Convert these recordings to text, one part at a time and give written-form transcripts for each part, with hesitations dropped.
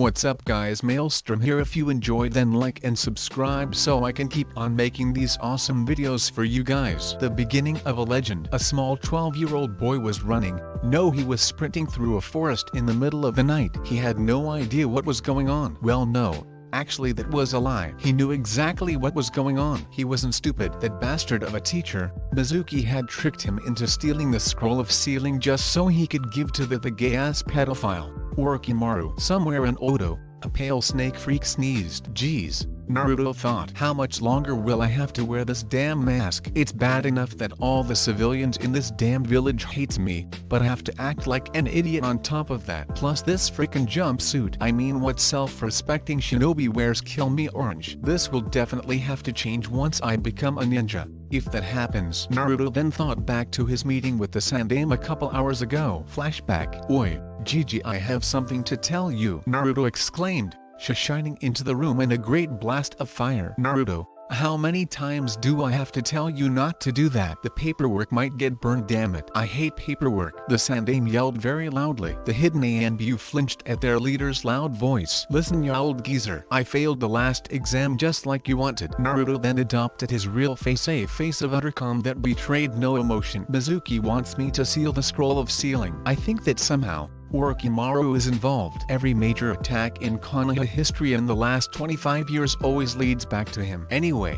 What's up guys, Maelstrom here. If you enjoyed then like and subscribe so I can keep on making these awesome videos for you guys. The beginning of a legend. A small 12-year-old boy was running. No, he was sprinting through a forest in the middle of the night. He had no idea what was going on. Well, no. Actually, that was a lie. He knew exactly what was going on. He wasn't stupid. That bastard of a teacher, Mizuki, had tricked him into stealing the scroll of sealing just so he could give to the gay-ass pedophile, Orochimaru. Somewhere in Odo, a pale snake freak sneezed. Jeez, Naruto thought. How much longer will I have to wear this damn mask? It's bad enough that all the civilians in this damn village hates me, but I have to act like an idiot on top of that. Plus this freaking jumpsuit. I mean, what self-respecting shinobi wears Kill Me Orange? This will definitely have to change once I become a ninja. If that happens. Naruto then thought back to his meeting with the Sandaime a couple hours ago. Flashback. Oi, Gigi, I have something to tell you, Naruto exclaimed, shining into the room in a great blast of fire. Naruto, how many times do I have to tell you not to do that? The paperwork might get burned, damn it. I hate paperwork. The Sandaime yelled very loudly. The hidden ANBU flinched at their leader's loud voice. Listen, you old geezer. I failed the last exam just like you wanted. Naruto then adopted his real face, a face of utter calm that betrayed no emotion. Mizuki wants me to seal the scroll of sealing. I think that somehow Orochimaru is involved. Every major attack in Konoha history in the last 25 years always leads back to him. Anyway,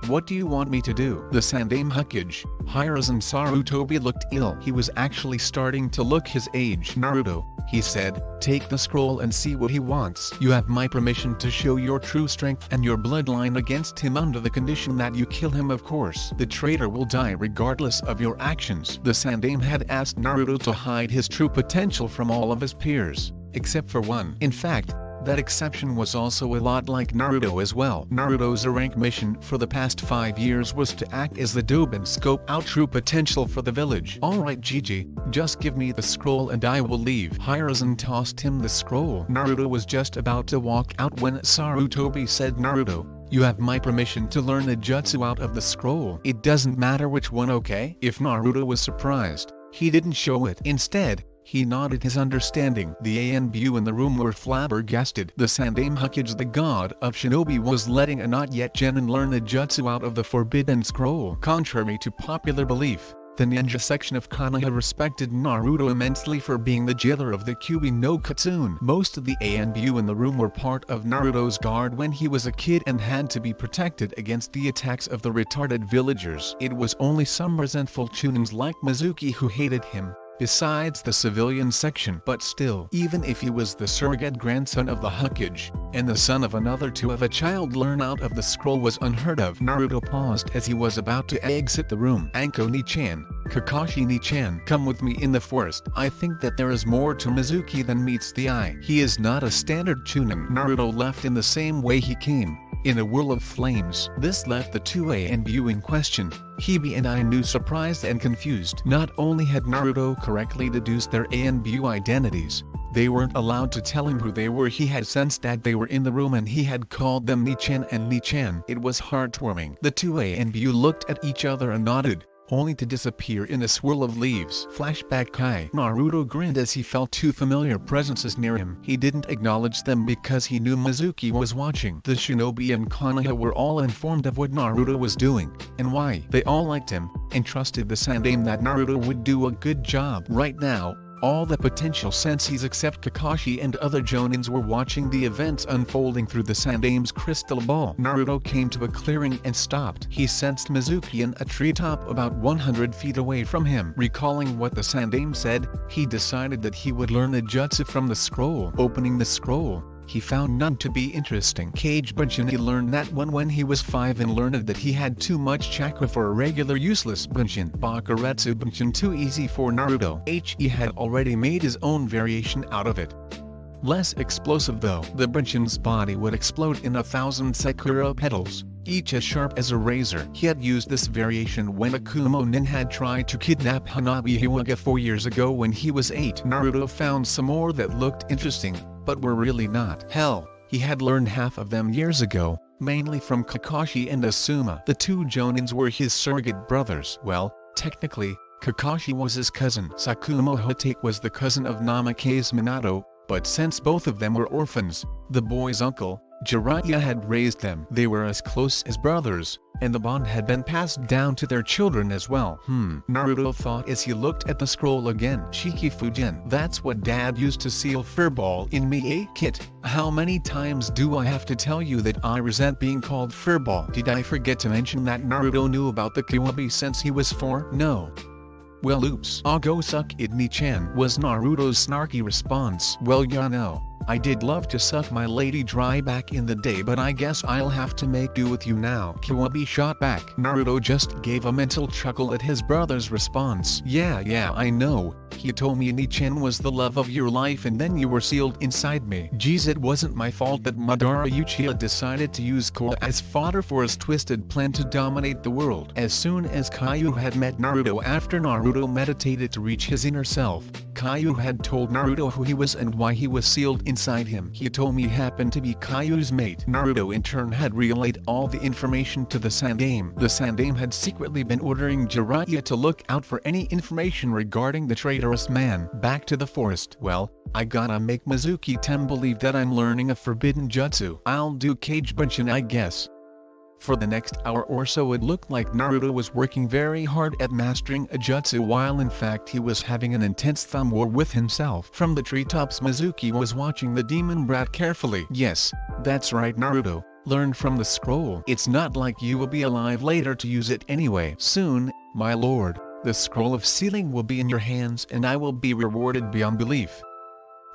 what do you want me to do? The Sandaime Hokage, Hiruzen Sarutobi, looked ill. He was actually starting to look his age. Naruto, he said, take the scroll and see what he wants. You have my permission to show your true strength and your bloodline against him under the condition that you kill him, of course. The traitor will die regardless of your actions. The Sandaime had asked Naruto to hide his true potential from all of his peers, except for one. In fact, that exception was also a lot like Naruto as well. Naruto's rank mission for the past 5 years was to act as the dobe and scope out true potential for the village. Alright Gigi, just give me the scroll and I will leave. Hiruzen tossed him the scroll. Naruto was just about to walk out when Sarutobi said, Naruto, you have my permission to learn a jutsu out of the scroll. It doesn't matter which one, okay? If Naruto was surprised, he didn't show it. Instead, he nodded his understanding. The ANBU in the room were flabbergasted. The Sandaime Hokage, the god of shinobi, was letting a not yet genin learn a jutsu out of the forbidden scroll. Contrary to popular belief, the ninja section of Konoha respected Naruto immensely for being the jailer of the Kyuubi no Kitsune. Most of the ANBU in the room were part of Naruto's guard when he was a kid and had to be protected against the attacks of the retarded villagers. It was only some resentful chunins like Mizuki who hated him, besides the civilian section. But still, even if he was the surrogate grandson of the Hokage, and the son of another to have a child learn out of the scroll was unheard of. Naruto paused as he was about to exit the room. Anko ni-chan, Kakashi ni-chan, come with me in the forest. I think that there is more to Mizuki than meets the eye. He is not a standard chunin. Naruto left in the same way he came, in a whirl of flames. This left the two ANBU in question, Hibi and Ainu, surprised and confused. Not only had Naruto correctly deduced their ANBU identities, they weren't allowed to tell him who they were. He had sensed that they were in the room and he had called them Ni-chan and Ni-chan. It was heartwarming. The two ANBU looked at each other and nodded, only to disappear in a swirl of leaves. Flashback. Kai. Naruto grinned as he felt two familiar presences near him. He didn't acknowledge them because he knew Mizuki was watching. The shinobi in Konoha were all informed of what Naruto was doing, and why. They all liked him, and trusted the Sandaime that Naruto would do a good job. Right now, all the potential senseis except Kakashi and other jonins were watching the events unfolding through the Sandaime's crystal ball. Naruto came to a clearing and stopped. He sensed Mizuki in a treetop about 100 feet away from him. Recalling what the Sandaime said, he decided that he would learn a jutsu from the scroll. Opening the scroll, he found none to be interesting. Kage Bunshin. He learned that one when he was 5 and learned that he had too much chakra for a regular useless Bunshin. Bakuretsu Bunshin, too easy for Naruto. He had already made his own variation out of it. Less explosive though. The Bunshin's body would explode in 1,000 sakura petals, each as sharp as a razor. He had used this variation when Akumo-nin had tried to kidnap Hanabi Hiwaga 4 years ago when he was 8. Naruto found some more that looked interesting, but were really not. Hell, he had learned half of them years ago, mainly from Kakashi and Asuma. The two jonins were his surrogate brothers. Well, technically, Kakashi was his cousin. Sakumo Hotake was the cousin of Namake's Minato, But since both of them were orphans, the boy's uncle, Jiraiya, had raised them. They were as close as brothers, and the bond had been passed down to their children as well. Naruto thought as he looked at the scroll again. Shikifujin. That's what Dad used to seal Furball in me, eh, Kit? How many times do I have to tell you that I resent being called Furball? Did I forget to mention that Naruto knew about the Kiwabi since he was 4? No. Well, oops. I'll go suck it, Ni-chan, was Naruto's snarky response. Well, ya know, I did love to suck my lady dry back in the day, but I guess I'll have to make do with you now. Kiwabi shot back. Naruto just gave a mental chuckle at his brother's response. Yeah, I know. You told me Ni-chan was the love of your life and then you were sealed inside me. Geez, it wasn't my fault that Madara Uchiha decided to use Koa as fodder for his twisted plan to dominate the world. As soon as Caillou had met Naruto after Naruto meditated to reach his inner self, Caillou had told Naruto who he was and why he was sealed inside him. Hitomi happened to be Caillou's mate. Naruto in turn had relayed all the information to the Sandaime. The Sandaime had secretly been ordering Jiraiya to look out for any information regarding the traitorous man. Back to the forest. Well, I gotta make Mizuki-ten believe that I'm learning a forbidden jutsu. I'll do Kage Bunshin, I guess. For the next hour or so it looked like Naruto was working very hard at mastering a jutsu, while in fact he was having an intense thumb war with himself. From the treetops Mizuki was watching the demon brat carefully. Yes, that's right Naruto, learn from the scroll. It's not like you will be alive later to use it anyway. Soon, my lord, the scroll of sealing will be in your hands and I will be rewarded beyond belief.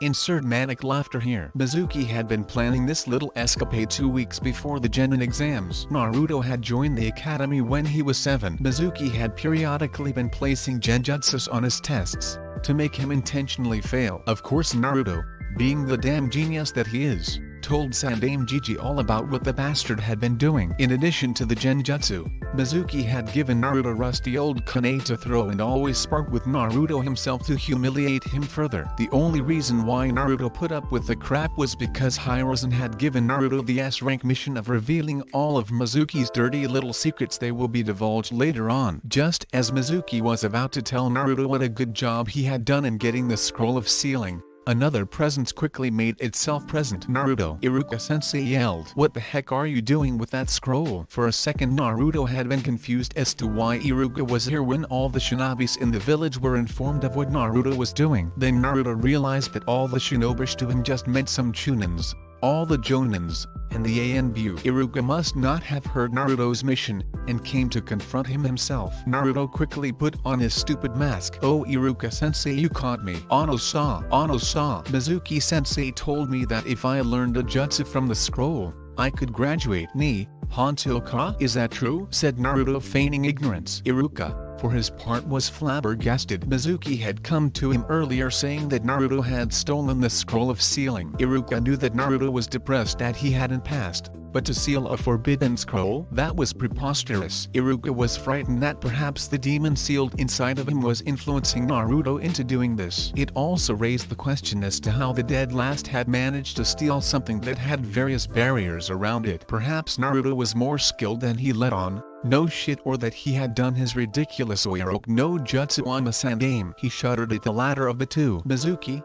Insert manic laughter here. Mizuki had been planning this little escapade 2 weeks before the Genin exams. Naruto had joined the academy when he was 7. Mizuki had periodically been placing genjutsus on his tests, to make him intentionally fail. Of course Naruto, being the damn genius that he is, told Sandaime Gigi all about what the bastard had been doing. In addition to the genjutsu, Mizuki had given Naruto rusty old kunai to throw and always sparred with Naruto himself to humiliate him further. The only reason why Naruto put up with the crap was because Hiruzen had given Naruto the S-rank mission of revealing all of Mizuki's dirty little secrets. They will be divulged later on. Just as Mizuki was about to tell Naruto what a good job he had done in getting the scroll of sealing, another presence quickly made itself present. Naruto! Iruka-sensei yelled. What the heck are you doing with that scroll? For a second Naruto had been confused as to why Iruka was here when all the shinobis in the village were informed of what Naruto was doing. Then Naruto realized that all the shinobis to him just meant some chunins, all the jonins, and the Anbu. Iruka must not have heard Naruto's mission, and came to confront him himself. Naruto quickly put on his stupid mask. Oh Iruka-sensei, you caught me. Ano-sa. Mizuki-sensei told me that if I learned a jutsu from the scroll, I could graduate. Ni, Honto-ka? Is that true? Said Naruto, feigning ignorance. Iruka, for his part, was flabbergasted. Mizuki had come to him earlier saying that Naruto had stolen the scroll of sealing. Iruka knew that Naruto was depressed that he hadn't passed, but to seal a forbidden scroll? That was preposterous. Iruka was frightened that perhaps the demon sealed inside of him was influencing Naruto into doing this. It also raised the question as to how the dead last had managed to steal something that had various barriers around it. Perhaps Naruto was more skilled than he let on. No shit, or that he had done his ridiculous Oiroke no jutsu on the Sandaime. He shuddered at the latter of the two. Mizuki?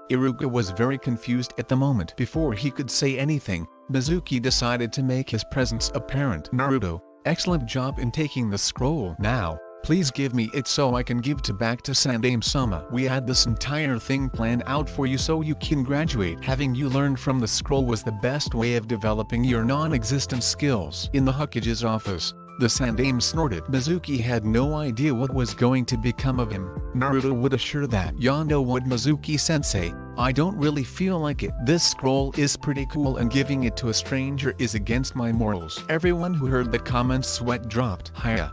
Iruka was very confused at the moment. Before he could say anything, Mizuki decided to make his presence apparent. Naruto, excellent job in taking the scroll. Now, please give me it so I can give it back to Sandaime-sama. We had this entire thing planned out for you so you can graduate. Having you learn from the scroll was the best way of developing your non-existent skills. In the Hokage's office, the Sandaime snorted. Mizuki had no idea what was going to become of him. Naruto would assure that. Ya know what, Mizuki-sensei, I don't really feel like it. This scroll is pretty cool and giving it to a stranger is against my morals. Everyone who heard the comments sweat dropped. Hiya.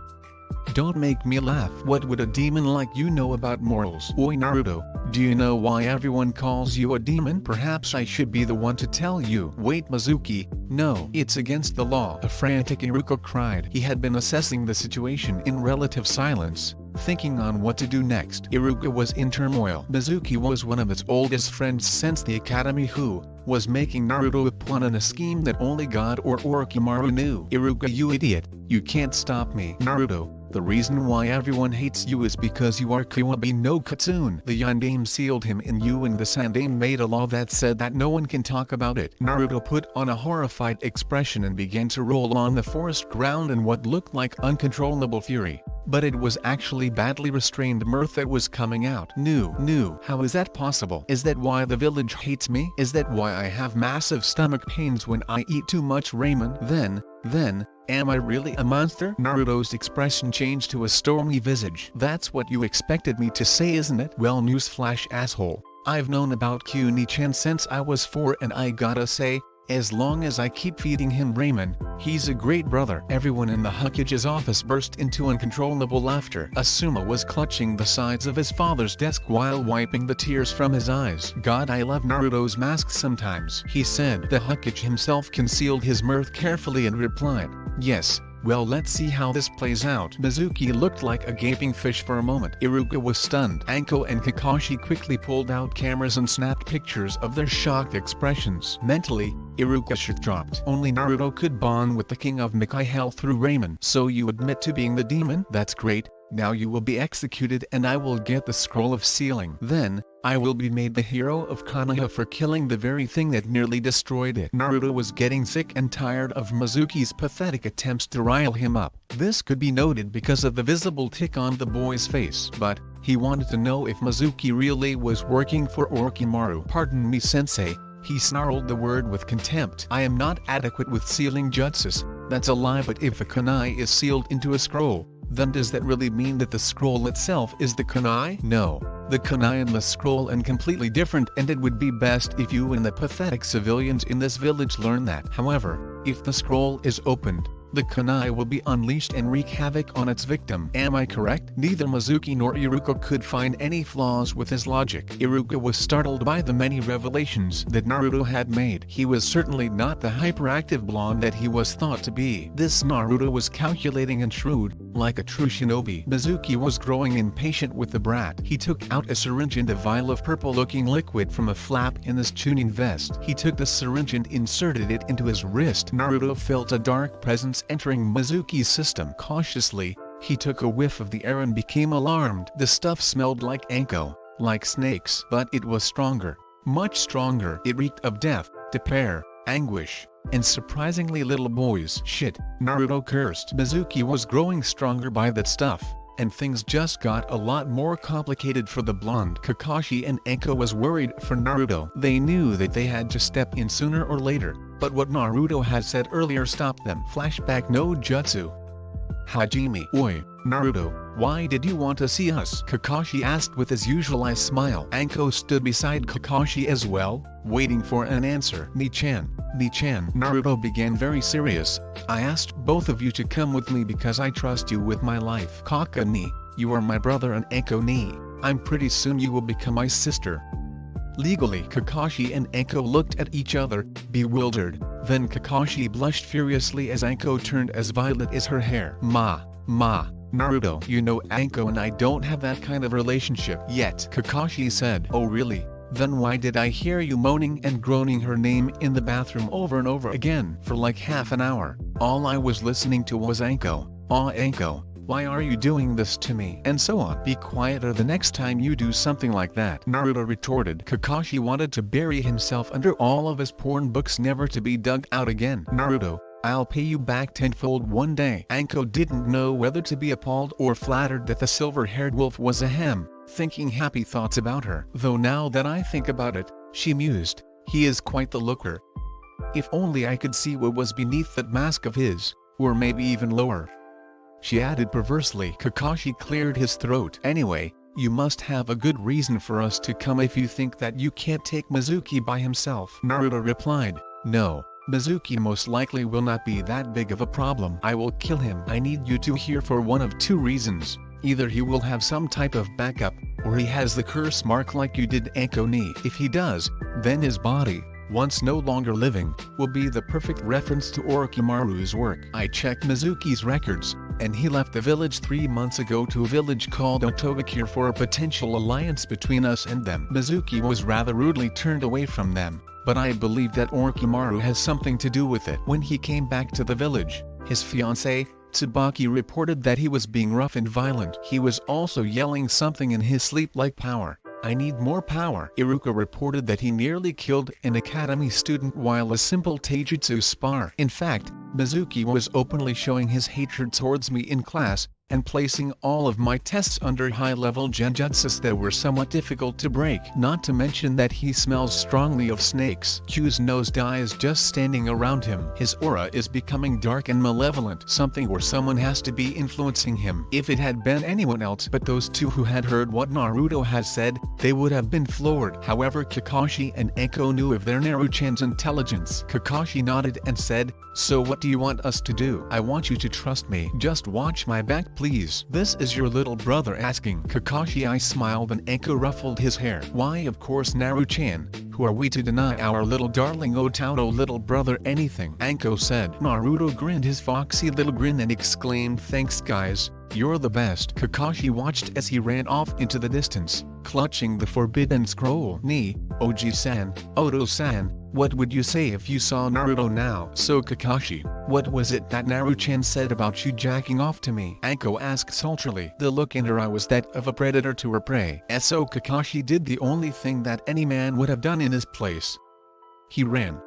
Don't make me laugh. What would a demon like you know about morals? Oi Naruto, do you know why everyone calls you a demon? Perhaps I should be the one to tell you. Wait Mizuki, no. It's against the law. A frantic Iruka cried. He had been assessing the situation in relative silence, thinking on what to do next. Iruka was in turmoil. Mizuki was one of his oldest friends since the academy who was making Naruto a pawn in a scheme that only God or Orochimaru knew. Iruka, you idiot, you can't stop me. Naruto, The reason why everyone hates you is because you are Kawaii no Kitsune. The Yondaime sealed him in you, and the Sandaime made a law that said that no one can talk about it. Naruto put on a horrified expression and began to roll on the forest ground in what looked like uncontrollable fury. But it was actually badly restrained mirth that was coming out. No, how is that possible? Is that why the village hates me? Is that why I have massive stomach pains when I eat too much ramen? Then, am I really a monster? Naruto's expression changed to a stormy visage. That's what you expected me to say, isn't it? Well, newsflash, asshole. I've known about Kuni-chan since I was 4, and I gotta say, as long as I keep feeding him ramen, he's a great brother. Everyone in the Hokage's office burst into uncontrollable laughter. Asuma was clutching the sides of his father's desk while wiping the tears from his eyes. God, I love Naruto's mask sometimes, he said. The Hokage himself concealed his mirth carefully and replied, yes. Well, let's see how this plays out. Mizuki looked like a gaping fish for a moment. Iruka was stunned. Anko and Kakashi quickly pulled out cameras and snapped pictures of their shocked expressions. Mentally, Iruka shit dropped. Only Naruto could bond with the king of Mikai Hell through ramen. So you admit to being the demon? That's great. Now you will be executed and I will get the scroll of sealing. Then, I will be made the hero of Konoha for killing the very thing that nearly destroyed it. Naruto was getting sick and tired of Mizuki's pathetic attempts to rile him up. This could be noted because of the visible tick on the boy's face. But, he wanted to know if Mizuki really was working for Orochimaru. Pardon me, sensei. He snarled the word with contempt. I am not adequate with sealing jutsus. That's a lie. But if a kunai is sealed into a scroll, then does that really mean that the scroll itself is the kunai? No. The kunai and the scroll are completely different, and it would be best if you and the pathetic civilians in this village learn that. However, if the scroll is opened, the kunai will be unleashed and wreak havoc on its victim. Am I correct? Neither Mizuki nor Iruka could find any flaws with his logic. Iruka was startled by the many revelations that Naruto had made. He was certainly not the hyperactive blonde that he was thought to be. This Naruto was calculating and shrewd, like a true shinobi. Mizuki was growing impatient with the brat. He took out a syringe and a vial of purple-looking liquid from a flap in his tuning vest. He took the syringe and inserted it into his wrist. Naruto felt a dark presence entering Mizuki's system. Cautiously, he took a whiff of the air and became alarmed. The stuff smelled like Anko, like snakes. But it was stronger, much stronger. It reeked of death, despair, anguish, and surprisingly little boys. Shit, Naruto cursed. Mizuki was growing stronger by that stuff, and things just got a lot more complicated for the blonde. Kakashi and Anko was worried for Naruto. They knew that they had to step in sooner or later, but what Naruto had said earlier stopped them. Flashback no jutsu. Hajime. Oi, Naruto, why did you want to see us? Kakashi asked with his usual smile. Anko stood beside Kakashi as well, waiting for an answer. Ni-chan, Naruto began very serious. I asked both of you to come with me because I trust you with my life. Kaka-ni, you are my brother, and Anko-ni, I'm pretty soon you will become my sister. Legally, Kakashi and Anko looked at each other, bewildered. Then Kakashi blushed furiously as Anko turned as violet as her hair. Ma, Naruto, you know Anko and I don't have that kind of relationship yet. Kakashi said. Oh really? Then why did I hear you moaning and groaning her name in the bathroom over and over again? For like half an hour, all I was listening to was Anko. Aw Anko, why are you doing this to me? And so on. Be quieter the next time you do something like that, Naruto retorted. Kakashi wanted to bury himself under all of his porn books, never to be dug out again. Naruto, I'll pay you back tenfold one day. Anko didn't know whether to be appalled or flattered that the silver-haired wolf was a hem, thinking happy thoughts about her. Though now that I think about it, she mused, he is quite the looker. If only I could see what was beneath that mask of his, or maybe even lower. She added perversely. Kakashi cleared his throat. Anyway, you must have a good reason for us to come if you think that you can't take Mizuki by himself. Naruto replied, no, Mizuki most likely will not be that big of a problem. I will kill him. I need you two here for one of two reasons. Either he will have some type of backup, or he has the curse mark like you did Anko-ni. If he does, then his body, once no longer living, will be the perfect reference to Orochimaru's work. I checked Mizuki's records, and he left the village 3 months ago to a village called Otogakure for a potential alliance between us and them. Mizuki was rather rudely turned away from them, but I believe that Orochimaru has something to do with it. When he came back to the village, his fiancée, Tsubaki reported that he was being rough and violent. He was also yelling something in his sleep like power. I need more power. Iruka reported that he nearly killed an academy student while a simple taijutsu spar. In fact, Mizuki was openly showing his hatred towards me in class, and placing all of my tests under high-level genjutsus that were somewhat difficult to break. Not to mention that he smells strongly of snakes. Q's nose dies just standing around him. His aura is becoming dark and malevolent, something where someone has to be influencing him. If it had been anyone else but those two who had heard what Naruto has said, they would have been floored. However, Kakashi and Eiko knew of their Naruto-chan's intelligence. Kakashi nodded and said, "So what do you want us to do? I want you to trust me. Just watch my back, please." "This is your little brother asking." Kakashi I smiled and Eiko ruffled his hair. "Why, of course, Naruto-chan. Who are we to deny our little darling Otaro little brother anything?" Anko said. Naruto grinned his foxy little grin and exclaimed, "Thanks guys, you're the best." Kakashi watched as he ran off into the distance, clutching the forbidden scroll. "Ni, Oji-san, Oto-san, what would you say if you saw Naruto now?" "So Kakashi, what was it that Naruto-chan said about you jacking off to me?" Anko asked sultrily. The look in her eye was that of a predator to her prey. So Kakashi did the only thing that any man would have done in his place. He ran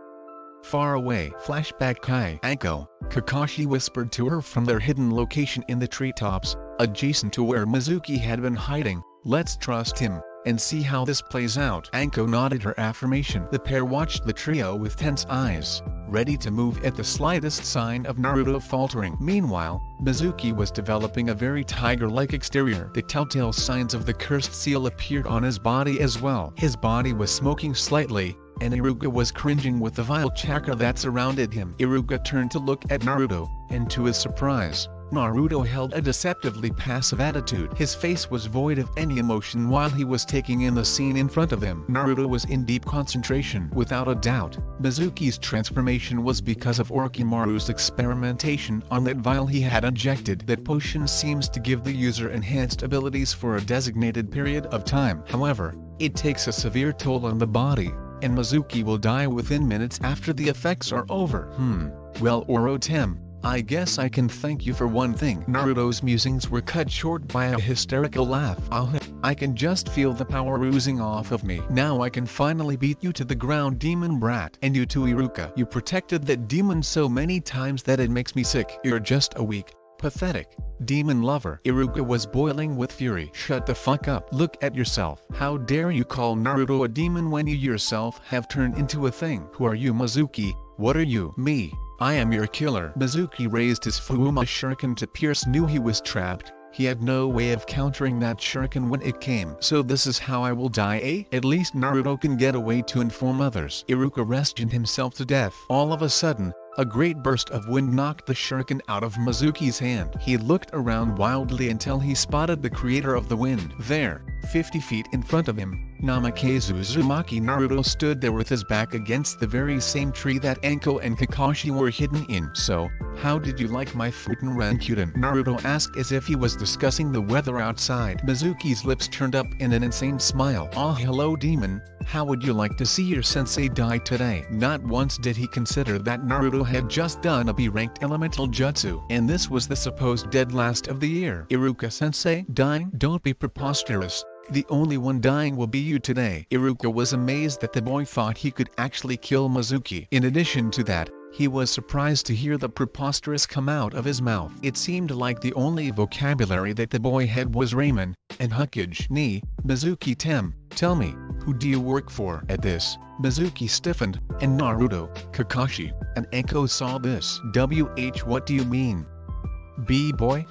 far away. Flashback Kai. Anko, Kakashi whispered to her from their hidden location in the treetops, adjacent to where Mizuki had been hiding, "Let's trust him, and see how this plays out." Anko nodded her affirmation. The pair watched the trio with tense eyes, ready to move at the slightest sign of Naruto faltering. Meanwhile, Mizuki was developing a very tiger-like exterior. The telltale signs of the cursed seal appeared on his body as well. His body was smoking slightly, and Iruka was cringing with the vile chakra that surrounded him. Iruka turned to look at Naruto, and to his surprise, Naruto held a deceptively passive attitude. His face was void of any emotion while he was taking in the scene in front of him. Naruto was in deep concentration. Without a doubt, Mizuki's transformation was because of Orochimaru's experimentation on that vial he had injected. That potion seems to give the user enhanced abilities for a designated period of time. However, it takes a severe toll on the body, and Mizuki will die within minutes after the effects are over. Well, Orotem, I guess I can thank you for one thing." Naruto's musings were cut short by a hysterical laugh. "I can just feel the power oozing off of me. Now I can finally beat you to the ground, demon brat. And you too, Iruka. You protected that demon so many times that it makes me sick. You're just a weak, pathetic demon lover." Iruka was boiling with fury. "Shut the fuck up. Look at yourself. How dare you call Naruto a demon when you yourself have turned into a thing? Who are you, Mizuki? What are you?" "Me. I am your killer." Mizuki raised his Fuma shuriken to pierce. Knew he was trapped. He had no way of countering that shuriken when it came. "So this is how I will die, eh? At least Naruto can get away to inform others." Iruka wrestled himself to death. All of a sudden, a great burst of wind knocked the shuriken out of Mizuki's hand. He looked around wildly until he spotted the creator of the wind. There, 50 feet in front of him, Namikaze Uzumaki Naruto stood there with his back against the very same tree that Anko and Kakashi were hidden in. "So, how did you like my Futen Rankuten?" Naruto asked as if he was discussing the weather outside. Mizuki's lips turned up in an insane smile. "Oh hello demon, how would you like to see your sensei die today?" Not once did he consider that Naruto had just done a B-ranked elemental jutsu, and this was the supposed dead last of the year. "Iruka-sensei dying? Don't be preposterous. The only one dying will be you today." Iruka was amazed that the boy thought he could actually kill Mizuki. In addition to that, he was surprised to hear the preposterous come out of his mouth. It seemed like the only vocabulary that the boy had was ramen and huckage. "Ni, Mizuki-tem, tell me, who do you work for?" At this, Mizuki stiffened, and Naruto, Kakashi, and Eiko saw this. What do you mean? B-boy?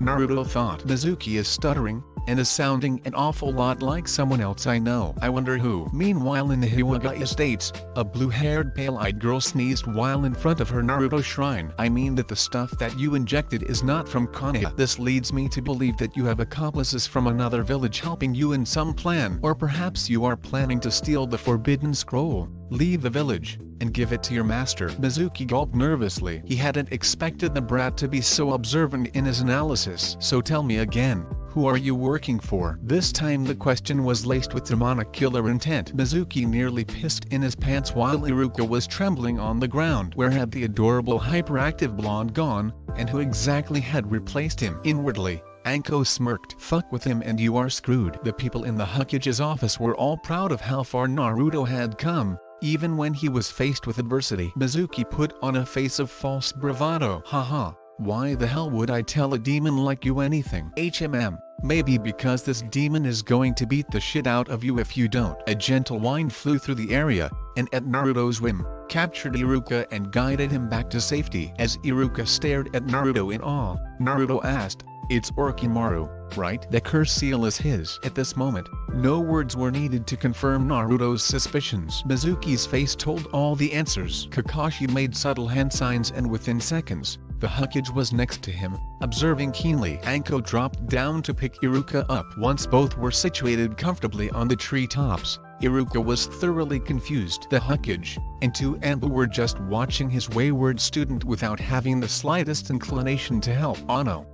Naruto thought. Mizuki is stuttering, and is sounding an awful lot like someone else I know. I wonder who. Meanwhile in the Hiwaga Estates, a blue-haired pale-eyed girl sneezed while in front of her Naruto shrine. "I mean that the stuff that you injected is not from Konoha. This leads me to believe that you have accomplices from another village helping you in some plan. Or perhaps you are planning to steal the forbidden scroll, leave the village, and give it to your master." Mizuki gulped nervously. He hadn't expected the brat to be so observant in his analysis. "So tell me again, who are you working for?" This time the question was laced with demonic killer intent. Mizuki nearly pissed in his pants while Iruka was trembling on the ground. Where had the adorable hyperactive blonde gone? and who exactly had replaced him. Inwardly, Anko smirked. Fuck with him and you are screwed. The people in the Hokage's office were all proud of how far Naruto had come, even when he was faced with adversity. Mizuki put on a face of false bravado. Haha, why the hell would I tell a demon like you anything? Maybe because this demon is going to beat the shit out of you if you don't. A gentle wind flew through the area, and at Naruto's whim, captured Iruka and guided him back to safety. As Iruka stared at Naruto in awe, Naruto asked, "It's Orochimaru, right? The curse seal is his." At this moment, no words were needed to confirm Naruto's suspicions. Mizuki's face told all the answers. Kakashi made subtle hand signs and within seconds, the Hokage was next to him, observing keenly. Anko dropped down to pick Iruka up. Once both were situated comfortably on the treetops, Iruka was thoroughly confused. The Hokage and two Anbu were just watching his wayward student without having the slightest inclination to help. Ano.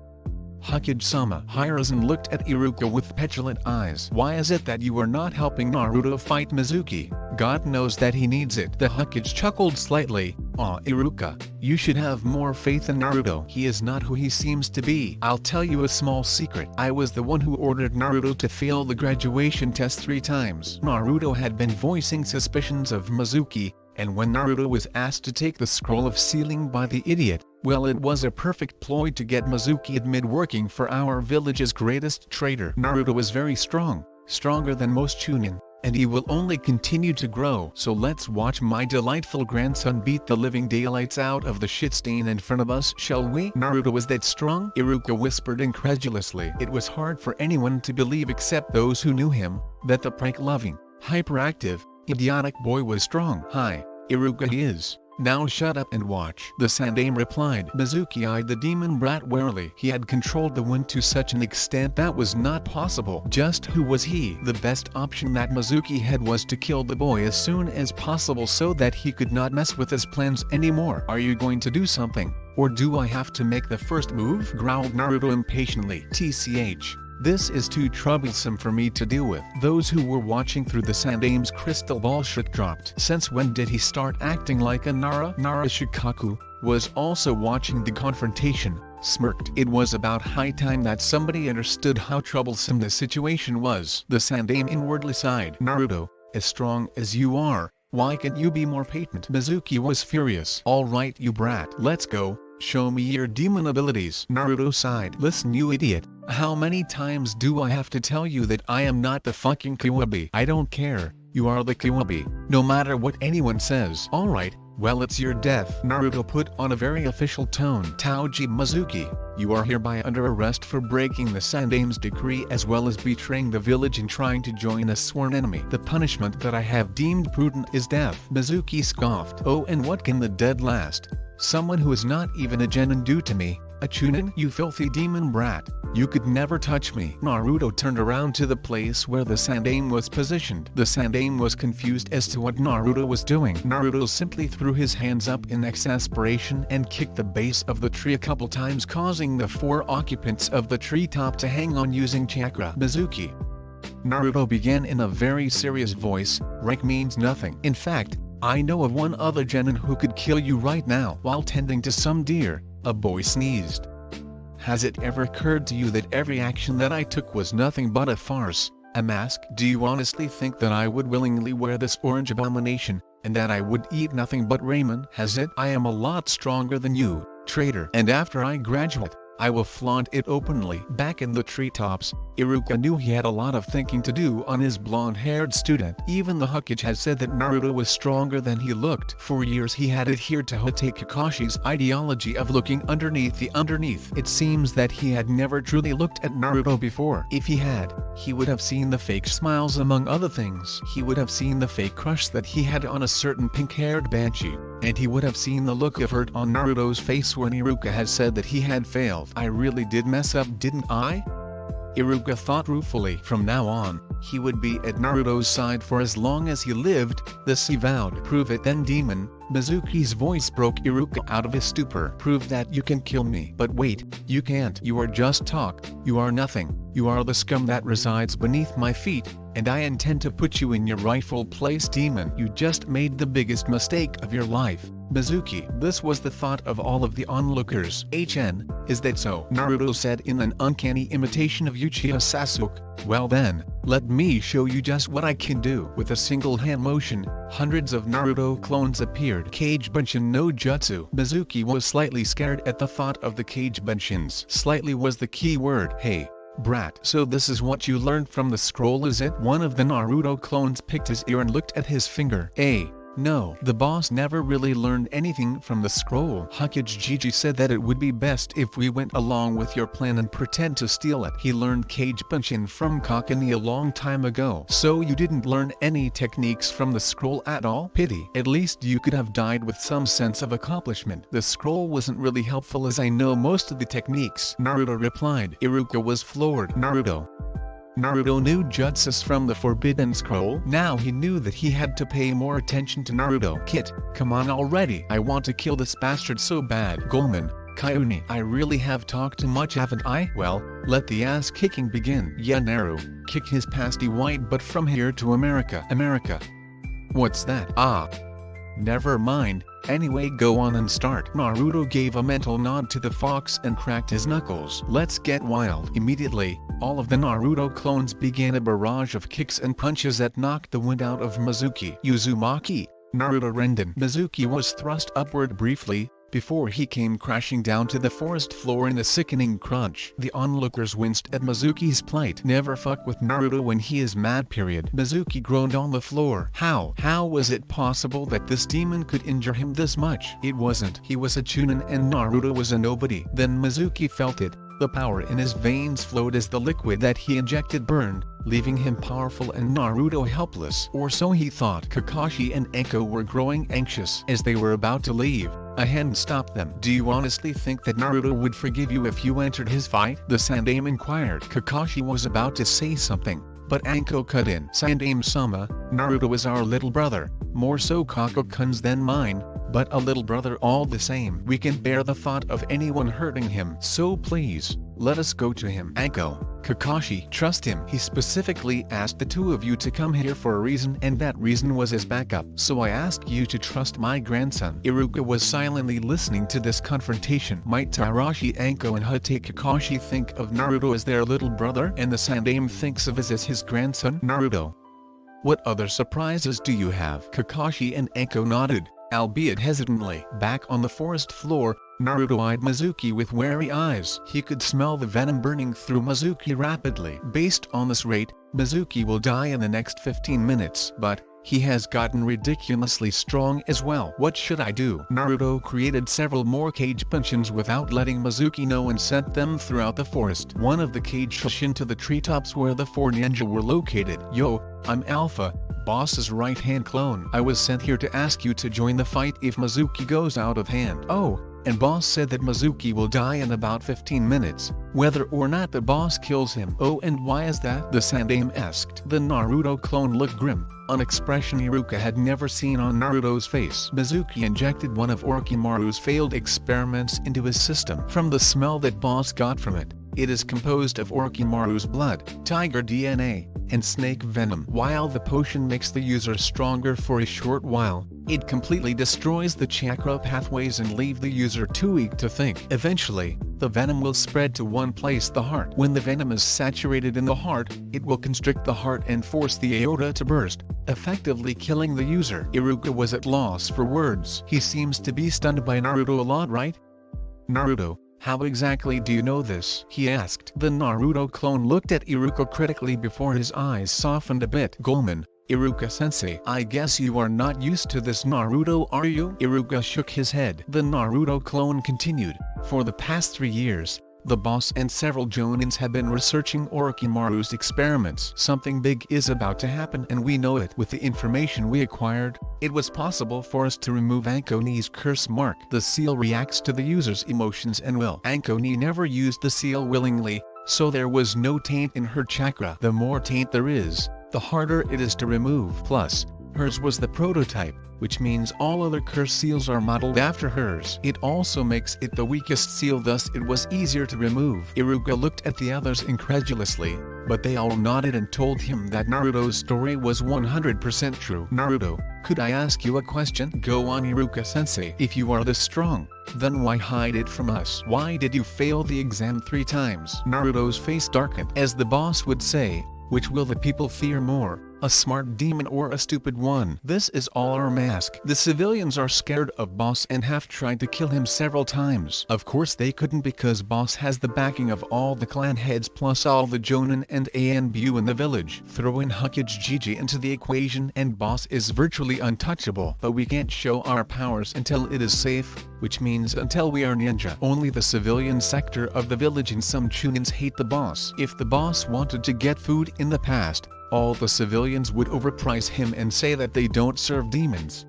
Hokage-sama. Hiruzen looked at Iruka with petulant eyes. Why is it that you are not helping Naruto fight Mizuki? God knows that he needs it. The Hokage chuckled slightly. Aw Iruka, you should have more faith in Naruto. He is not who he seems to be. I'll tell you a small secret. I was the one who ordered Naruto to fail the graduation test 3 times. Naruto had been voicing suspicions of Mizuki, and when Naruto was asked to take the scroll of sealing by the idiot, well, it was a perfect ploy to get Mizuki admit working for our village's greatest traitor. Naruto is very strong, stronger than most Chunin, and he will only continue to grow. So let's watch my delightful grandson beat the living daylights out of the shit stain in front of us, shall we? Naruto was that strong? Iruka whispered incredulously. It was hard for anyone to believe except those who knew him, that the prank-loving, hyperactive, idiotic boy was strong. Hi, Iruka he is. Now shut up and watch. The Sandaime replied. Mizuki eyed the demon brat warily. He had controlled the wind to such an extent that was not possible. Just who was he? The best option that Mizuki had was to kill the boy as soon as possible so that he could not mess with his plans anymore. Are you going to do something, or do I have to make the first move? Growled Naruto impatiently. TCH. This is too troublesome for me to deal with. Those who were watching through the Sandaime's crystal ball shit dropped. Since when did he start acting like a Nara? Nara Shikaku was also watching the confrontation, smirked. It was about high time that somebody understood how troublesome the situation was. The Sandaime inwardly sighed. Naruto, as strong as you are, why can't you be more patent? Mizuki was furious. Alright you brat, let's go. Show me your demon abilities. Naruto sighed. Listen you idiot, how many times do I have to tell you that I am not the fucking Kiwabi? I don't care, you are the Kiwabi, no matter what anyone says. Alright, well it's your death. Naruto put on a very official tone. Taoji Mizuki, you are hereby under arrest for breaking the Sandaime's decree as well as betraying the village and trying to join a sworn enemy. The punishment that I have deemed prudent is death. Mizuki scoffed. Oh, and what can the dead last? Someone who is not even a genin do to me, a Chunin? You filthy demon brat, you could never touch me. Naruto turned around to the place where the Sandaime was positioned. The Sandaime was confused as to what Naruto was doing. Naruto simply threw his hands up in exasperation and kicked the base of the tree a couple times, causing the 4 occupants of the treetop to hang on using chakra. Mizuki. Naruto began in a very serious voice, rank means nothing. In fact, I know of one other genin who could kill you right now. While tending to some deer, a boy sneezed. Has it ever occurred to you that every action that I took was nothing but a farce, a mask? Do you honestly think that I would willingly wear this orange abomination, and that I would eat nothing but ramen? Has it? I am a lot stronger than you, traitor. And after I graduate, I will flaunt it openly. Back in the treetops, Iruka knew he had a lot of thinking to do on his blonde-haired student. Even the Hokage had said that Naruto was stronger than he looked. For years he had adhered to Hotai Kakashi's ideology of looking underneath the underneath. It seems that he had never truly looked at Naruto before. If he had, he would have seen the fake smiles among other things. He would have seen the fake crush that he had on a certain pink-haired banshee, and he would have seen the look of hurt on Naruto's face when Iruka had said that he had failed. I really did mess up, didn't I? Iruka thought ruefully. From now on, he would be at Naruto's side for as long as he lived, this he vowed. Prove it then, demon. Mizuki's voice broke Iruka out of his stupor. Prove that you can kill me. But wait, you can't. You are just talk. You are nothing. You are the scum that resides beneath my feet, and I intend to put you in your rightful place, demon. You just made the biggest mistake of your life, Mizuki." This was the thought of all of the onlookers. "HN, is that so?" Naruto said in an uncanny imitation of Uchiha Sasuke. "Well then, let me show you just what I can do." With a single hand motion, hundreds of Naruto clones appeared. Kage Bunshin no Jutsu. Mizuki was slightly scared at the thought of the Kage Bunshins. Slightly was the key word. "Hey, brat, so this is what you learned from the scroll, is it?" One of the Naruto clones picked his ear and looked at his finger. No, the boss never really learned anything from the scroll. Hokage Gigi said that it would be best if we went along with your plan and pretend to steal it. He learned Kage Bunshin from Kakani a long time ago. So you didn't learn any techniques from the scroll at all? Pity. At least you could have died with some sense of accomplishment. The scroll wasn't really helpful as I know most of the techniques, Naruto replied. Iruka was floored. Naruto knew jutsus from the Forbidden Scroll. Now he knew that he had to pay more attention to Naruto. "Kit, come on already. I want to kill this bastard so bad." "Goemon, Kayuni, I really have talked too much, haven't I?" "Well, let the ass kicking begin." "Yeah, Naru, kick his pasty white butt from here to America." "America? What's that?" "Ah. Never mind. Anyway, go on and start." Naruto gave a mental nod to the fox and cracked his knuckles. "Let's get wild." Immediately, all of the Naruto clones began a barrage of kicks and punches that knocked the wind out of Mizuki. Uzumaki, Naruto Renden. Mizuki was thrust upward briefly, before he came crashing down to the forest floor in a sickening crunch. The onlookers winced at Mizuki's plight. "Never fuck with Naruto when he is mad, period." Mizuki groaned on the floor. How was it possible that this demon could injure him this much? It wasn't. He was a chunin and Naruto was a nobody. Then Mizuki felt it. The power in his veins flowed as the liquid that he injected burned, leaving him powerful and Naruto helpless. Or so he thought. Kakashi and Enko were growing anxious. As they were about to leave, a hand stopped them. "Do you honestly think that Naruto would forgive you if you entered his fight?" the Sandaime inquired. Kakashi was about to say something, but Anko cut in. "Sandaime-sama, Naruto is our little brother, more so Kaku-kun's than mine, but a little brother all the same. We can bear the thought of anyone hurting him. So please, let us go to him." "Anko, Kakashi, trust him. He specifically asked the two of you to come here for a reason, and that reason was his backup. So I ask you to trust my grandson." Iruka was silently listening to this confrontation. Might Tarashi, Anko and Hate Kakashi think of Naruto as their little brother, and the Sandaime thinks of as his grandson? "Naruto, what other surprises do you have?" Kakashi and Anko nodded, albeit hesitantly. Back on the forest floor, Naruto eyed Mizuki with wary eyes. He could smell the venom burning through Mizuki rapidly. "Based on this rate, Mizuki will die in the next 15 minutes. But he has gotten ridiculously strong as well. What should I do?" Naruto created several more Kage Bunshins without letting Mizuki know and sent them throughout the forest. One of the Kage Bunshin to the treetops where the 4 ninja were located. "Yo, I'm Alpha, boss's right-hand clone. I was sent here to ask you to join the fight if Mizuki goes out of hand." "Oh, and boss said that Mizuki will die in about 15 minutes, whether or not the boss kills him." "Oh, and why is that?" the Sandaime asked. The Naruto clone looked grim, an expression Iruka had never seen on Naruto's face. "Mizuki injected one of Orochimaru's failed experiments into his system. From the smell that boss got from it, it is composed of Orochimaru's blood, tiger DNA, and snake venom. While the potion makes the user stronger for a short while, it completely destroys the chakra pathways and leave the user too weak to think. Eventually, the venom will spread to one place, the heart. When the venom is saturated in the heart, it will constrict the heart and force the aorta to burst, effectively killing the user." Iruka was at loss for words. He seems to be stunned by Naruto a lot, right? "Naruto, how exactly do you know this?" he asked. The Naruto clone looked at Iruka critically before his eyes softened a bit. "Goemon, Iruka-sensei, I guess you are not used to this Naruto, are you?" Iruka shook his head. The Naruto clone continued, "For the past 3 years, the boss and several Jonins have been researching Orochimaru's experiments. Something big is about to happen and we know it. With the information we acquired, it was possible for us to remove Ankoni's curse mark. The seal reacts to the user's emotions and will. Ankoni never used the seal willingly, so there was no taint in her chakra. The more taint there is, the harder it is to remove. Plus, Hers was the prototype, which means all other curse seals are modeled after hers. It also makes it the weakest seal, thus it was easier to remove. Iruka looked at the others incredulously, but they all nodded and told him that Naruto's story was 100% true. Naruto, could I ask you a question? Go on, Iruka-sensei. If you are this strong, then why hide it from us? Why did you fail the exam 3 times? Naruto's face darkened. As the boss would say, which will the people fear more, a smart demon or a stupid one? This is all our mask. The civilians are scared of Boss and have tried to kill him several times. Of course they couldn't because Boss has the backing of all the clan heads plus all the Jonin and Anbu in the village. Throw in Hokage Gigi into the equation and Boss is virtually untouchable. But we can't show our powers until it is safe, which means until we are ninja. Only the civilian sector of the village and some Chunins hate the Boss. If the Boss wanted to get food in the past, all the civilians would overprice him and say that they don't serve demons.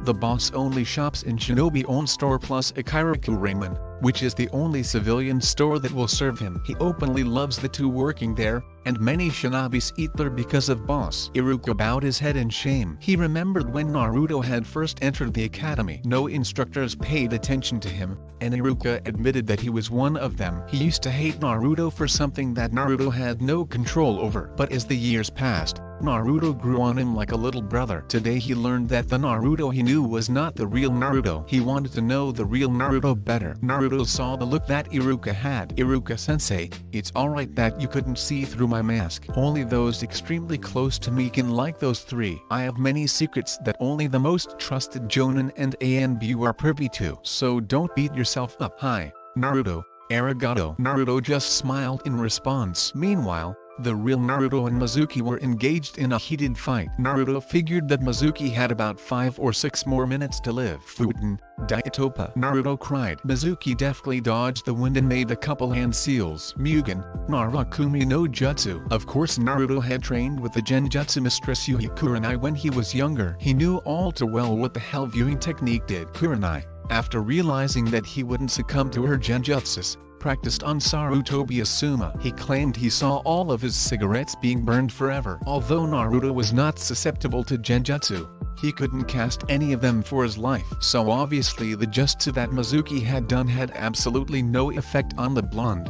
The Boss only shops in Shinobi-owned store plus Ikaraku Ramen, which is the only civilian store that will serve him. He openly loves the 2 working there, and many shinobis eat there because of Boss. Iruka bowed his head in shame. He remembered when Naruto had first entered the academy. No instructors paid attention to him, and Iruka admitted that he was one of them. He used to hate Naruto for something that Naruto had no control over. But as the years passed, Naruto grew on him like a little brother. Today he learned that the Naruto he knew was not the real Naruto. He wanted to know the real Naruto better. Naruto saw the look that Iruka had. Iruka-sensei, it's alright that you couldn't see through my mask. Only those extremely close to me can like those 3. I have many secrets that only the most trusted Jonin and Anbu are privy to. So don't beat yourself up. Hi, Naruto, arigato. Naruto just smiled in response. Meanwhile, the real Naruto and Mizuki were engaged in a heated fight. Naruto figured that Mizuki had about 5 or 6 more minutes to live. Futen, Daitopa, Naruto cried. Mizuki deftly dodged the wind and made a couple hand seals. Mugen, Narakumi no Jutsu. Of course Naruto had trained with the Genjutsu mistress Yui Kurenai when he was younger. He knew all too well what the hell viewing technique did. Kurenai, after realizing that he wouldn't succumb to her Genjutsus, practiced on Sarutobi Asuma. He claimed he saw all of his cigarettes being burned forever. Although Naruto was not susceptible to Genjutsu, he couldn't cast any of them for his life. So obviously the jutsu that Mizuki had done had absolutely no effect on the blonde.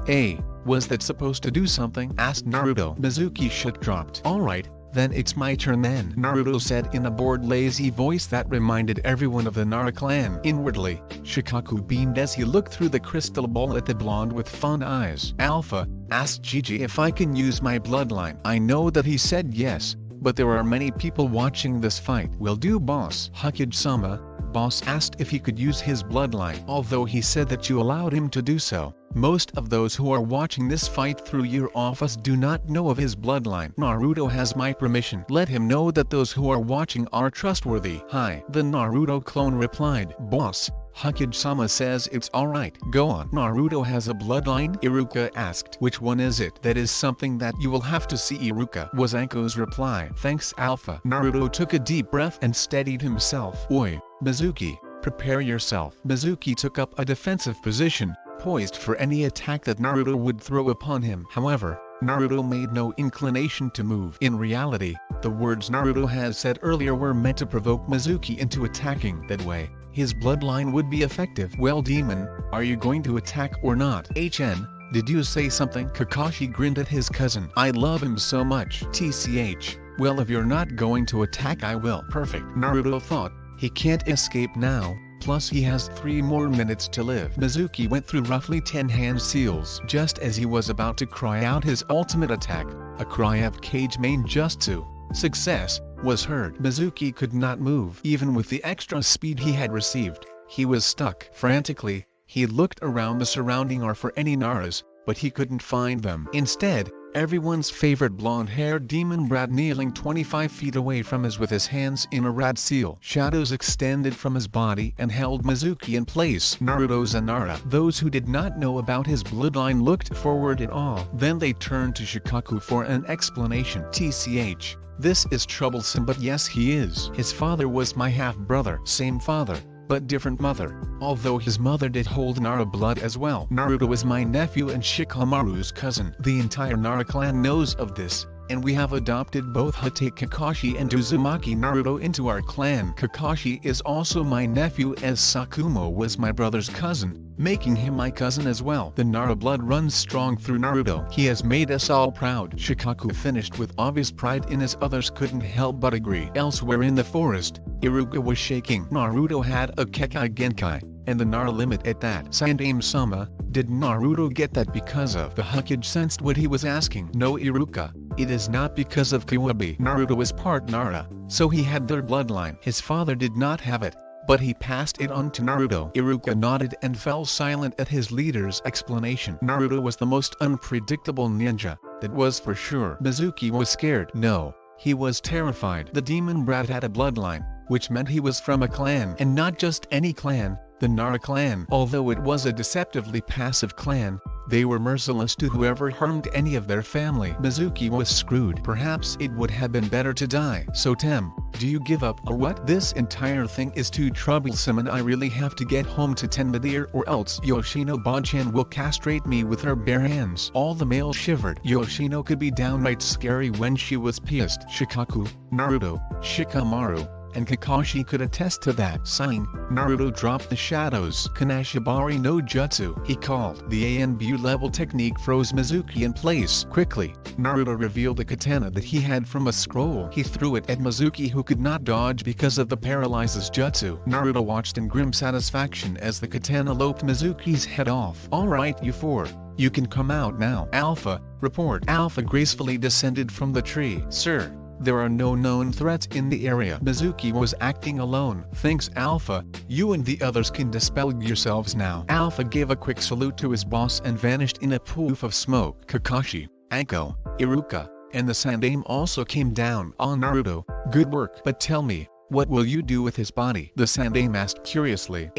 Was that supposed to do something? Asked Naruto. Mizuki shit dropped. Alright, then it's my turn then, Naruto said in a bored lazy voice that reminded everyone of the Nara clan. Inwardly, Shikaku beamed as he looked through the crystal ball at the blonde with fond eyes. Alpha, asked Gigi if I can use my bloodline. I know that he said yes, but there are many people watching this fight. Will do, boss. Hokage-sama, Boss asked if he could use his bloodline. Although he said that you allowed him to do so, most of those who are watching this fight through your office do not know of his bloodline. Naruto has my permission. Let him know that those who are watching are trustworthy. Hi. The Naruto clone replied. Boss, Hokage-sama says it's alright. Go on. Naruto has a bloodline? Iruka asked. Which one is it? That is something that you will have to see, Iruka, was Anko's reply. Thanks, Alpha. Naruto took a deep breath and steadied himself. Oi, Mizuki, prepare yourself. Mizuki took up a defensive position, poised for any attack that Naruto would throw upon him. However, Naruto made no inclination to move. In reality, the words Naruto had said earlier were meant to provoke Mizuki into attacking. That way, his bloodline would be effective. Well, demon, are you going to attack or not? HN, did you say something? Kakashi grinned at his cousin. I love him so much. TCH, well, if you're not going to attack, I will. Perfect. Naruto thought, he can't escape now, plus he has 3 more minutes to live. Mizuki went through roughly 10 hand seals. Just as he was about to cry out his ultimate attack, a cry of Kage main jutsu, success, was heard. Mizuki could not move. Even with the extra speed he had received, he was stuck. Frantically, he looked around the surrounding area for any Naras, but he couldn't find them. Instead, everyone's favorite blonde-haired demon Brad kneeling 25 feet away from us with his hands in a rad seal. Shadows extended from his body and held Mizuki in place. Naruto's a Nara. Those who did not know about his bloodline looked forward in awe. Then they turned to Shikaku for an explanation. TCH, this is troublesome, but yes, he is. His father was my half-brother. Same father, but different mother, although his mother did hold Nara blood as well. Naruto is my nephew and Shikamaru's cousin. The entire Nara clan knows of this, and we have adopted both Hate Kakashi and Uzumaki Naruto into our clan. Kakashi is also my nephew, as Sakumo was my brother's cousin, making him my cousin as well. The Nara blood runs strong through Naruto. He has made us all proud. Shikaku finished with obvious pride in his others couldn't help but agree. Elsewhere in the forest, Iruka was shaking. Naruto had a Kekai Genkai, and the Nara limit at that. Sandaime-sama, did Naruto get that because of the Hokage? Sensed what he was asking. No, Iruka, it is not because of Kawabe. Naruto is part Nara, so he had their bloodline. His father did not have it, but he passed it on to Naruto. Iruka nodded and fell silent at his leader's explanation. Naruto was the most unpredictable ninja, that was for sure. Mizuki was scared. No, he was terrified. The demon brat had a bloodline, which meant he was from a clan, and not just any clan, the Nara clan. Although it was a deceptively passive clan, they were merciless to whoever harmed any of their family. Mizuki was screwed. Perhaps it would have been better to die. So Tem, do you give up or what? This entire thing is too troublesome and I really have to get home to Tenmadir or else Yoshino Bachan will castrate me with her bare hands. All the males shivered. Yoshino could be downright scary when she was pissed. Shikaku, Naruto, Shikamaru, and Kakashi could attest to that. Sighing, Naruto dropped the shadows. Kanashibari no Jutsu, he called. The ANBU level technique froze Mizuki in place. Quickly, Naruto revealed a katana that he had from a scroll. He threw it at Mizuki, who could not dodge because of the paralyzes jutsu. Naruto watched in grim satisfaction as the katana loped Mizuki's head off. Alright you four, you can come out now. Alpha, report. Alpha gracefully descended from the tree. Sir, there are no known threats in the area. Mizuki was acting alone. Thanks Alpha, you and the others can dispel yourselves now. Alpha gave a quick salute to his boss and vanished in a poof of smoke. Kakashi, Anko, Iruka, and the Sandaime also came down on Naruto. Good work. But tell me, what will you do with his body? The Sandaime asked curiously.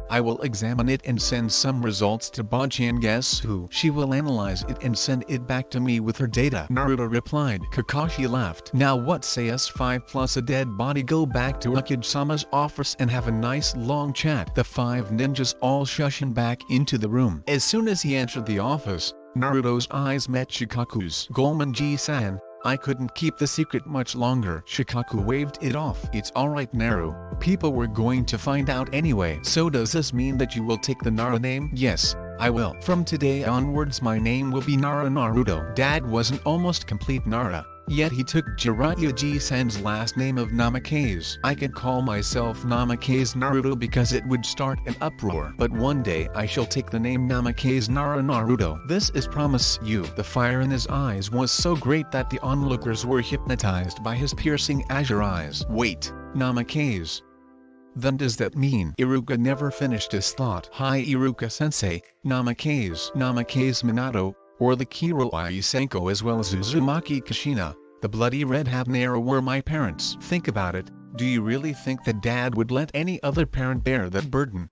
I will examine it and send some results to Bachan. Guess who? She will analyze it and send it back to me with her data. Naruto replied. Kakashi laughed. Now what say us 5 plus a dead body go back to Hokage-sama's office and have a nice long chat. The 5 ninjas all shushed back into the room. As soon as he entered the office, Naruto's eyes met Shikaku's. Gomonji-san, I couldn't keep the secret much longer. Shikaku waved it off. It's alright Naru, people were going to find out anyway. So does this mean that you will take the Nara name? Yes, I will. From today onwards my name will be Nara Naruto. Dad wasn't almost complete Nara, yet he took Jiraiya-ji-san's last name of Namikaze. I could call myself Namikaze Naruto because it would start an uproar. But one day I shall take the name Namikaze Nara Naruto. This is promise you. The fire in his eyes was so great that the onlookers were hypnotized by his piercing azure eyes. Wait, Namikaze. Then does that mean? Iruka never finished his thought. Hi Iruka-sensei, Namikaze Minato, or the Kiroi Senko as well as Uzumaki Kushina, the bloody red habanero were my parents. Think about it, do you really think that Dad would let any other parent bear that burden?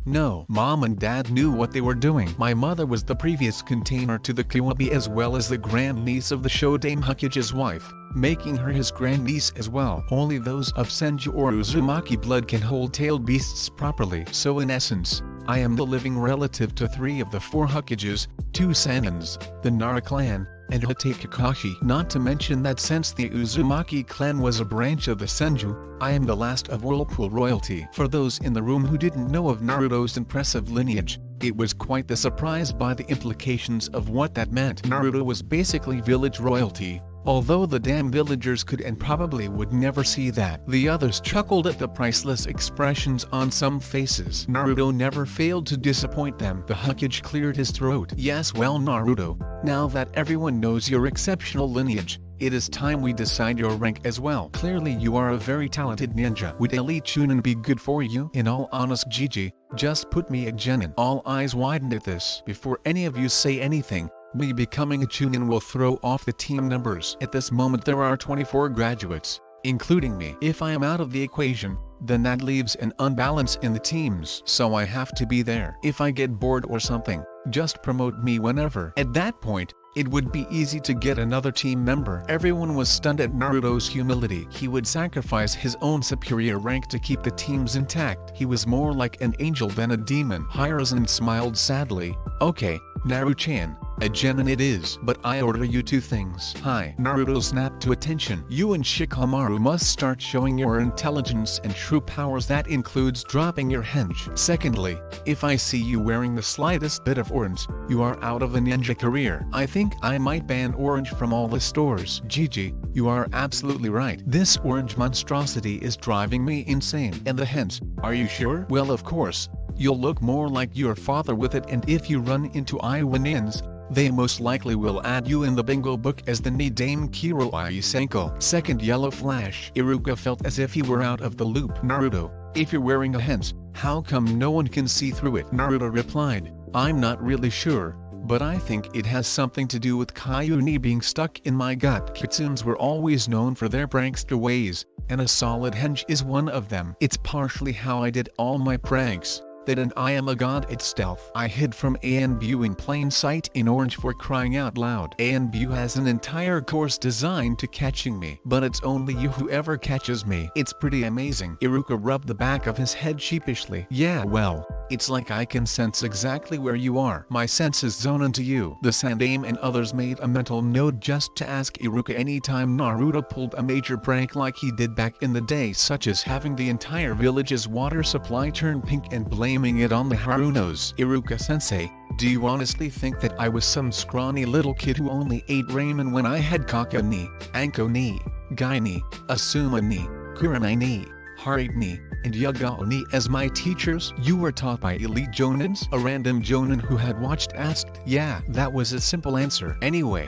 No. Mom and Dad knew what they were doing. My mother was the previous container to the Kawabe as well as the grandniece of the Shodaime Hokage's wife, making her his grandniece as well. Only those of Senju or Uzumaki blood can hold tailed beasts properly. So in essence, I am the living relative to 3 of the 4 Hokages, 2 Sanins, the Nara clan, and Hate Kakashi. Not to mention that since the Uzumaki clan was a branch of the Senju, I am the last of Whirlpool royalty. For those in the room who didn't know of Naruto's impressive lineage, it was quite the surprise by the implications of what that meant. Naruto was basically village royalty, although the damn villagers could and probably would never see that. The others chuckled at the priceless expressions on some faces. Naruto never failed to disappoint them. The Hokage cleared his throat. Yes, well Naruto, now that everyone knows your exceptional lineage, it is time we decide your rank as well. Clearly you are a very talented ninja. Would Elite Chunin be good for you? In all honest Gigi, just put me a genin. All eyes widened at this. Before any of you say anything, me becoming a Chunin will throw off the team numbers. At this moment there are 24 graduates, including me. If I am out of the equation, then that leaves an unbalance in the teams. So I have to be there. If I get bored or something, just promote me whenever. At that point, it would be easy to get another team member. Everyone was stunned at Naruto's humility. He would sacrifice his own superior rank to keep the teams intact. He was more like an angel than a demon. Hiruzen smiled sadly. Okay, Naru-chan, a genin it is. But I order you two things. Hi. Naruto snapped to attention. You and Shikamaru must start showing your intelligence and true powers. That includes dropping your henge. Secondly, if I see you wearing the slightest bit of orange, you are out of a ninja career. I think I might ban orange from all the stores. Gigi, you are absolutely right. This orange monstrosity is driving me insane. And the hens, are you sure? Well, of course. You'll look more like your father with it, and if you run into Iwanins, they most likely will add you in the bingo book as the Dame Kiro Isenko. Second yellow flash. Iruka felt as if he were out of the loop. Naruto, if you're wearing a hens, how come no one can see through it? Naruto replied, I'm not really sure, but I think it has something to do with Kayuni being stuck in my gut. Kitsunes were always known for their prankster ways, and a solid henge is one of them. It's partially how I did all my pranks. That and I am a god at stealth. I hid from ANBU in plain sight in orange, for crying out loud. ANBU has an entire course designed to catching me. But it's only you who ever catches me. It's pretty amazing. Iruka rubbed the back of his head sheepishly. Yeah, well, it's like I can sense exactly where you are. My senses zone into you. The Sandame and others made a mental note just to ask Iruka anytime Naruto pulled a major prank like he did back in the day, such as having the entire village's water supply turn pink and blaming it on the Harunos. Iruka-sensei, do you honestly think that I was some scrawny little kid who only ate ramen when I had Kaka ni, Anko ni, Gai ni, Asuma ni, Kurenai ni, Harit ni, and Yagao ni as my teachers? You were taught by elite jonins? A random jonin who had watched asked. Yeah, that was a simple answer. Anyway,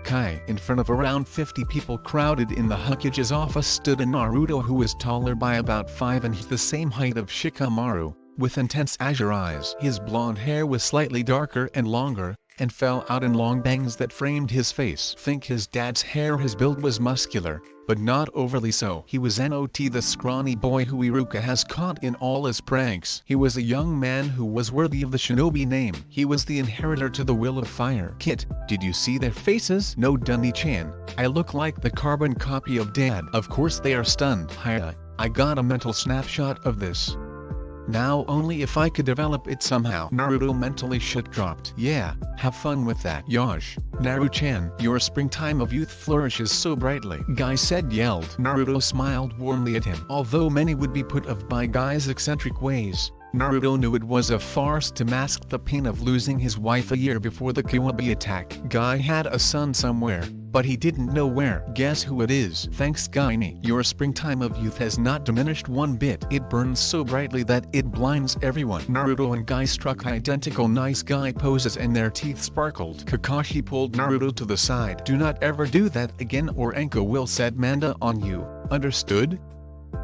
Kai, in front of around 50 people crowded in the Hokage's office, stood a Naruto who was taller by about 5 and the same height of Shikamaru, with intense azure eyes. His blonde hair was slightly darker and longer, and fell out in long bangs that framed his face. Think his dad's hair. His build was muscular, but not overly so. He was not the scrawny boy who Iruka has caught in all his pranks. He was a young man who was worthy of the shinobi name. He was the inheritor to the will of fire. Kit, did you see their faces? No, Dunny-chan, I look like the carbon copy of Dad. Of course they are stunned. Hiya, I got a mental snapshot of this. Now only if I could develop it somehow. Naruto mentally shit dropped. Yeah, have fun with that. Yosh, Naru-chan, your springtime of youth flourishes so brightly. Guy said yelled. Naruto smiled warmly at him. Although many would be put off by Guy's eccentric ways, Naruto knew it was a farce to mask the pain of losing his wife a year before the Kiwabi attack. Guy had a son somewhere, but he didn't know where. Guess who it is? Thanks Guy-ni. Your springtime of youth has not diminished one bit. It burns so brightly that it blinds everyone. Naruto and Guy struck identical nice guy poses and their teeth sparkled. Kakashi pulled Naruto to the side. Do not ever do that again or Enko will set Manda on you. Understood?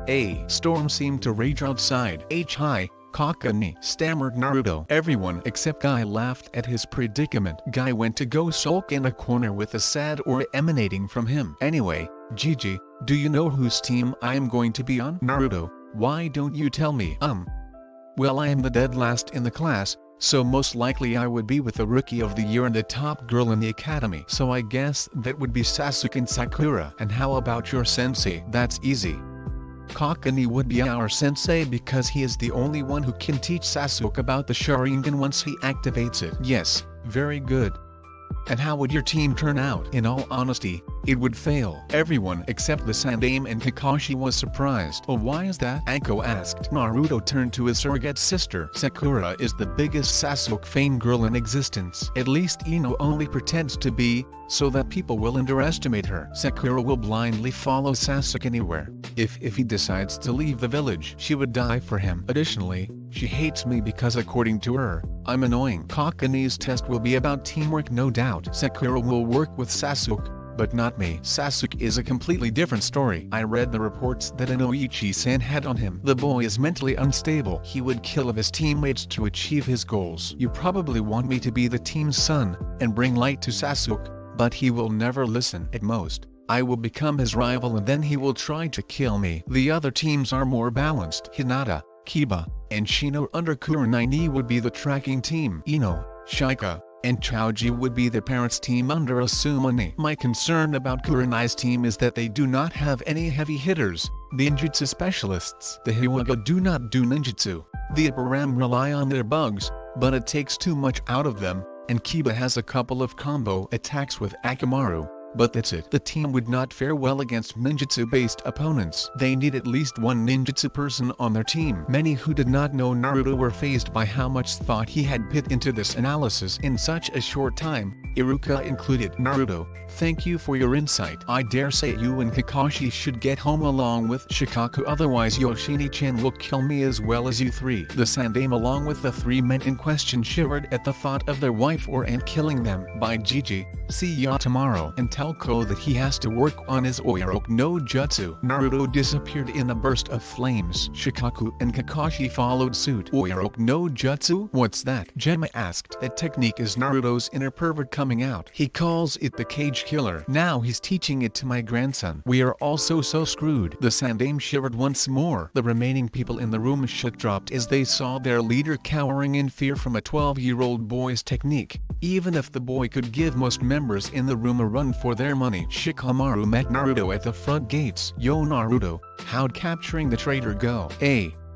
A storm seemed to rage outside. Hi. Kaka-ni, stammered Naruto. Everyone except Guy laughed at his predicament. Guy went to go sulk in a corner with a sad aura emanating from him. Anyway, Gigi, do you know whose team I am going to be on? Naruto, why don't you tell me? Well, I am the dead last in the class, so most likely I would be with the rookie of the year and the top girl in the academy. So I guess that would be Sasuke and Sakura. And how about your sensei? That's easy. Kaka-ni would be our sensei because he is the only one who can teach Sasuke about the Sharingan once he activates it. Yes, very good. And how would your team turn out? In all honesty, it would fail. Everyone except the Sandame and Kakashi was surprised. Oh, why is that? Anko asked. Naruto turned to his surrogate sister. Sakura is the biggest Sasuke fangirl in existence. At least Ino only pretends to be, so that people will underestimate her. Sakura will blindly follow Sasuke anywhere. If he decides to leave the village, she would die for him. Additionally, she hates me because according to her, I'm annoying. Kakane's test will be about teamwork, no doubt. Sakura will work with Sasuke, but not me. Sasuke is a completely different story. I read the reports that Inoichi-san had on him. The boy is mentally unstable. He would kill his teammates to achieve his goals. You probably want me to be the team's son, and bring light to Sasuke, but he will never listen. At most, I will become his rival and then he will try to kill me. The other teams are more balanced. Hinata, Kiba, and Shino under Kurenai would be the tracking team. Ino, Shika, and Chaoji would be the parents' team under Asuma. My concern about Kurenai's team is that they do not have any heavy hitters, the ninjutsu specialists. The Hyuga do not do ninjutsu. The Ibaram rely on their bugs, but it takes too much out of them, and Kiba has a couple of combo attacks with Akamaru. But that's it. The team would not fare well against ninjutsu-based opponents. They need at least one ninjutsu person on their team. Many who did not know Naruto were fazed by how much thought he had put into this analysis in such a short time, Iruka included. Naruto, thank you for your insight. I dare say you and Kakashi should get home along with Shikaku, otherwise Yoshini-chan will kill me as well as you three. The Sandaime along with the three men in question shivered at the thought of their wife or aunt killing them. By Gigi, see ya tomorrow, and tell Ko that he has to work on his Oiroke no Jutsu. Naruto disappeared in a burst of flames. Shikaku and Kakashi followed suit. Oiroke no Jutsu? What's that? Gemma asked. That technique is Naruto's inner pervert coming out. He calls it the cage killer. Now he's teaching it to my grandson. We are also so screwed. The Sandaime shivered once more. The remaining people in the room shit dropped as they saw their leader cowering in fear from a 12-year-old boy's technique. Even if the boy could give most members in the room a run for their money. Shikamaru met Naruto at the front gates. Yo Naruto, how'd capturing the traitor go?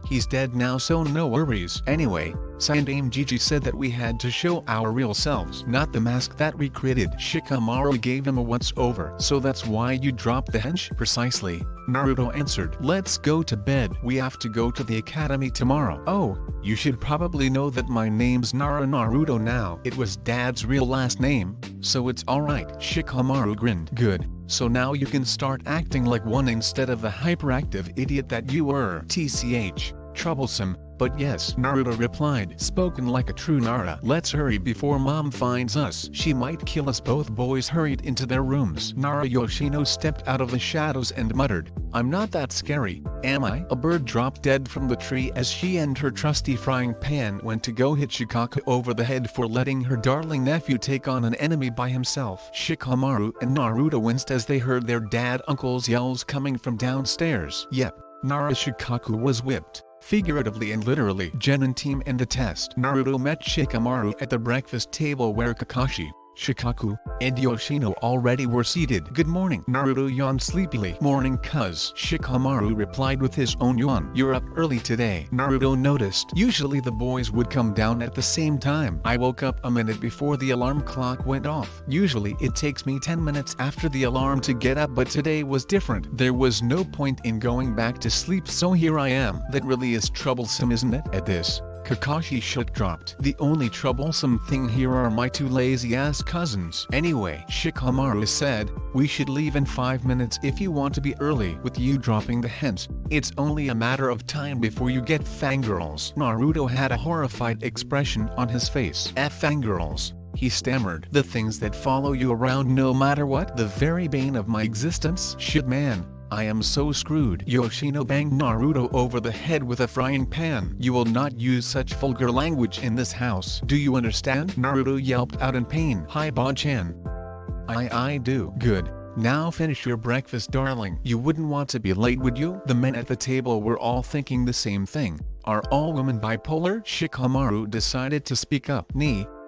He's dead now, so no worries. Anyway, Sandaime Gigi said that we had to show our real selves, not the mask that we created. Shikamaru gave him a once over. So that's why you dropped the hench? Precisely, Naruto answered. Let's go to bed. We have to go to the academy tomorrow. Oh, you should probably know that my name's Nara Naruto now. It was Dad's real last name, so it's alright. Shikamaru grinned. Good. So now you can start acting like one instead of the hyperactive idiot that you were. TCH, troublesome, but yes, Naruto replied, spoken like a true Nara. Let's hurry before Mom finds us. She might kill us. Both boys hurried into their rooms. Nara Yoshino stepped out of the shadows and muttered, I'm not that scary, am I? A bird dropped dead from the tree as she and her trusty frying pan went to go hit Shikaku over the head for letting her darling nephew take on an enemy by himself. Shikamaru and Naruto winced as they heard their dad-uncle's yells coming from downstairs. Yep, Nara Shikaku was whipped. Figuratively and literally. Genin team and the test. Naruto met Shikamaru at the breakfast table where Kakashi, Shikaku, and Yoshino already were seated. Good morning. Naruto yawned sleepily. Morning cuz. Shikamaru replied with his own yawn. You're up early today. Naruto noticed. Usually the boys would come down at the same time. I woke up a minute before the alarm clock went off. Usually it takes me 10 minutes after the alarm to get up, but today was different. There was no point in going back to sleep, so here I am. That really is troublesome, isn't it? At this, Kakashi shit dropped. The only troublesome thing here are my two lazy-ass cousins. Anyway, Shikamaru said, we should leave in 5 minutes if you want to be early. With you dropping the hints, it's only a matter of time before you get fangirls. Naruto had a horrified expression on his face. Fangirls, he stammered. The things that follow you around no matter what? The very bane of my existence? Shit man, I am so screwed. Yoshino banged Naruto over the head with a frying pan. You will not use such vulgar language in this house. Do you understand? Naruto yelped out in pain. Hi Ba-chan. I do. Good. Now finish your breakfast, darling. You wouldn't want to be late, would you? The men at the table were all thinking the same thing. Are all women bipolar? Shikamaru decided to speak up.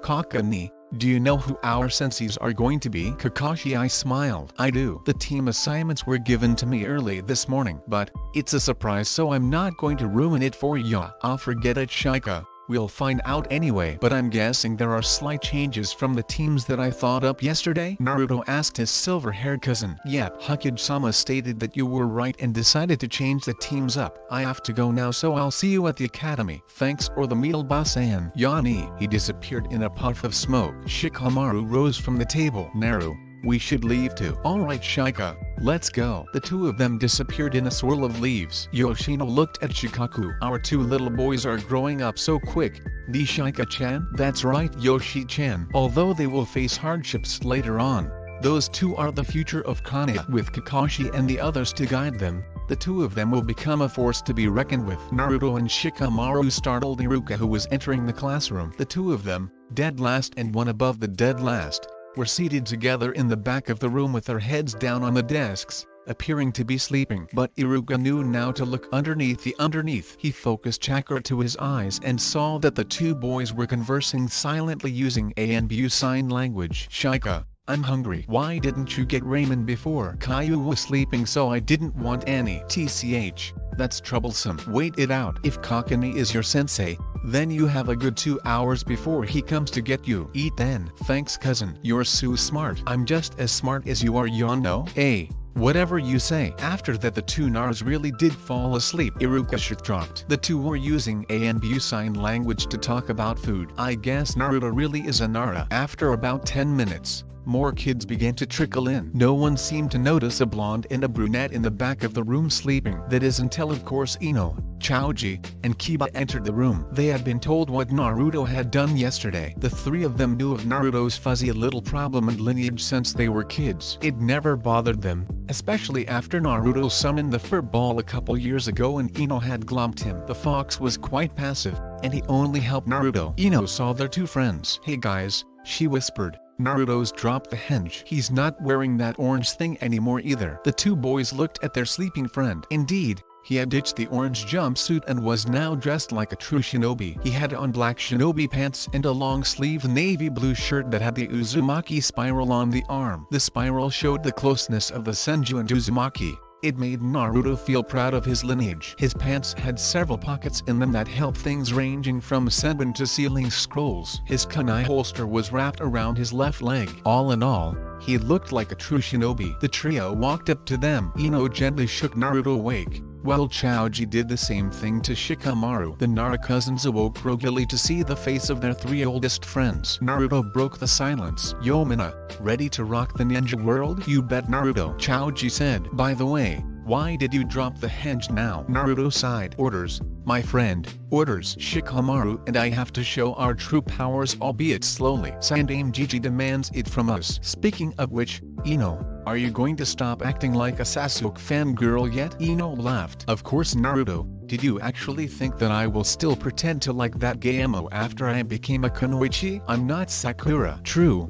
Kaka, do you know who our senseis are going to be? Kakashi I smiled. I do. The team assignments were given to me early this morning, but it's a surprise, so I'm not going to ruin it for ya. I'll forget it, Shika. We'll find out anyway. But I'm guessing there are slight changes from the teams that I thought up yesterday? Naruto asked his silver-haired cousin. Yep. Hokage-sama stated that you were right and decided to change the teams up. I have to go now, so I'll see you at the academy. Thanks for the meal, boss-an. Yanni. He disappeared in a puff of smoke. Shikamaru rose from the table. Naru, we should leave too. Alright Shika, let's go. The two of them disappeared in a swirl of leaves. Yoshino looked at Shikaku. Our two little boys are growing up so quick. The Shika-chan? That's right, Yoshi-chan. Although they will face hardships later on, those two are the future of Konoha. With Kakashi and the others to guide them, the two of them will become a force to be reckoned with. Naruto and Shikamaru startled Iruka, who was entering the classroom. The two of them, dead last and one above the dead last, were seated together in the back of the room with their heads down on the desks, appearing to be sleeping. But Iruka knew now to look underneath the underneath. He focused chakra to his eyes and saw that the two boys were conversing silently using A and B sign language. Shika, I'm hungry. Why didn't you get ramen before? Caillou was sleeping, so I didn't want any. TCH, that's troublesome. Wait it out. If Kakani is your sensei, Then you have a good 2 hours before he comes to get you. Eat then. Thanks cousin. You're so smart. I'm just as smart as you are, no? Hey. Whatever you say. After that the two Naras really did fall asleep. Iruka shit dropped. The two were using A and B sign language to talk about food. I guess Naruto really is a Nara. After about 10 minutes, more kids began to trickle in. No one seemed to notice a blonde and a brunette in the back of the room sleeping. That is until of course Ino, Chaoji, and Kiba entered the room. They had been told what Naruto had done yesterday. The three of them knew of Naruto's fuzzy little problem and lineage since they were kids. It never bothered them, especially after Naruto summoned the fur ball a couple years ago and Ino had glomped him. The fox was quite passive, and he only helped Naruto. Ino saw their two friends. Hey guys, she whispered. Naruto's dropped the henge. He's not wearing that orange thing anymore either. The two boys looked at their sleeping friend. Indeed, he had ditched the orange jumpsuit and was now dressed like a true shinobi. He had on black shinobi pants and a long-sleeved navy blue shirt that had the Uzumaki spiral on the arm. The spiral showed the closeness of the Senju and Uzumaki. It made Naruto feel proud of his lineage. His pants had several pockets in them that held things ranging from senbon to sealing scrolls. His kunai holster was wrapped around his left leg. All in all, he looked like a true shinobi. The trio walked up to them. Ino gently shook Naruto awake, while Chaoji did the same thing to Shikamaru. The Nara cousins awoke groggily to see the face of their three oldest friends. Naruto broke the silence. Yo Mina, ready to rock the ninja world? You bet Naruto, Chaoji said. By the way, why did you drop the henge now? Naruto sighed. Orders, my friend, orders. Shikamaru and I have to show our true powers, albeit slowly. Sandame Gigi demands it from us. Speaking of which, Ino, are you going to stop acting like a Sasuke fangirl yet? Ino laughed. Of course Naruto, did you actually think that I will still pretend to like that Gaemo after I became a kunoichi? I'm not Sakura. True.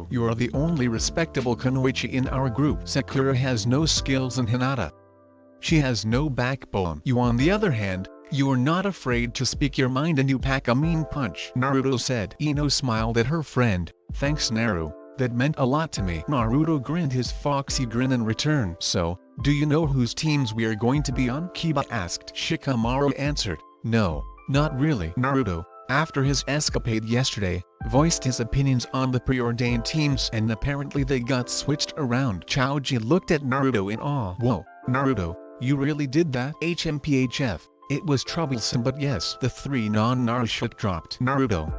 You are the only respectable kunoichi in our group. Sakura has no skills and Hinata. She has no backbone. You on the other hand, you are not afraid to speak your mind and you pack a mean punch. Naruto said. Ino smiled at her friend. Thanks Naru, that meant a lot to me. Naruto grinned his foxy grin in return. So, do you know whose teams we are going to be on? Kiba asked. Shikamaru answered. No, not really. Naruto, after his escapade yesterday, voiced his opinions on the preordained teams and apparently they got switched around. Chaoji looked at Naruto in awe. Whoa, Naruto, you really did that? HMPHF. It was troublesome but yes. The three non-Nara shit dropped. Naruto,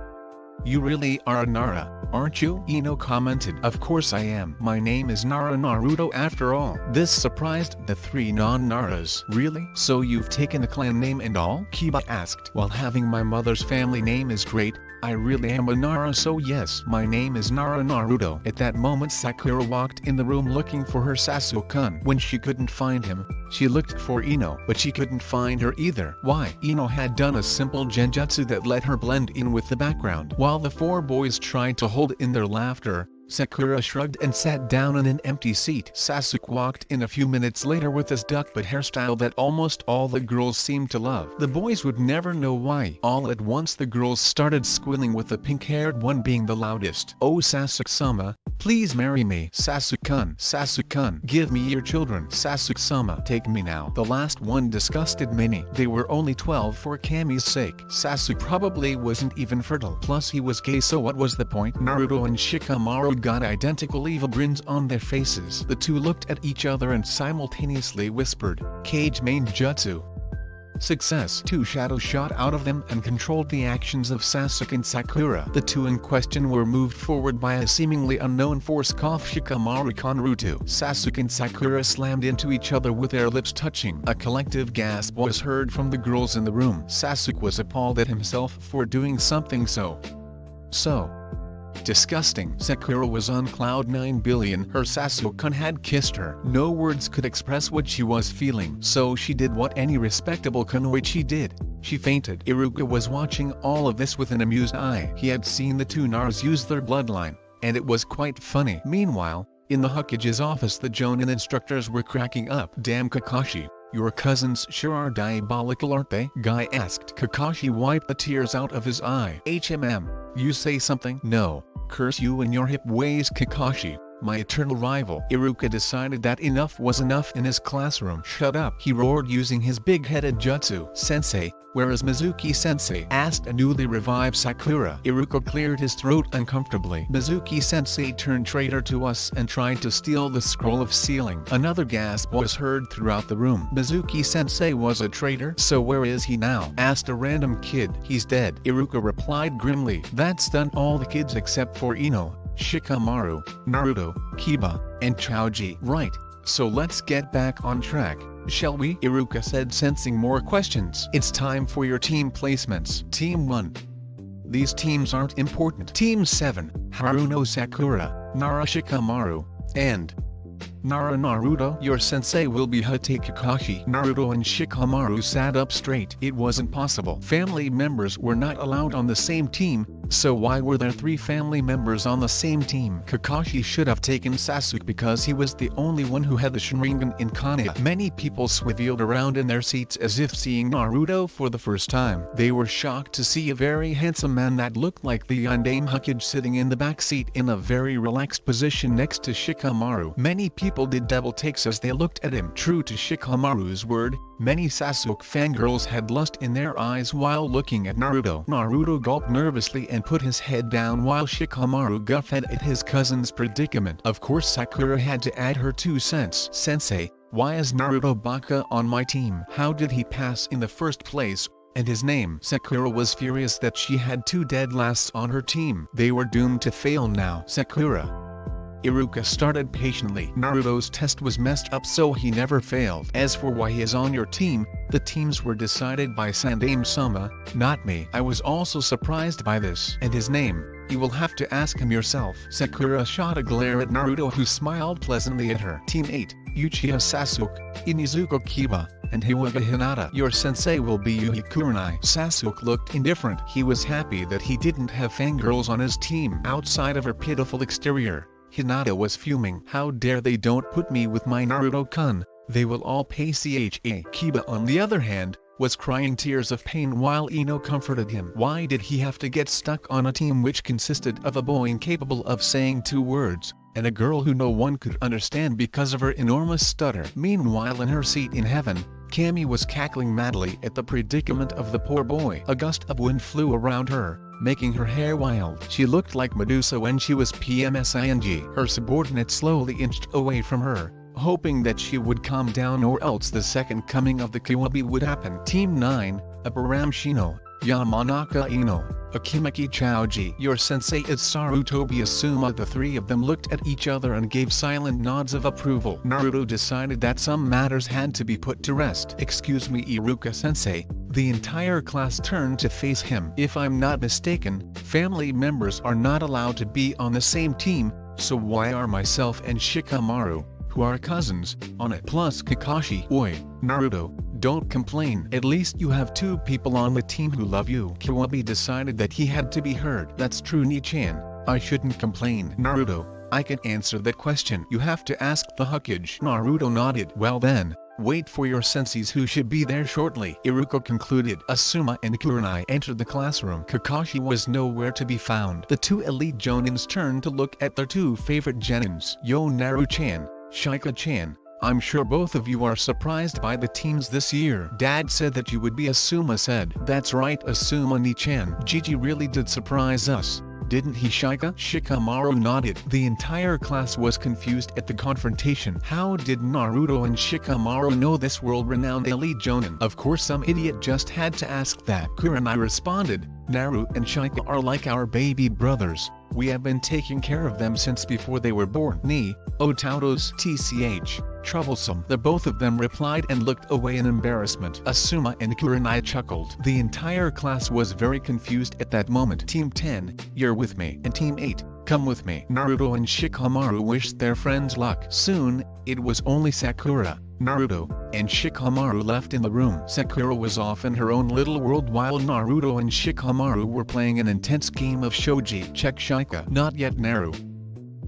you really are a Nara, aren't you? Ino commented. Of course I am. My name is Nara Naruto after all. This surprised the three non-Naras. Really? So you've taken a clan name and all? Kiba asked. While having my mother's family name is great, I really am a Nara, so yes, my name is Nara Naruto. At that moment Sakura walked in the room looking for her Sasuke-kun. When she couldn't find him, she looked for Ino, but she couldn't find her either. Why? Ino had done a simple genjutsu that let her blend in with the background. While the four boys tried to hold in their laughter, Sakura shrugged and sat down in an empty seat. Sasuke walked in a few minutes later with his duck-butt hairstyle that almost all the girls seemed to love. The boys would never know why. All at once the girls started squealing, with the pink-haired one being the loudest. Oh Sasuke-sama, please marry me. Sasuke-kun, give me your children. Sasuke-sama, take me now. The last one disgusted many. They were only 12 for Kami's sake. Sasuke probably wasn't even fertile. Plus he was gay, so what was the point? Naruto and Shikamaru got identical evil grins on their faces. The two looked at each other and simultaneously whispered, Kage main jutsu. Success. Two shadows shot out of them and controlled the actions of Sasuke and Sakura. The two in question were moved forward by a seemingly unknown force called Shikamaru Konrutu. Sasuke and Sakura slammed into each other with their lips touching. A collective gasp was heard from the girls in the room. Sasuke was appalled at himself for doing something so disgusting. Sakura was on cloud 9 billion. Her Sasuke-kun had kissed her. No words could express what she was feeling, so she did what any respectable kunoichi did. She fainted. Iruka was watching all of this with an amused eye. He had seen the two Naras use their bloodline, and it was quite funny. Meanwhile, in the Hokage's office the Jonin instructors were cracking up. Damn Kakashi, your cousins sure are diabolical, aren't they? Guy asked. Kakashi wiped the tears out of his eye. You say something? No. Curse you and your hip ways, Kakashi. my eternal rival. Iruka decided that enough was enough in his classroom. Shut up, he roared using his big-headed jutsu. Sensei, where is Mizuki-sensei? Asked a newly revived Sakura. Iruka cleared his throat uncomfortably. Mizuki-sensei turned traitor to us and tried to steal the scroll of sealing. Another gasp was heard throughout the room. Mizuki-sensei was a traitor? So where is he now? Asked a random kid. He's dead. Iruka replied grimly. That stunned all the kids except for Ino, Shikamaru, Naruto, Kiba, and Choji. Right, so let's get back on track, shall we? Iruka said, sensing more questions. It's time for your team placements. Team 1. These teams aren't important. Team 7, Haruno Sakura, Nara Shikamaru, and Nara Naruto. Your sensei will be Hate Kakashi. Naruto and Shikamaru sat up straight. It wasn't possible. Family members were not allowed on the same team, so why were there 3 family members on the same team? Kakashi should have taken Sasuke because he was the only one who had the Sharingan in Konoha. Many people swiveled around in their seats as if seeing Naruto for the first time. They were shocked to see a very handsome man that looked like the Yondaime Hokage sitting in the back seat in a very relaxed position next to Shikamaru. Many people did double takes as they looked at him. True to Shikamaru's word, many Sasuke fangirls had lust in their eyes while looking at Naruto. Naruto gulped nervously and put his head down while Shikamaru guffed at his cousin's predicament. Of course Sakura had to add her 2 cents. Sensei, why is Naruto Baka on my team? How did he pass in the first place? And his name? Sakura was furious that she had 2 dead lasts on her team. They were doomed to fail now. Sakura. Iruka started patiently. Naruto's test was messed up so he never failed. As for why he is on your team, the teams were decided by Sandaime-sama, not me. I was also surprised by this. And his name? You will have to ask him yourself. Sakura shot a glare at Naruto who smiled pleasantly at her. Team 8, Uchiha Sasuke, Inizuka Kiba, and Hiwaga Hinata. Your sensei will be Yuhi Kurenai. Sasuke looked indifferent. He was happy that he didn't have fangirls on his team. Outside of her pitiful exterior, Hinata was fuming. How dare they don't put me with my Naruto-kun, they will all pay CHA. Kiba on the other hand, was crying tears of pain while Ino comforted him. Why did he have to get stuck on a team which consisted of a boy incapable of saying 2 words, and a girl who no one could understand because of her enormous stutter? Meanwhile in her seat in heaven, Kami was cackling madly at the predicament of the poor boy. A gust of wind flew around her, making her hair wild. She looked like Medusa when she was PMSing. Her subordinate slowly inched away from her, hoping that she would calm down or else the second coming of the Kiwabi would happen. Team 9, Abiram Shino, Yamanaka Ino, Akimaki Choji. Your sensei is Sarutobi Asuma. The 3 of them looked at each other and gave silent nods of approval. Naruto decided that some matters had to be put to rest. Excuse me Iruka-sensei. The entire class turned to face him. If I'm not mistaken, family members are not allowed to be on the same team, so why are myself and Shikamaru, who are cousins, on it? Plus Kakashi. Oi, Naruto, don't complain. At least you have 2 people on the team who love you. Kiwabi decided that he had to be heard. That's true Ni-chan, I shouldn't complain. Naruto, I can answer that question. You have to ask the Hokage. Naruto nodded. Well then, wait for your senseis who should be there shortly. Iruka concluded. Asuma and Kurenai entered the classroom. Kakashi was nowhere to be found. The 2 elite Jonins turned to look at their 2 favorite Genins. Yo Naru-chan, Shika-chan, I'm sure both of you are surprised by the teams this year. Dad said that you would be. Asuma said. That's right Asuma Ni-chan. Gigi really did surprise us, didn't he Shika? Shikamaru nodded. The entire class was confused at the confrontation. How did Naruto and Shikamaru know this world-renowned elite Jonin? Of course some idiot just had to ask that. Kurenai responded, Naru and Shika are like our baby brothers. We have been taking care of them since before they were born. Ni, Otautos, TCH, troublesome. The both of them replied and looked away in embarrassment. Asuma and Kurenai chuckled. The entire class was very confused at that moment. Team 10, you're with me. And Team 8, come with me. Naruto and Shikamaru wished their friends luck. Soon, it was only Sakura, Naruto, and Shikamaru left in the room. Sakura was off in her own little world while Naruto and Shikamaru were playing an intense game of shogi. Check Shika. Not yet Naru.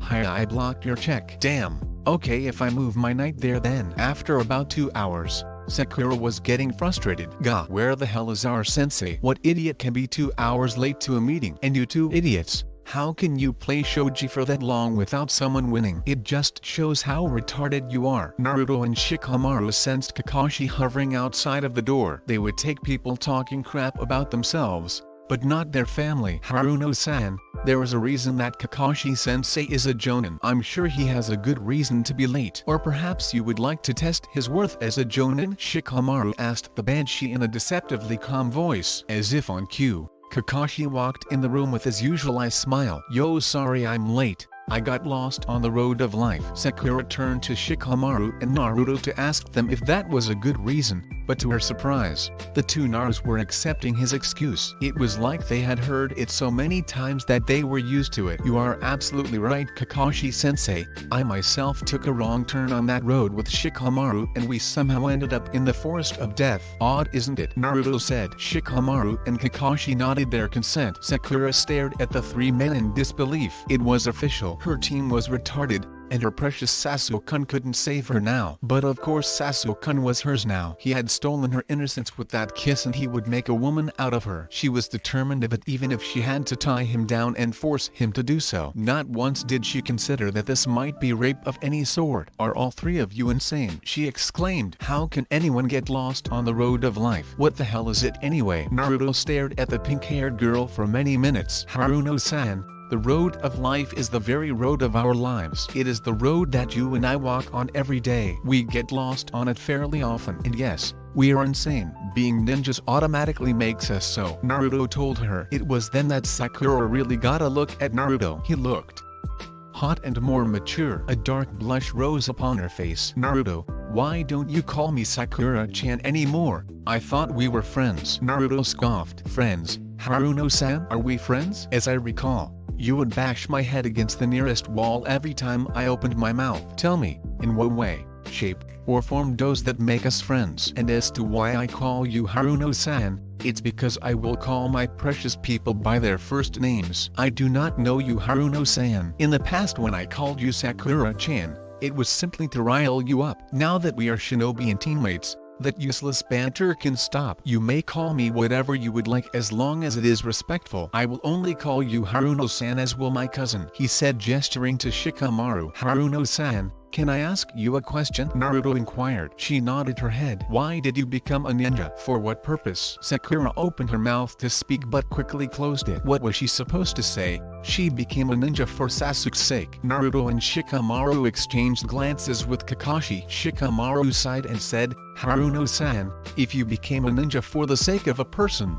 Hi, I blocked your check. Damn. Okay, if I move my knight there then. After about 2 hours, Sakura was getting frustrated. Gah, where the hell is our sensei? What idiot can be 2 hours late to a meeting? And you 2 idiots, How can you play shogi for that long without someone winning? It just shows how retarded you are. Naruto and Shikamaru sensed Kakashi hovering outside of the door. They would take people talking crap about themselves, but not their family. Haruno-san, there is a reason that Kakashi-sensei is a jonin. I'm sure he has a good reason to be late. Or perhaps you would like to test his worth as a jonin? Shikamaru asked the banshee in a deceptively calm voice. As if on cue, Kakashi walked in the room with his usual smile. Yo, sorry I'm late. I got lost on the road of life. Sakura turned to Shikamaru and Naruto to ask them if that was a good reason, but to her surprise, the two Naras were accepting his excuse. It was like they had heard it so many times that they were used to it. You are absolutely right, Kakashi-sensei. I myself took a wrong turn on that road with Shikamaru and we somehow ended up in the forest of death. Odd, isn't it? Naruto said. Shikamaru and Kakashi nodded their consent. Sakura stared at the three men in disbelief. It was official. Her team was retarded, and her precious Sasuke-kun couldn't save her now. But of course Sasuke-kun was hers now. He had stolen her innocence with that kiss and he would make a woman out of her. She was determined of it even if she had to tie him down and force him to do so. Not once did she consider that this might be rape of any sort. Are all three of you insane? She exclaimed. How can anyone get lost on the road of life? What the hell is it anyway? Naruto stared at the pink-haired girl for many minutes. Haruno-san, the road of life is the very road of our lives. It is the road that you and I walk on every day. We get lost on it fairly often. And yes, we are insane. Being ninjas automatically makes us so. Naruto told her. It was then that Sakura really got a look at Naruto. He looked hot and more mature. A dark blush rose upon her face. Naruto, why don't you call me Sakura-chan anymore? I thought we were friends. Naruto scoffed. Friends? Haruno-san? Are we friends? As I recall, you would bash my head against the nearest wall every time I opened my mouth. Tell me, in what way, shape, or form does that make us friends? And as to why I call you Haruno-san, it's because I will call my precious people by their first names. I do not know you, Haruno-san. In the past when I called you Sakura-chan, it was simply to rile you up. Now that we are shinobi and teammates, that useless banter can stop. You may call me whatever you would like as long as it is respectful. I will only call you Haruno-san, as will my cousin, he said, gesturing to Shikamaru. Haruno-san, can I ask you a question? Naruto inquired. She nodded her head. Why did you become a ninja? For what purpose? Sakura opened her mouth to speak but quickly closed it. What was she supposed to say? She became a ninja for Sasuke's sake. Naruto and Shikamaru exchanged glances with Kakashi. Shikamaru sighed and said, Haruno-san, if you became a ninja for the sake of a person,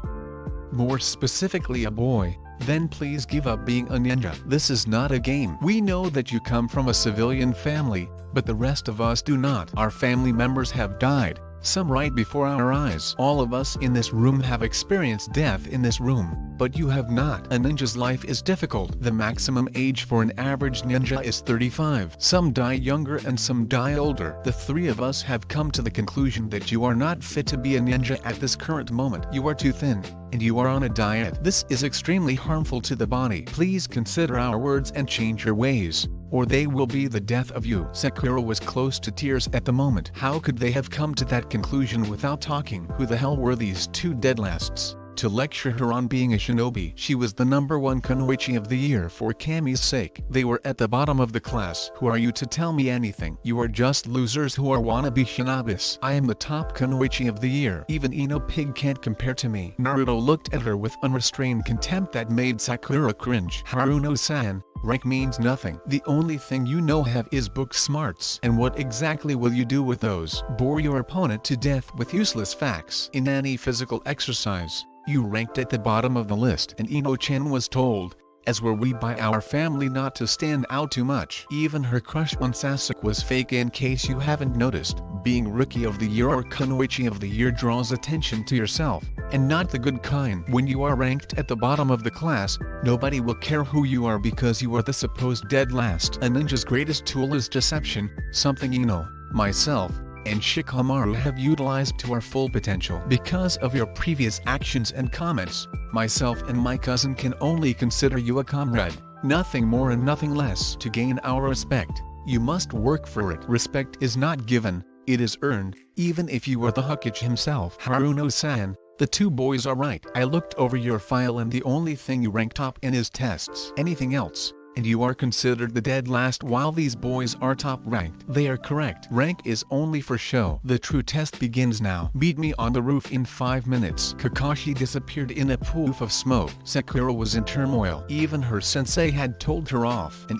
more specifically a boy, then please give up being a ninja. This is not a game. We know that you come from a civilian family, but the rest of us do not. Our family members have died, some right before our eyes. All of us in this room have experienced death in this room, but you have not. A ninja's life is difficult. The maximum age for an average ninja is 35. Some die younger and some die older. The three of us have come to the conclusion that you are not fit to be a ninja at this current moment. You are too thin, and you are on a diet. This is extremely harmful to the body. Please consider our words and change your ways, or they will be the death of you. Sakura was close to tears at the moment. How could they have come to that conclusion without talking? Who the hell were these two deadlasts to lecture her on being a shinobi? She was the #1 kunoichi of the year for Kami's sake. They were at the bottom of the class. Who are you to tell me anything? You are just losers who are wannabe shinobis. I am the top kunoichi of the year. Even Ino Pig can't compare to me. Naruto looked at her with unrestrained contempt that made Sakura cringe. Haruno-san, rank means nothing. The only thing you know have is book smarts. And what exactly will you do with those? Bore your opponent to death with useless facts. In any physical exercise, you ranked at the bottom of the list. And Ino-chan was told, as were we by our family, not to stand out too much. Even her crush on Sasuke was fake. In case you haven't noticed, being Rookie of the Year or Kunoichi of the Year draws attention to yourself, and not the good kind. When you are ranked at the bottom of the class, nobody will care who you are because you are the supposed dead last. A ninja's greatest tool is deception, something Ino, myself, and Shikamaru have utilized to our full potential. Because of your previous actions and comments, myself and my cousin can only consider you a comrade, nothing more and nothing less. To gain our respect, you must work for it. Respect is not given, it is earned, even if you are the Hokage himself. Haruno-san, The two boys are right. I looked over your file and the only thing you rank top in is tests. Anything else, and you are considered the dead last while these boys are top ranked. They are correct. Rank is only for show. The true test begins now. Beat me on the roof in 5 minutes. Kakashi disappeared in a poof of smoke. Sakura was in turmoil. Even her sensei had told her off. And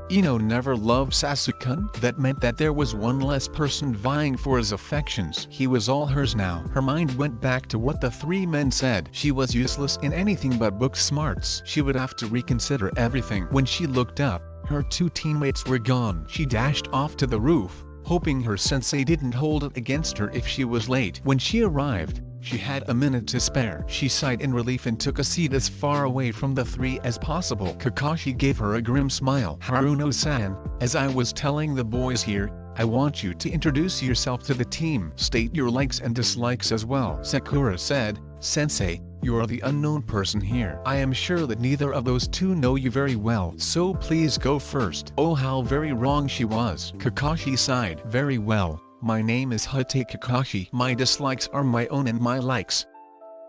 Ino never loved Sasuke. That meant that there was one less person vying for his affections. He was all hers now. Her mind went back to what the three men said. She was useless in anything but book smarts. She would have to reconsider everything. When she looked up, her two teammates were gone. She dashed off to the roof, hoping her sensei didn't hold it against her if she was late. When she arrived, she had a minute to spare. She sighed in relief and took a seat as far away from the three as possible. Kakashi gave her a grim smile. Haruno-san, as I was telling the boys here, I want you to introduce yourself to the team. State your likes and dislikes as well. Sakura said, Sensei, you are the unknown person here. I am sure that neither of those two know you very well, so please go first. Oh, how very wrong she was. Kakashi sighed. Very well. My name is Hate Kakashi. My dislikes are my own and my likes.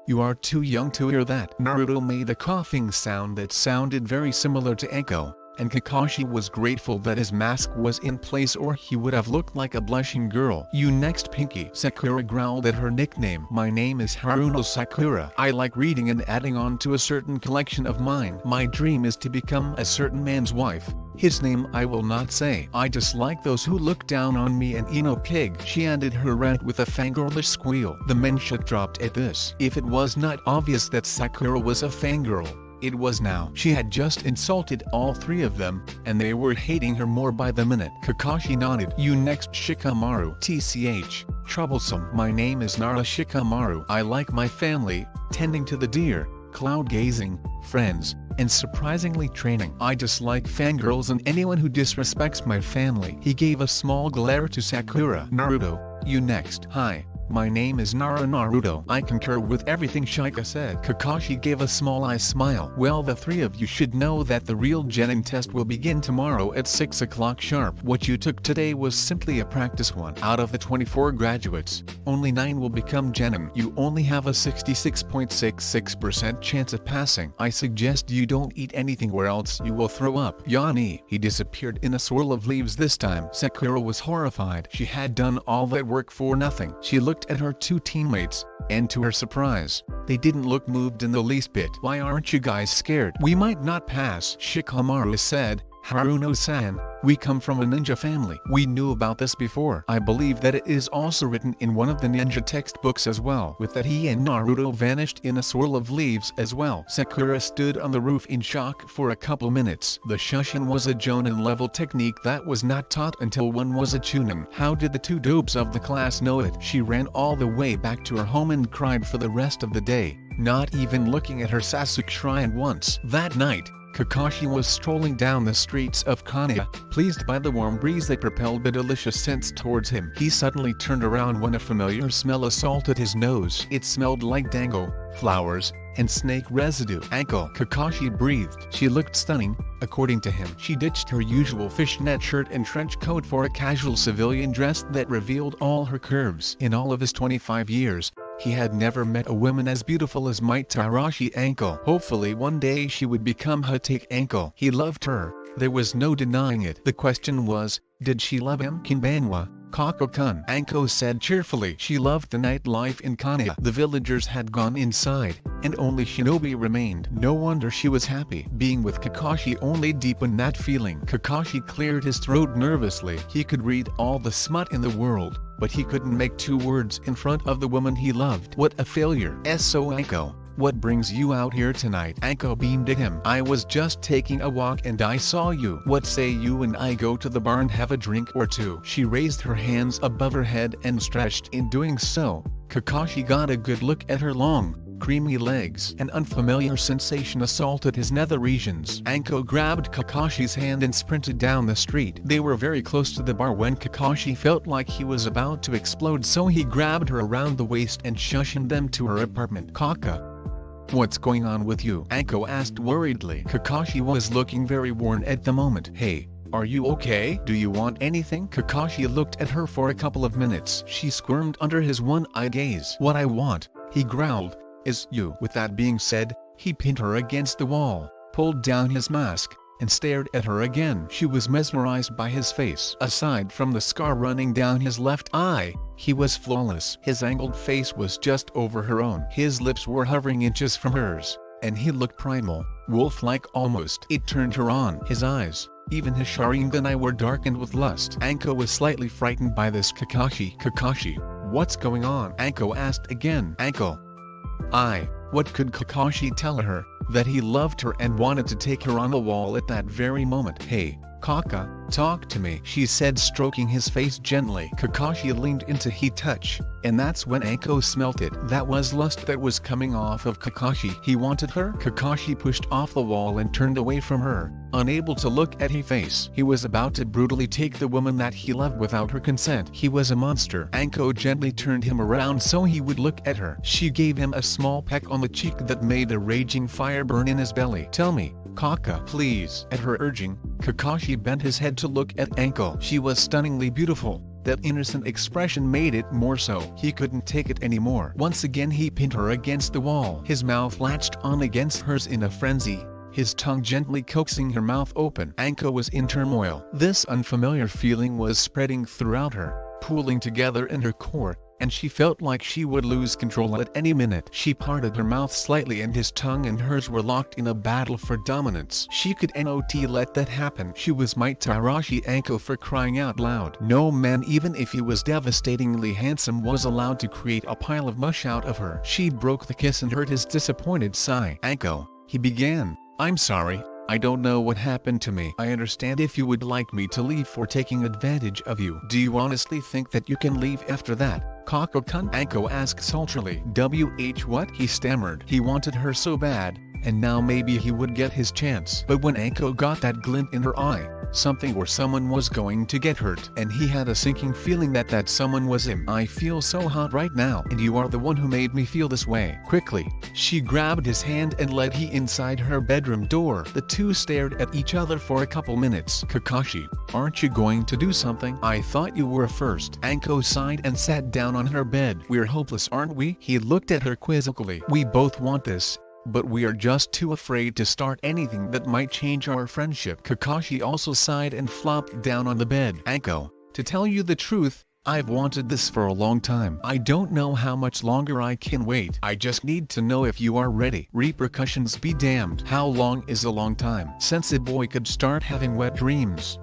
You are too young to hear that. Naruto made a coughing sound that sounded very similar to echo, and Kakashi was grateful that his mask was in place or he would have looked like a blushing girl. You next, Pinky. Sakura growled at her nickname. My name is Haruno Sakura. I like reading and adding on to a certain collection of mine. My dream is to become a certain man's wife. His name I will not say. I dislike those who look down on me and Ino pig. She ended her rant with a fangirlish squeal. The men shook dropped at this. If it was not obvious that Sakura was a fangirl, it was now. She had just insulted all three of them, and they were hating her more by the minute. Kakashi nodded. You next, Shikamaru. TCH. Troublesome. My name is Nara Shikamaru. I like my family, tending to the deer, cloud gazing, friends, and surprisingly training. I dislike fangirls and anyone who disrespects my family. He gave a small glare to Sakura. Naruto, you next. Hi. My name is Nara Naruto. I concur with everything Shika said. Kakashi gave a small eye smile. Well, the three of you should know that the real Genin test will begin tomorrow at 6 o'clock sharp. What you took today was simply a practice one. Out of the 24 graduates, only 9 will become Genin. You only have a 66.66% chance of passing. I suggest you don't eat anything or else you will throw up. Yanni. He disappeared in a swirl of leaves this time. Sakura was horrified. She had done all that work for nothing. She looked at her two teammates, and to her surprise, they didn't look moved in the least bit. Why aren't you guys scared? We might not pass, Shikamaru said. Haruno-san, we come from a ninja family. We knew about this before. I believe that it is also written in one of the ninja textbooks as well. With that, he and Naruto vanished in a swirl of leaves as well. Sakura stood on the roof in shock for a couple minutes. The Shushin was a Jonin level technique that was not taught until one was a Chunin. How did the two dopes of the class know it? She ran all the way back to her home and cried for the rest of the day, not even looking at her Sasuke shrine once. That night, Kakashi was strolling down the streets of Konoha, pleased by the warm breeze that propelled the delicious scents towards him. He suddenly turned around when a familiar smell assaulted his nose. It smelled like dango, flowers, and snake residue. Ankle. Kakashi breathed. She looked stunning, according to him. She ditched her usual fishnet shirt and trench coat for a casual civilian dress that revealed all her curves. In all of his 25 years, he had never met a woman as beautiful as Might Tarashi Ankle. Hopefully one day she would become Hatake Ankle. He loved her, there was no denying it. The question was, did she love him? Kinbanwa, Kako-kun. Anko said cheerfully. She loved the nightlife in Konoha. The villagers had gone inside, and only Shinobi remained. No wonder she was happy. Being with Kakashi only deepened that feeling. Kakashi cleared his throat nervously. He could read all the smut in the world, but he couldn't make 2 words in front of the woman he loved. What a failure. So Anko, what brings you out here tonight? Anko beamed at him. I was just taking a walk and I saw you. What say you and I go to the bar and have a drink or two? She raised her hands above her head and stretched. In doing so, Kakashi got a good look at her long, creamy legs. An unfamiliar sensation assaulted his nether regions. Anko grabbed Kakashi's hand and sprinted down the street. They were very close to the bar when Kakashi felt like he was about to explode, so he grabbed her around the waist and shushed them to her apartment. Kaka, what's going on with you? Anko asked worriedly. Kakashi was looking very worn at the moment. Hey, are you okay? Do you want anything? Kakashi looked at her for a couple of minutes. She squirmed under his one-eye gaze. What I want, he growled. Is you. With that being said, he pinned her against the wall, pulled down his mask, and stared at her again. She was mesmerized by his face. Aside from the scar running down his left eye, he was flawless. His angled face was just over her own. His lips were hovering inches from hers, and he looked primal, wolf-like almost. It turned her on. His eyes, even his Sharingan eye, were darkened with lust. Anko was slightly frightened by this. Kakashi, what's going on? Anko asked again. Anko. What could Kakashi tell her? That he loved her and wanted to take her on the wall at that very moment. Hey, Kaka, talk to me, she said, stroking his face gently. Kakashi leaned into his touch, and that's when Anko smelt it. That was lust that was coming off of Kakashi. He wanted her. Kakashi pushed off the wall and turned away from her, unable to look at her face. He was about to brutally take the woman that he loved without her consent. He was a monster. Anko gently turned him around so he would look at her. She gave him a small peck on the cheek that made a raging fire burn in his belly. Tell me, Kaka, please. At her urging, Kakashi bent his head to look at Anko. She was stunningly beautiful. That innocent expression made it more so. He couldn't take it anymore. Once again he pinned her against the wall. His mouth latched on against hers in a frenzy, his tongue gently coaxing her mouth open. Anko was in turmoil. This unfamiliar feeling was spreading throughout her, pooling together in her core, and she felt like she would lose control at any minute. She parted her mouth slightly and his tongue and hers were locked in a battle for dominance. She could not let that happen. She was Might Tarashi Anko, for crying out loud. No man, even if he was devastatingly handsome, was allowed to create a pile of mush out of her. She broke the kiss and heard his disappointed sigh. Anko, he began, I'm sorry. I don't know what happened to me. I understand if you would like me to leave for taking advantage of you. Do you honestly think that you can leave after that, Kaka-kun? Anko asked sultrily. What? He stammered. He wanted her so bad, and now maybe he would get his chance. But when Anko got that glint in her eye, something or someone was going to get hurt. And he had a sinking feeling that that someone was him. I feel so hot right now, and you are the one who made me feel this way. Quickly, she grabbed his hand and led him inside her bedroom door. The two stared at each other for a couple minutes. Kakashi, aren't you going to do something? I thought you were first. Anko sighed and sat down on her bed. We're hopeless, aren't we? He looked at her quizzically. We both want this, but we are just too afraid to start anything that might change our friendship. Kakashi also sighed and flopped down on the bed. Anko, to tell you the truth, I've wanted this for a long time. I don't know how much longer I can wait. I just need to know if you are ready. Repercussions be damned. How long is a long time? Since a boy could start having wet dreams.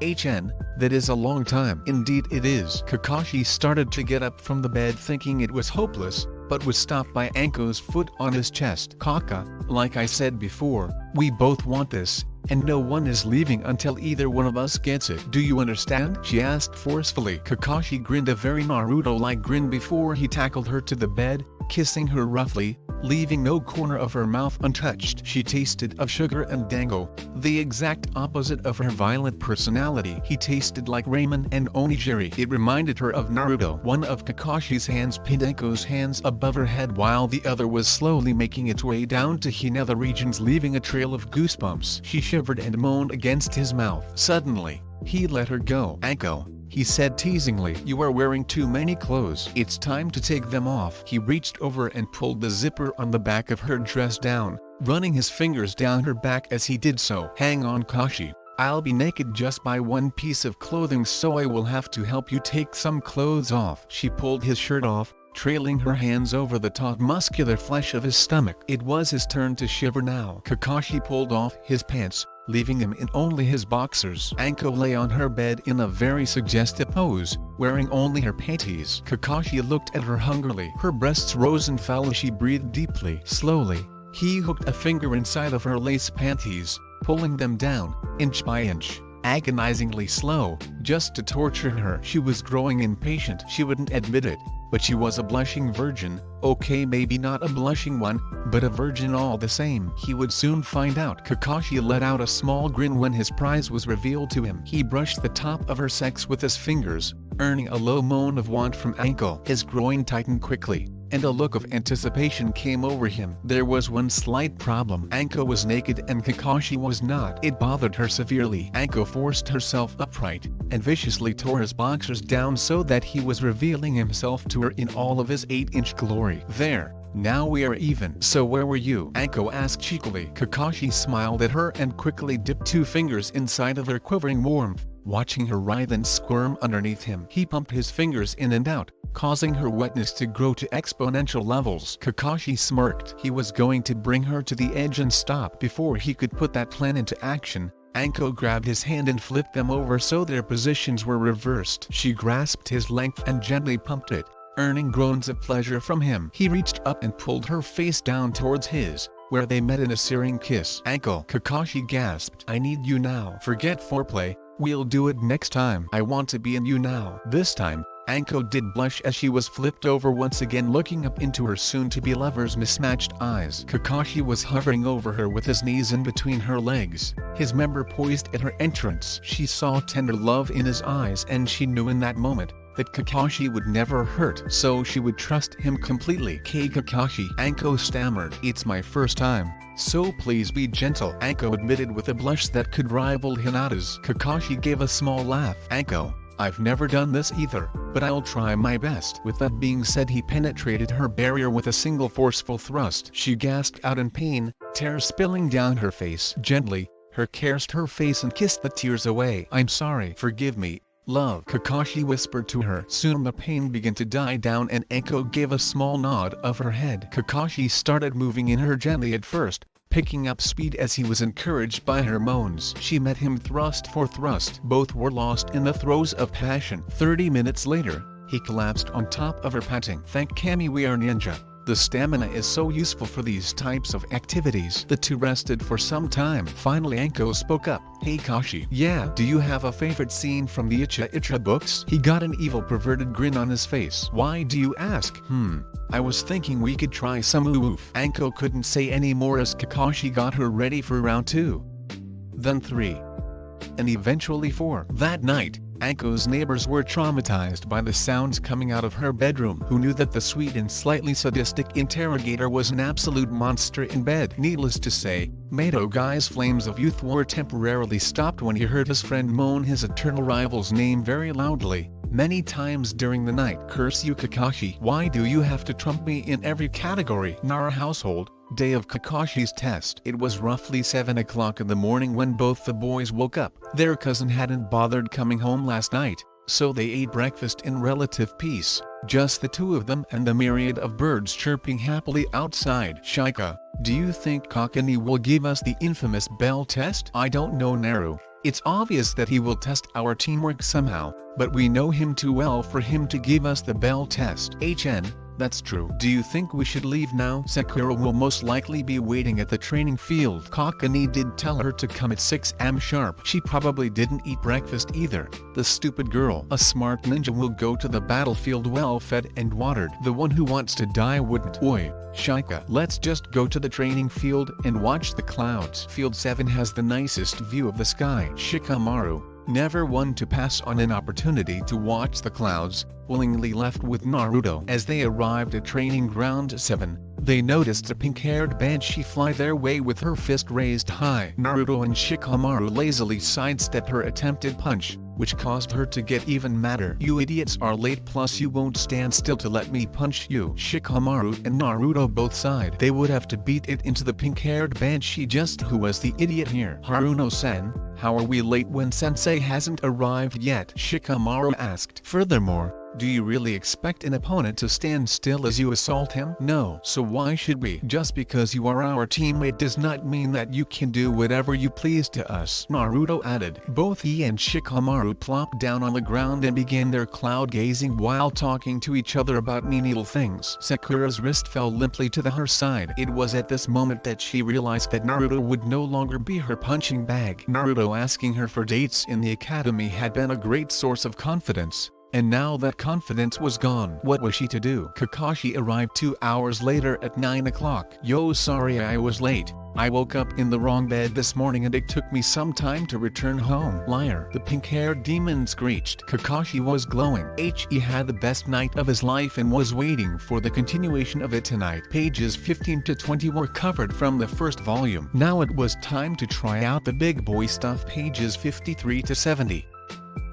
That is a long time. Indeed it is. Kakashi started to get up from the bed thinking it was hopeless, but was stopped by Anko's foot on his chest. Kaka, like I said before, we both want this, and no one is leaving until either one of us gets it. Do you understand? She asked forcefully. Kakashi grinned a very Naruto-like grin before he tackled her to the bed, kissing her roughly, leaving no corner of her mouth untouched. She tasted of sugar and dango, the exact opposite of her violent personality. He tasted like ramen and onigiri. It reminded her of Naruto. One of Kakashi's hands pinned Anko's hands above her head while the other was slowly making its way down to her nether regions, leaving a trail of goosebumps. She shivered and moaned against his mouth. Suddenly, he let her go. Anko, he said teasingly, you are wearing too many clothes. It's time to take them off. He reached over and pulled the zipper on the back of her dress down, running his fingers down her back as he did so. Hang on, Kashi. I'll be naked just by one piece of clothing, so I will have to help you take some clothes off. She pulled his shirt off, trailing her hands over the taut muscular flesh of his stomach. It was his turn to shiver now. Kakashi pulled off his pants, leaving him in only his boxers. Anko lay on her bed in a very suggestive pose, wearing only her panties. Kakashi looked at her hungrily. Her breasts rose and fell as she breathed deeply. Slowly, he hooked a finger inside of her lace panties, pulling them down, inch by inch, agonizingly slow, just to torture her. She was growing impatient. She wouldn't admit it, but she was a blushing virgin. Okay, maybe not a blushing one, but a virgin all the same. He would soon find out. Kakashi let out a small grin when his prize was revealed to him. He brushed the top of her sex with his fingers, earning a low moan of want from Anko. His groin tightened quickly, and a look of anticipation came over him. There was one slight problem. Anko was naked and Kakashi was not. It bothered her severely. Anko forced herself upright, and viciously tore his boxers down so that he was revealing himself to her in all of his 8-inch glory. There, Now we are even. So where were you? Anko asked cheekily. Kakashi smiled at her and quickly dipped 2 fingers inside of her quivering warmth, watching her writhe and squirm underneath him. He pumped his fingers in and out, causing her wetness to grow to exponential levels. Kakashi smirked. He was going to bring her to the edge and stop. Before he could put that plan into action, Anko grabbed his hand and flipped them over so their positions were reversed. She grasped his length and gently pumped it, earning groans of pleasure from him. He reached up and pulled her face down towards his, where they met in a searing kiss. Anko, Kakashi gasped. I need you now. Forget foreplay, we'll do it next time. I want to be in you now. This time, Anko did blush as she was flipped over once again, looking up into her soon-to-be lover's mismatched eyes. Kakashi was hovering over her with his knees in between her legs, his member poised at her entrance. She saw tender love in his eyes and she knew in that moment that Kakashi would never hurt, so she would trust him completely. Kakashi, Anko stammered. It's my first time, so please be gentle. Anko admitted with a blush that could rival Hinata's. Kakashi gave a small laugh. Anko, I've never done this either, but I'll try my best. With that being said, he penetrated her barrier with a single forceful thrust. She gasped out in pain, tears spilling down her face. Gently, her caressed her face and kissed the tears away. I'm sorry. Forgive me, love, Kakashi whispered to her. Soon the pain began to die down and Anko gave a small nod of her head. Kakashi started moving in her gently at first, picking up speed as he was encouraged by her moans. She met him thrust for thrust. Both were lost in the throes of passion. 30 minutes later, he collapsed on top of her, panting. Thank Kami we are ninja. The stamina is so useful for these types of activities. The two rested for some time. Finally Anko spoke up. Hey Kashi. Yeah, do you have a favorite scene from the Icha books? He got an evil perverted grin on his face. Why do you ask? I was thinking we could try some oof. Anko couldn't say any more as Kakashi got her ready for round 2. Then 3. And eventually 4. That night, Anko's neighbors were traumatized by the sounds coming out of her bedroom. Who knew that the sweet and slightly sadistic interrogator was an absolute monster in bed? Needless to say, Mato Guy's flames of youth were temporarily stopped when he heard his friend moan his eternal rival's name very loudly, many times during the night. Curse you Kakashi. Why do you have to trump me in every category? Nara household, day of Kakashi's test. It was roughly 7 o'clock in the morning when both the boys woke up. Their cousin hadn't bothered coming home last night, so they ate breakfast in relative peace, just the two of them and the myriad of birds chirping happily outside. Shika, do you think Kakani will give us the infamous bell test? I don't know Naru. It's obvious that he will test our teamwork somehow, but we know him too well for him to give us the bell test. That's true. Do you think we should leave now? Sakura will most likely be waiting at the training field. Kakani did tell her to come at 6 am sharp. She probably didn't eat breakfast either. The stupid girl. A smart ninja will go to the battlefield well fed and watered. The one who wants to die wouldn't. Oi, Shika. Let's just go to the training field and watch the clouds. Field 7 has the nicest view of the sky. Shikamaru, never one to pass on an opportunity to watch the clouds, willingly left with Naruto. As they arrived at training ground 7, they noticed a pink-haired banshee fly their way with her fist raised high. Naruto and Shikamaru lazily sidestepped her attempted punch, which caused her to get even madder. You idiots are late, plus you won't stand still to let me punch you. Shikamaru and Naruto both sighed. They would have to beat it into the pink-haired banshee. Just who was the idiot here? Haruno-sen, how are we late when sensei hasn't arrived yet? Shikamaru asked. Furthermore, do you really expect an opponent to stand still as you assault him? No. So why should we? Just because you are our teammate does not mean that you can do whatever you please to us, Naruto added. Both he and Shikamaru plopped down on the ground and began their cloud gazing while talking to each other about menial things. Sakura's wrist fell limply to her side. It was at this moment that she realized that Naruto would no longer be her punching bag. Naruto asking her for dates in the academy had been a great source of confidence. And now that confidence was gone, what was she to do? Kakashi arrived 2 hours later at 9 o'clock. Yo, sorry I was late. I woke up in the wrong bed this morning and it took me some time to return home. Liar, the pink-haired demon screeched. Kakashi was glowing. He had the best night of his life and was waiting for the continuation of it tonight. Pages 15 to 20 were covered from the first volume. Now it was time to try out the big boy stuff. Pages 53 to 70.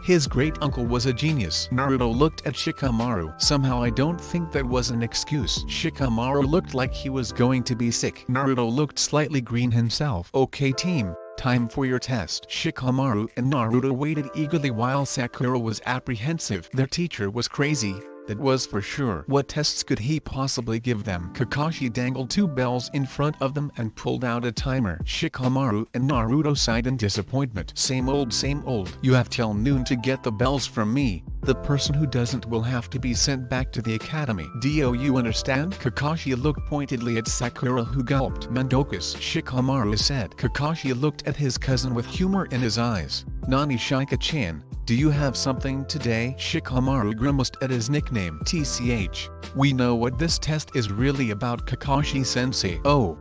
His great-uncle was a genius. Naruto looked at Shikamaru. Somehow I don't think that was an excuse. Shikamaru looked like he was going to be sick. Naruto looked slightly green himself. Okay team, time for your test. Shikamaru and Naruto waited eagerly while Sakura was apprehensive. Their teacher was crazy, that was for sure. What tests could he possibly give them? Kakashi dangled 2 bells in front of them and pulled out a timer. Shikamaru and Naruto sighed in disappointment. Same old same old. You have till noon to get the bells from me. The person who doesn't will have to be sent back to the academy. Do you understand? Kakashi looked pointedly at Sakura who gulped. Mandokus, Shikamaru said. Kakashi looked at his cousin with humor in his eyes. Nani Shika-chan, do you have something today? Shikamaru grimaced at his nickname. TCH, we know what this test is really about, Kakashi-sensei. Oh,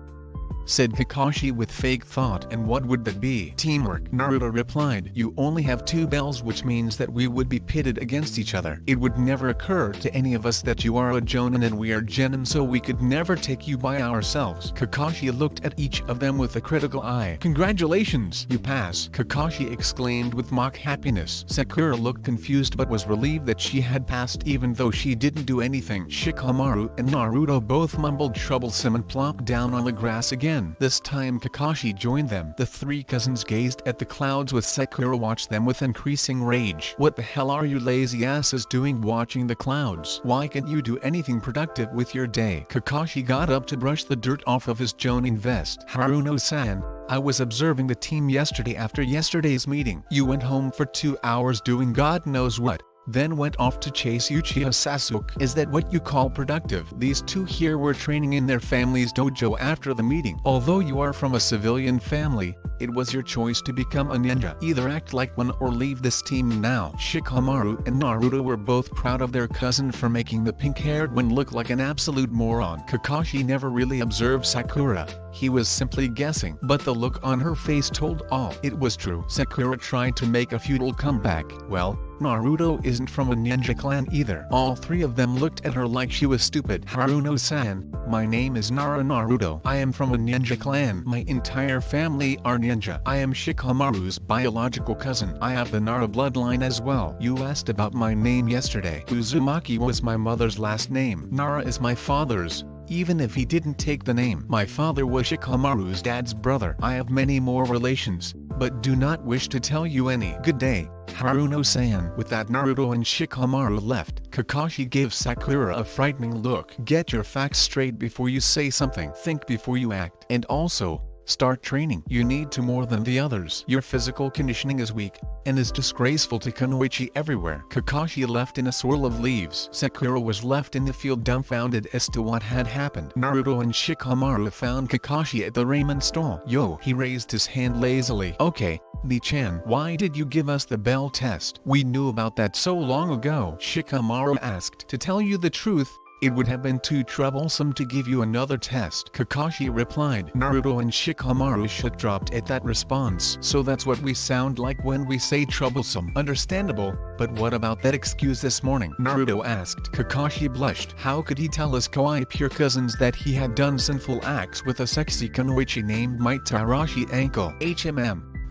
said Kakashi with fake thought. And what would that be? Teamwork, Naruto replied. You only have 2 bells, which means that we would be pitted against each other. It would never occur to any of us that you are a Jonin and we are Genin, so we could never take you by ourselves. Kakashi looked at each of them with a critical eye. Congratulations, you pass, Kakashi exclaimed with mock happiness. Sakura looked confused but was relieved that she had passed even though she didn't do anything. Shikamaru and Naruto both mumbled troublesome and plopped down on the grass again. This time Kakashi joined them. The 3 cousins gazed at the clouds with Sakura watched them with increasing rage. What the hell are you lazy asses doing watching the clouds? Why can't you do anything productive with your day? Kakashi got up to brush the dirt off of his Jonin vest. Haruno-san, I was observing the team yesterday after yesterday's meeting. You went home for 2 hours doing God knows what, then went off to chase Uchiha Sasuke. Is that what you call productive? These 2 here were training in their family's dojo after the meeting. Although you are from a civilian family, it was your choice to become a ninja. Either act like one or leave this team now. Shikamaru and Naruto were both proud of their cousin for making the pink-haired one look like an absolute moron. Kakashi never really observed Sakura. He was simply guessing, but the look on her face told all. It was true. Sakura tried to make a futile comeback. Well, Naruto isn't from a ninja clan either. All 3 of them looked at her like she was stupid. Haruno-san, my name is Nara Naruto. I am from a ninja clan. My entire family are ninja. I am Shikamaru's biological cousin. I have the Nara bloodline as well. You asked about my name yesterday. Uzumaki was my mother's last name. Nara is my father's, even if he didn't take the name. My father was Shikamaru's dad's brother. I have many more relations, but do not wish to tell you any. Good day, Haruno-san. With that, Naruto and Shikamaru left. Kakashi gave Sakura a frightening look. Get your facts straight before you say something. Think before you act. And also, start training. You need to more than the others. Your physical conditioning is weak, and is disgraceful to Kunoichi everywhere. Kakashi left in a swirl of leaves. Sakura was left in the field dumbfounded as to what had happened. Naruto and Shikamaru found Kakashi at the ramen stall. Yo, he raised his hand lazily. Okay, Lee-chan, why did you give us the bell test? We knew about that so long ago, Shikamaru asked. To tell you the truth, it would have been too troublesome to give you another test, Kakashi replied. Naruto and Shikamaru's shit dropped at that response. So that's what we sound like when we say troublesome. Understandable, but what about that excuse this morning? Naruto asked. Kakashi blushed. How could he tell his kawaii pure cousins that he had done sinful acts with a sexy kunoichi named Might Tarashi Anko?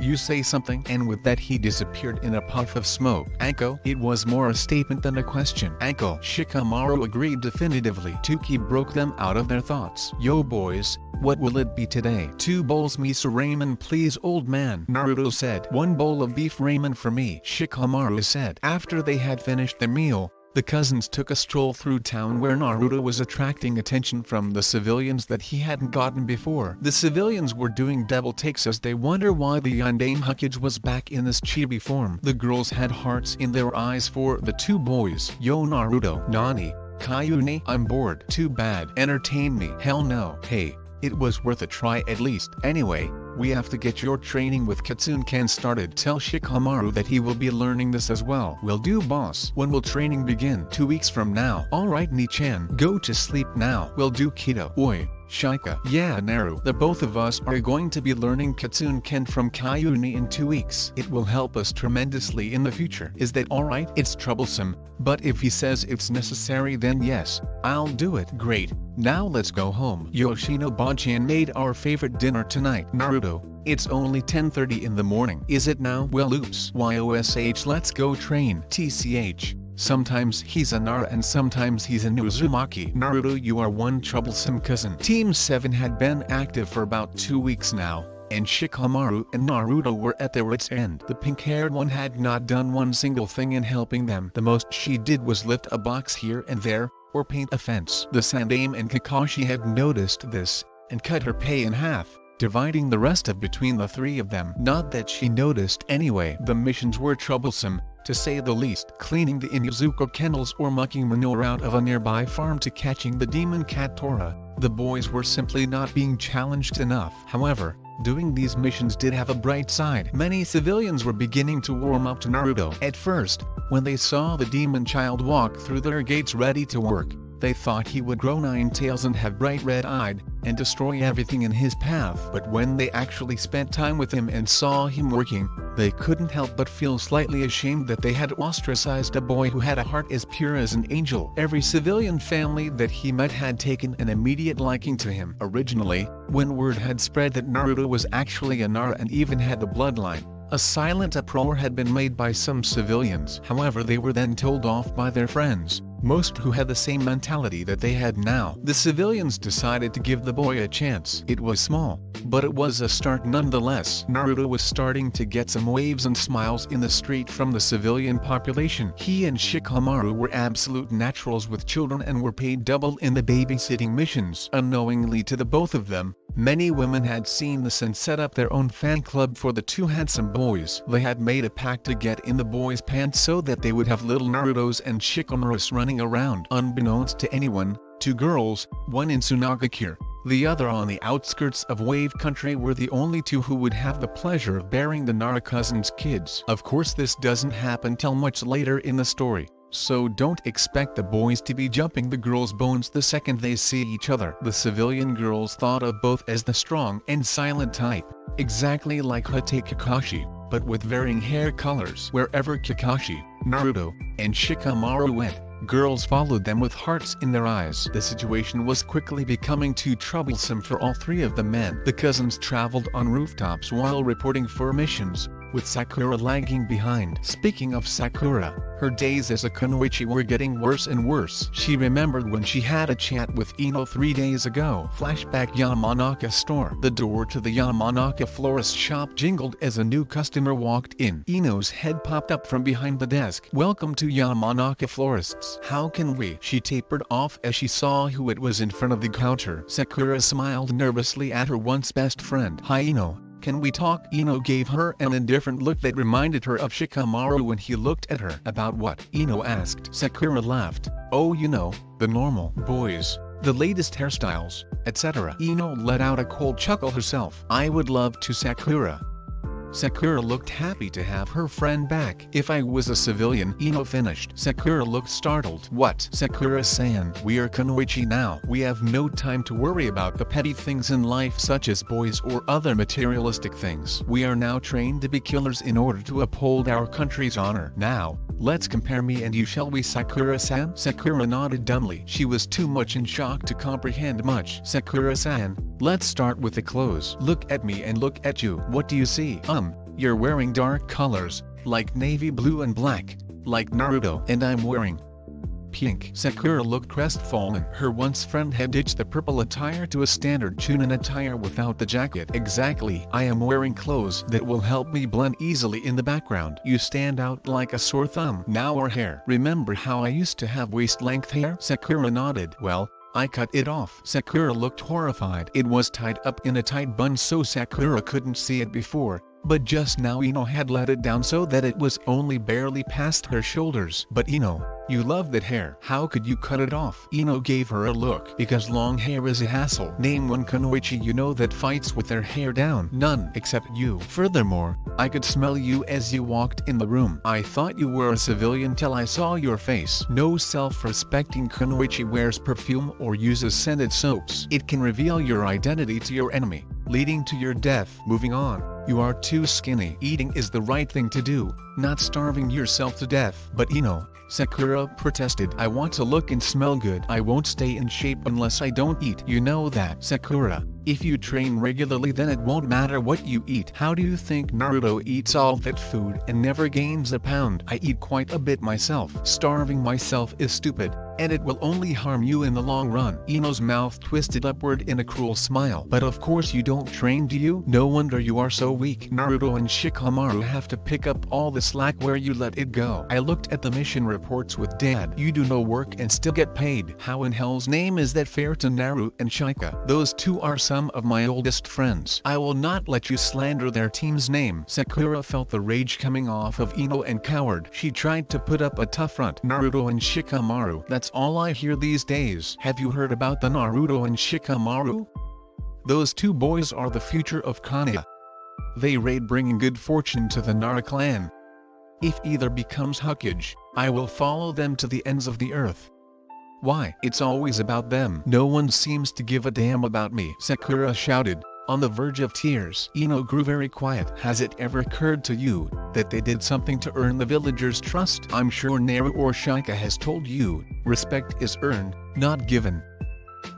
You say something, and with that he disappeared in a puff of smoke. Anko? It was more a statement than a question. Anko. Shikamaru agreed definitively. Tuki broke them out of their thoughts. Yo boys, what will it be today? 2 bowls miso ramen please old man, Naruto said. 1 bowl of beef ramen for me, Shikamaru said. After they had finished their meal, the cousins took a stroll through town where Naruto was attracting attention from the civilians that he hadn't gotten before. The civilians were doing double takes as they wonder why the Yandame Hokage was back in this chibi form. The girls had hearts in their eyes for the 2 boys. Yo Naruto. Nani? Kayune? I'm bored. Too bad. Entertain me. Hell no. Hey, it was worth a try at least. Anyway, we have to get your training with Kitsune-kan started. Tell Shikamaru that he will be learning this as well. Will do boss. When will training begin? 2 weeks from now. Alright Ni-chan. Go to sleep now. Will do Kito. Oi, Shika. Yeah, Naru. The both of us are going to be learning Kitsune Ken from Kayuni in 2 weeks. It will help us tremendously in the future. Is that alright? It's troublesome, but if he says it's necessary then yes, I'll do it. Great. Now let's go home. Yoshinobu-chan made our favorite dinner tonight. Naruto, it's only 10:30 in the morning. Is it now? Well oops. YOSH let's go train. TCH. Sometimes he's a Nara and sometimes he's an Uzumaki. Naruto, you are one troublesome cousin. Team 7 had been active for about 2 weeks now, and Shikamaru and Naruto were at their wits' end. The pink-haired one had not done one single thing in helping them. The most she did was lift a box here and there, or paint a fence. The Sandaime and Kakashi had noticed this, and cut her pay in half, dividing the rest of between the three of them. Not that she noticed anyway. The missions were troublesome, to say the least. Cleaning the Inuzuka kennels or mucking manure out of a nearby farm to catching the demon cat Tora. The boys were simply not being challenged enough. However, doing these missions did have a bright side. Many civilians were beginning to warm up to Naruto. At first, when they saw the demon child walk through their gates ready to work, they thought he would grow 9 tails and have bright red-eyed, and destroy everything in his path. But when they actually spent time with him and saw him working, they couldn't help but feel slightly ashamed that they had ostracized a boy who had a heart as pure as an angel. Every civilian family that he met had taken an immediate liking to him. Originally, when word had spread that Naruto was actually a Nara and even had the bloodline, a silent uproar had been made by some civilians. However, they were then told off by their friends, most who had the same mentality that they had now. The civilians decided to give the boy a chance. It was small, but it was a start nonetheless. Naruto was starting to get some waves and smiles in the street from the civilian population. He and Shikamaru were absolute naturals with children and were paid double in the babysitting missions. Unknowingly to the both of them, many women had seen this and set up their own fan club for the two handsome boys. They had made a pact to get in the boys' pants so that they would have little Narutos and Shikamarus running around. Unbeknownst to anyone, 2 girls, one in Tsunagakure, the other on the outskirts of Wave Country, were the only 2 who would have the pleasure of bearing the Nara cousins' kids. Of course this doesn't happen till much later in the story, so don't expect the boys to be jumping the girls' bones the second they see each other. The civilian girls thought of both as the strong and silent type, exactly like Hate Kakashi, but with varying hair colors. Wherever Kakashi, Naruto, and Shikamaru went, girls followed them with hearts in their eyes. The situation was quickly becoming too troublesome for all 3 of the men. The cousins traveled on rooftops while reporting for missions, with Sakura lagging behind. Speaking of Sakura, her days as a kunoichi were getting worse and worse. She remembered when she had a chat with Ino 3 days ago. Flashback: Yamanaka store. The door to the Yamanaka florist shop jingled as a new customer walked in. Ino's head popped up from behind the desk. "Welcome to Yamanaka Florists. How can we?" She tapered off as she saw who it was in front of the counter. Sakura smiled nervously at her once best friend. "Hi Ino. Can we talk?" Ino gave her an indifferent look that reminded her of Shikamaru when he looked at her. "About what?" Ino asked. Sakura laughed. "Oh, you know, the normal. Boys, the latest hairstyles, etc." Ino let out a cold chuckle herself. "I would love to." Sakura looked happy to have her friend back. "If I was a civilian," Ino finished. Sakura looked startled. "What?" "Sakura-san, we are kunoichi now. We have no time to worry about the petty things in life such as boys or other materialistic things. We are now trained to be killers in order to uphold our country's honor. Now, let's compare me and you, shall we, Sakura-san?" Sakura nodded dumbly. She was too much in shock to comprehend much. "Sakura-san, let's start with the clothes. Look at me and look at you. What do you see?" You're wearing dark colors, like navy blue and black, like Naruto. And I'm wearing pink." Sakura looked crestfallen. Her once friend had ditched the purple attire to a standard Chunin attire without the jacket. "Exactly. I am wearing clothes that will help me blend easily in the background. You stand out like a sore thumb." "Now our hair. Remember how I used to have waist-length hair?" Sakura nodded. "Well, I cut it off." Sakura looked horrified. It was tied up in a tight bun so Sakura couldn't see it before, But just now Ino had let it down so that it was only barely past her shoulders. But Ino, you love that hair. How could you cut it off? Ino gave her a look. Because long hair is a hassle. Name one kunoichi you know that fights with their hair down. None except you. Furthermore, I could smell you as you walked in the room. I thought you were a civilian till I saw your face. No self-respecting kunoichi wears perfume or uses scented soaps. It can reveal your identity to your enemy, leading to your death. Moving on. You are too skinny. Eating is the right thing to do, not starving yourself to death. But Ino, Sakura protested. I want to look and smell good. I won't stay in shape unless I don't eat. You know that. Sakura, if you train regularly then it won't matter what you eat. How do you think Naruto eats all that food and never gains a pound? I eat quite a bit myself. Starving myself is stupid, and it will only harm you in the long run. Ino's mouth twisted upward in a cruel smile. But of course you don't train, do you? No wonder you are so weak. Naruto and Shikamaru have to pick up all the slack where you let it go. I looked at the mission reports with Dad. You do no work and still get paid. How in hell's name is that fair to Naru and Shika? Those two are some of my oldest friends. I will not let you slander their team's name. Sakura felt the rage coming off of Ino and cowered. She tried to put up a tough front. Naruto and Shikamaru. That's all I hear these days. Have you heard about the Naruto and Shikamaru? Those two boys are the future of Konoha. They raid bringing good fortune to the Nara clan. If either becomes Hokage, I will follow them to the ends of the earth. Why? It's always about them. No one seems to give a damn about me. Sakura shouted, on the verge of tears. Ino grew very quiet. Has it ever occurred to you that they did something to earn the villagers' trust? I'm sure Nara or Shika has told you, respect is earned, not given.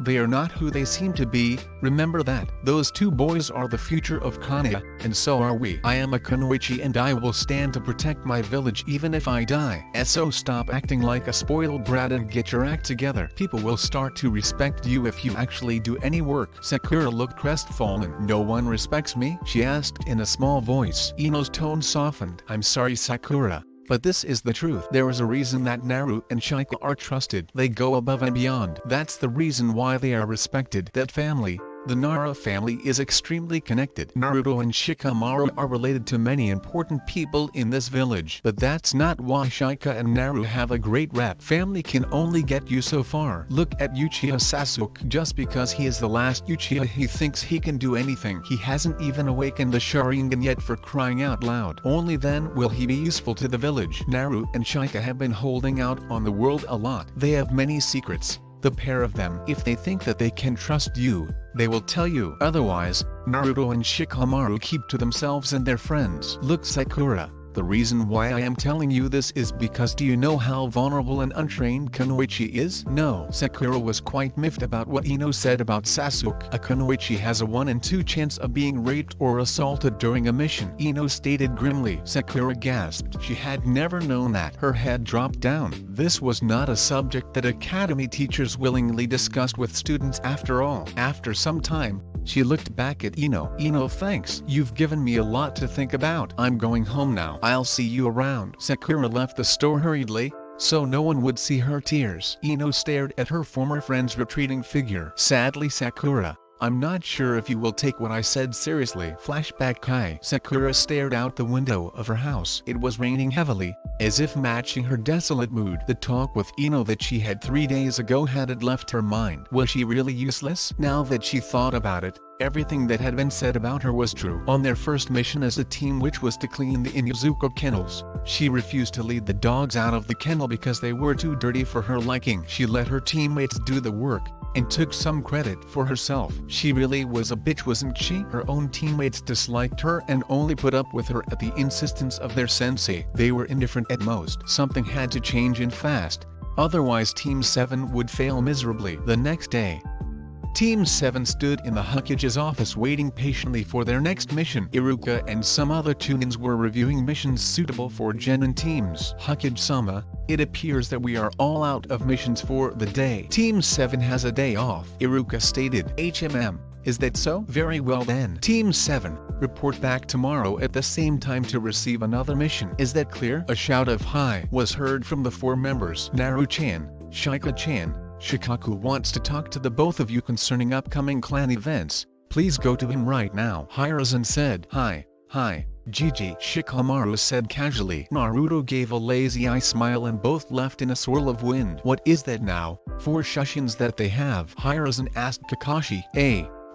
They are not who they seem to be, remember that. Those two boys are the future of Konoha, and so are we. I am a kunoichi and I will stand to protect my village even if I die. So stop acting like a spoiled brat and get your act together. People will start to respect you if you actually do any work. Sakura looked crestfallen. No one respects me? She asked in a small voice. Ino's tone softened. I'm sorry Sakura, but this is the truth. There is a reason that Naru and Shika are trusted. They go above and beyond. That's the reason why they are respected. That family, the Nara family, is extremely connected. Naruto and Shikamaru are related to many important people in this village. But that's not why Shika and Naru have a great rep. Family can only get you so far. Look at Uchiha Sasuke. Just because he is the last Uchiha he thinks he can do anything. He hasn't even awakened the Sharingan yet, for crying out loud. Only then will he be useful to the village. Naru and Shika have been holding out on the world a lot. They have many secrets, the pair of them. If they think that they can trust you, they will tell you. Otherwise, Naruto and Shikamaru keep to themselves and their friends. Look Sakura, the reason why I am telling you this is because do you know how vulnerable and untrained kunoichi is? No. Sakura was quite miffed about what Ino said about Sasuke. A kunoichi has a 1 in 2 chance of being raped or assaulted during a mission, Ino stated grimly. Sakura gasped. She had never known that. Her head dropped down. This was not a subject that academy teachers willingly discussed with students after all. After some time, she looked back at Ino. Ino, thanks. You've given me a lot to think about. I'm going home now. I'll see you around. Sakura left the store hurriedly, so no one would see her tears. Ino stared at her former friend's retreating figure. Sadly Sakura, I'm not sure if you will take what I said seriously. Flashback Kai. Sakura stared out the window of her house. It was raining heavily, as if matching her desolate mood. The talk with Ino that she had 3 days ago hadn't left her mind. Was she really useless? Now that she thought about it, everything that had been said about her was true. On their first mission as a team, which was to clean the Inuzuka kennels, she refused to lead the dogs out of the kennel because they were too dirty for her liking. She let her teammates do the work, and took some credit for herself. She really was a bitch, wasn't she? Her own teammates disliked her and only put up with her at the insistence of their sensei. They were indifferent at most. Something had to change and fast, otherwise Team 7 would fail miserably. The next day, Team 7 stood in the Hokage's office waiting patiently for their next mission. Iruka and some other tunins were reviewing missions suitable for Genin teams. Hokage-sama, it appears that we are all out of missions for the day. Team 7 has a day off, Iruka stated. HMM, is that so? Very well then. Team 7, report back tomorrow at the same time to receive another mission. Is that clear? A shout of "Hi" was heard from the 4 members. Naru-chan, Shika-chan, Shikaku wants to talk to the both of you concerning upcoming clan events. Please go to him right now. Hiruzen said. Hi, Hi, Gigi, Shikamaru said casually. Naruto gave a lazy eye smile and both left in a swirl of wind. What is that now? 4 shushins that they have? Hiruzen asked Kakashi.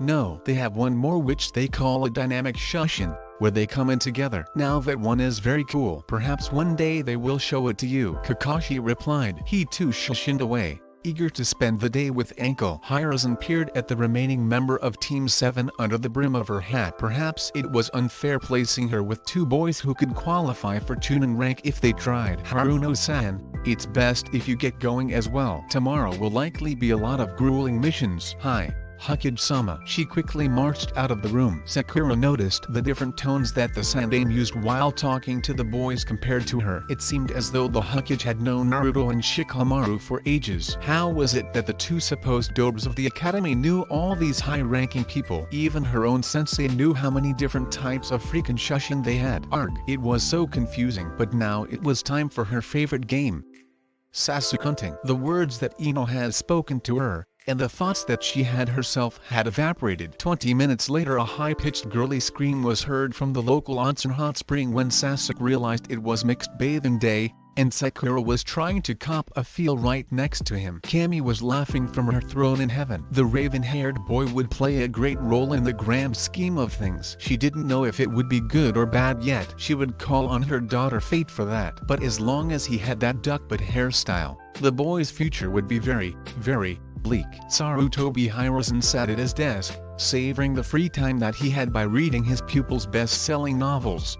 No, they have one more which they call a dynamic shushin, where they come in together. Now that one is very cool. Perhaps one day they will show it to you. Kakashi replied. He too shushined away, eager to spend the day with Anko. Hiruzen peered at the remaining member of Team 7 under the brim of her hat. Perhaps it was unfair placing her with 2 boys who could qualify for Chunin rank if they tried. Haruno-san, it's best if you get going as well. Tomorrow will likely be a lot of grueling missions. Hi, Hokage-sama. She quickly marched out of the room. Sakura noticed the different tones that the Sandaime used while talking to the boys compared to her. It seemed as though the Hokage had known Naruto and Shikamaru for ages. How was it that the 2 supposed dobes of the academy knew all these high-ranking people? Even her own sensei knew how many different types of freaking shushin they had. Arg! It was so confusing. But now it was time for her favorite game, Sasukunting. The words that Ino had spoken to her, and the thoughts that she had herself had evaporated. 20 minutes later a high-pitched girly scream was heard from the local onsen hot spring when Sasuke realized it was mixed bathing day, and Sakura was trying to cop a feel right next to him. Kami was laughing from her throne in heaven. The raven-haired boy would play a great role in the grand scheme of things. She didn't know if it would be good or bad yet. She would call on her daughter Fate for that. But as long as he had that duck-butt hairstyle, the boy's future would be very, very bleak. Sarutobi Hiruzen sat at his desk, savoring the free time that he had by reading his pupil's best-selling novels.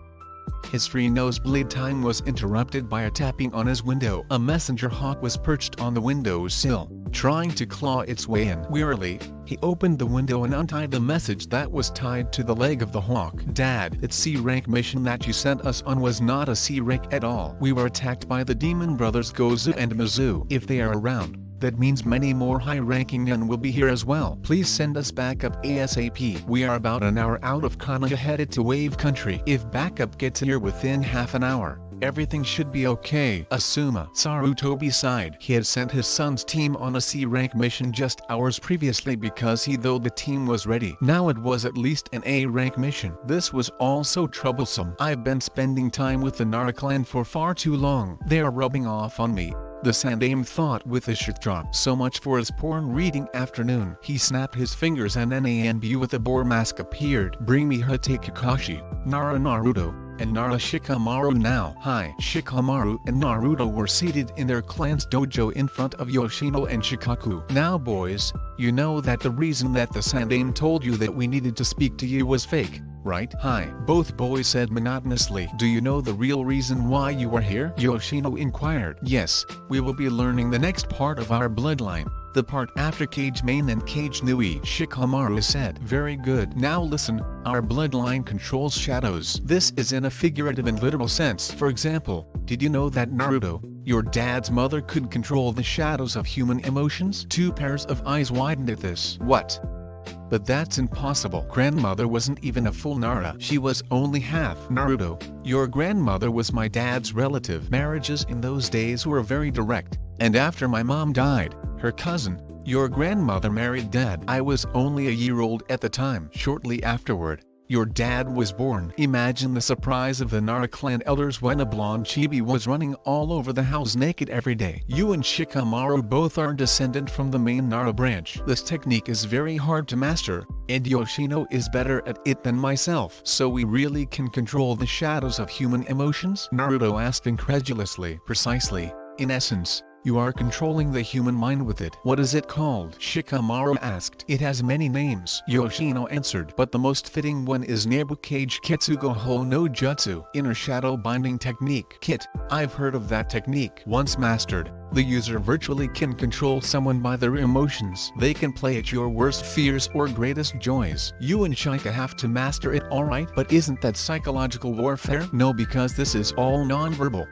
His free nosebleed time was interrupted by a tapping on his window. A messenger hawk was perched on the windowsill, trying to claw its way in. Wearily, he opened the window and untied the message that was tied to the leg of the hawk. Dad, that C-rank mission that you sent us on was not a C-rank at all. We were attacked by the demon brothers Gozu and Mizu. If they are around, that means many more high-ranking men will be here as well. Please send us backup ASAP. We are about an hour out of Konoha headed to Wave Country. If backup gets here within half an hour, everything should be okay. Asuma. Sarutobi sighed. He had sent his son's team on a C-rank mission just hours previously because he thought the team was ready. Now it was at least an A-rank mission. This was all so troublesome. I've been spending time with the Nara clan for far too long. They are rubbing off on me, the Sandaime thought with a shock drop. So much for his porn reading afternoon. He snapped his fingers and NANB with a boar mask appeared. Bring me Hate Kakashi, Nara Naruto, and Nara Shikamaru now. Hi. Shikamaru and Naruto were seated in their clan's dojo in front of Yoshino and Shikaku. Now boys, you know that the reason that the Sandaime told you that we needed to speak to you was fake, right? Hi. Both boys said monotonously. Do you know the real reason why you are here? Yoshino inquired. Yes, we will be learning the next part of our bloodline, the part after Kage Main and Kage Nui. Shikamaru said. Very good. Now listen, our bloodline controls shadows. This is in a figurative and literal sense. For example, did you know that Naruto, your dad's mother, could control the shadows of human emotions? 2 pairs of eyes widened at this. What? But that's impossible. Grandmother wasn't even a full Nara. She was only half. Naruto, your grandmother was my dad's relative. Marriages in those days were very direct, and after my mom died, her cousin, your grandmother, married Dad. I was only a year old at the time. Shortly afterward, your dad was born. Imagine the surprise of the Nara clan elders when a blonde chibi was running all over the house naked every day. You and Shikamaru both are descendant from the main Nara branch. This technique is very hard to master, and Yoshino is better at it than myself. So we really can control the shadows of human emotions? Naruto asked incredulously. Precisely. In essence, you are controlling the human mind with it. What is it called? Shikamaru asked. It has many names, Yoshino answered, but the most fitting one is Nebukage Ketsugo no Jutsu, inner shadow binding technique. Kit, I've heard of that technique. Once mastered, the user virtually can control someone by their emotions. They can play at your worst fears or greatest joys. You and Shika have to master it, alright? But isn't that psychological warfare? No, because this is all non-verbal.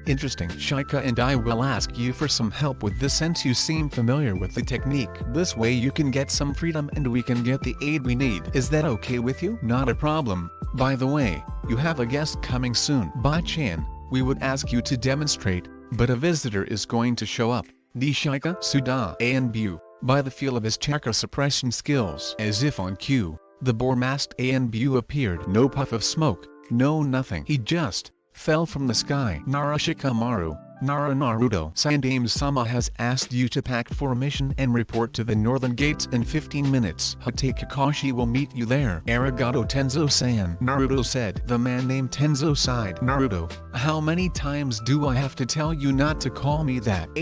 Interesting. Shika and I will ask you for some help with this since you seem familiar with the technique. This way you can get some freedom and we can get the aid we need. Is that okay with you? Not a problem. By the way, you have a guest coming soon. Ba-chan, we would ask you to demonstrate, but a visitor is going to show up. Nishika Suda and Bu, by the feel of his chakra suppression skills. As if on cue, The boar-masked ANBU appeared. No puff of smoke, no nothing. He just fell from the sky. Nara Shikamaru, Nara Naruto. Sandaime-sama has asked you to pack for a mission and report to the northern gates in 15 minutes. Hate Kakashi will meet you there. Arigato Tenzo-san, Naruto said. The man named Tenzo sighed. Naruto, how many times do I have to tell you not to call me that?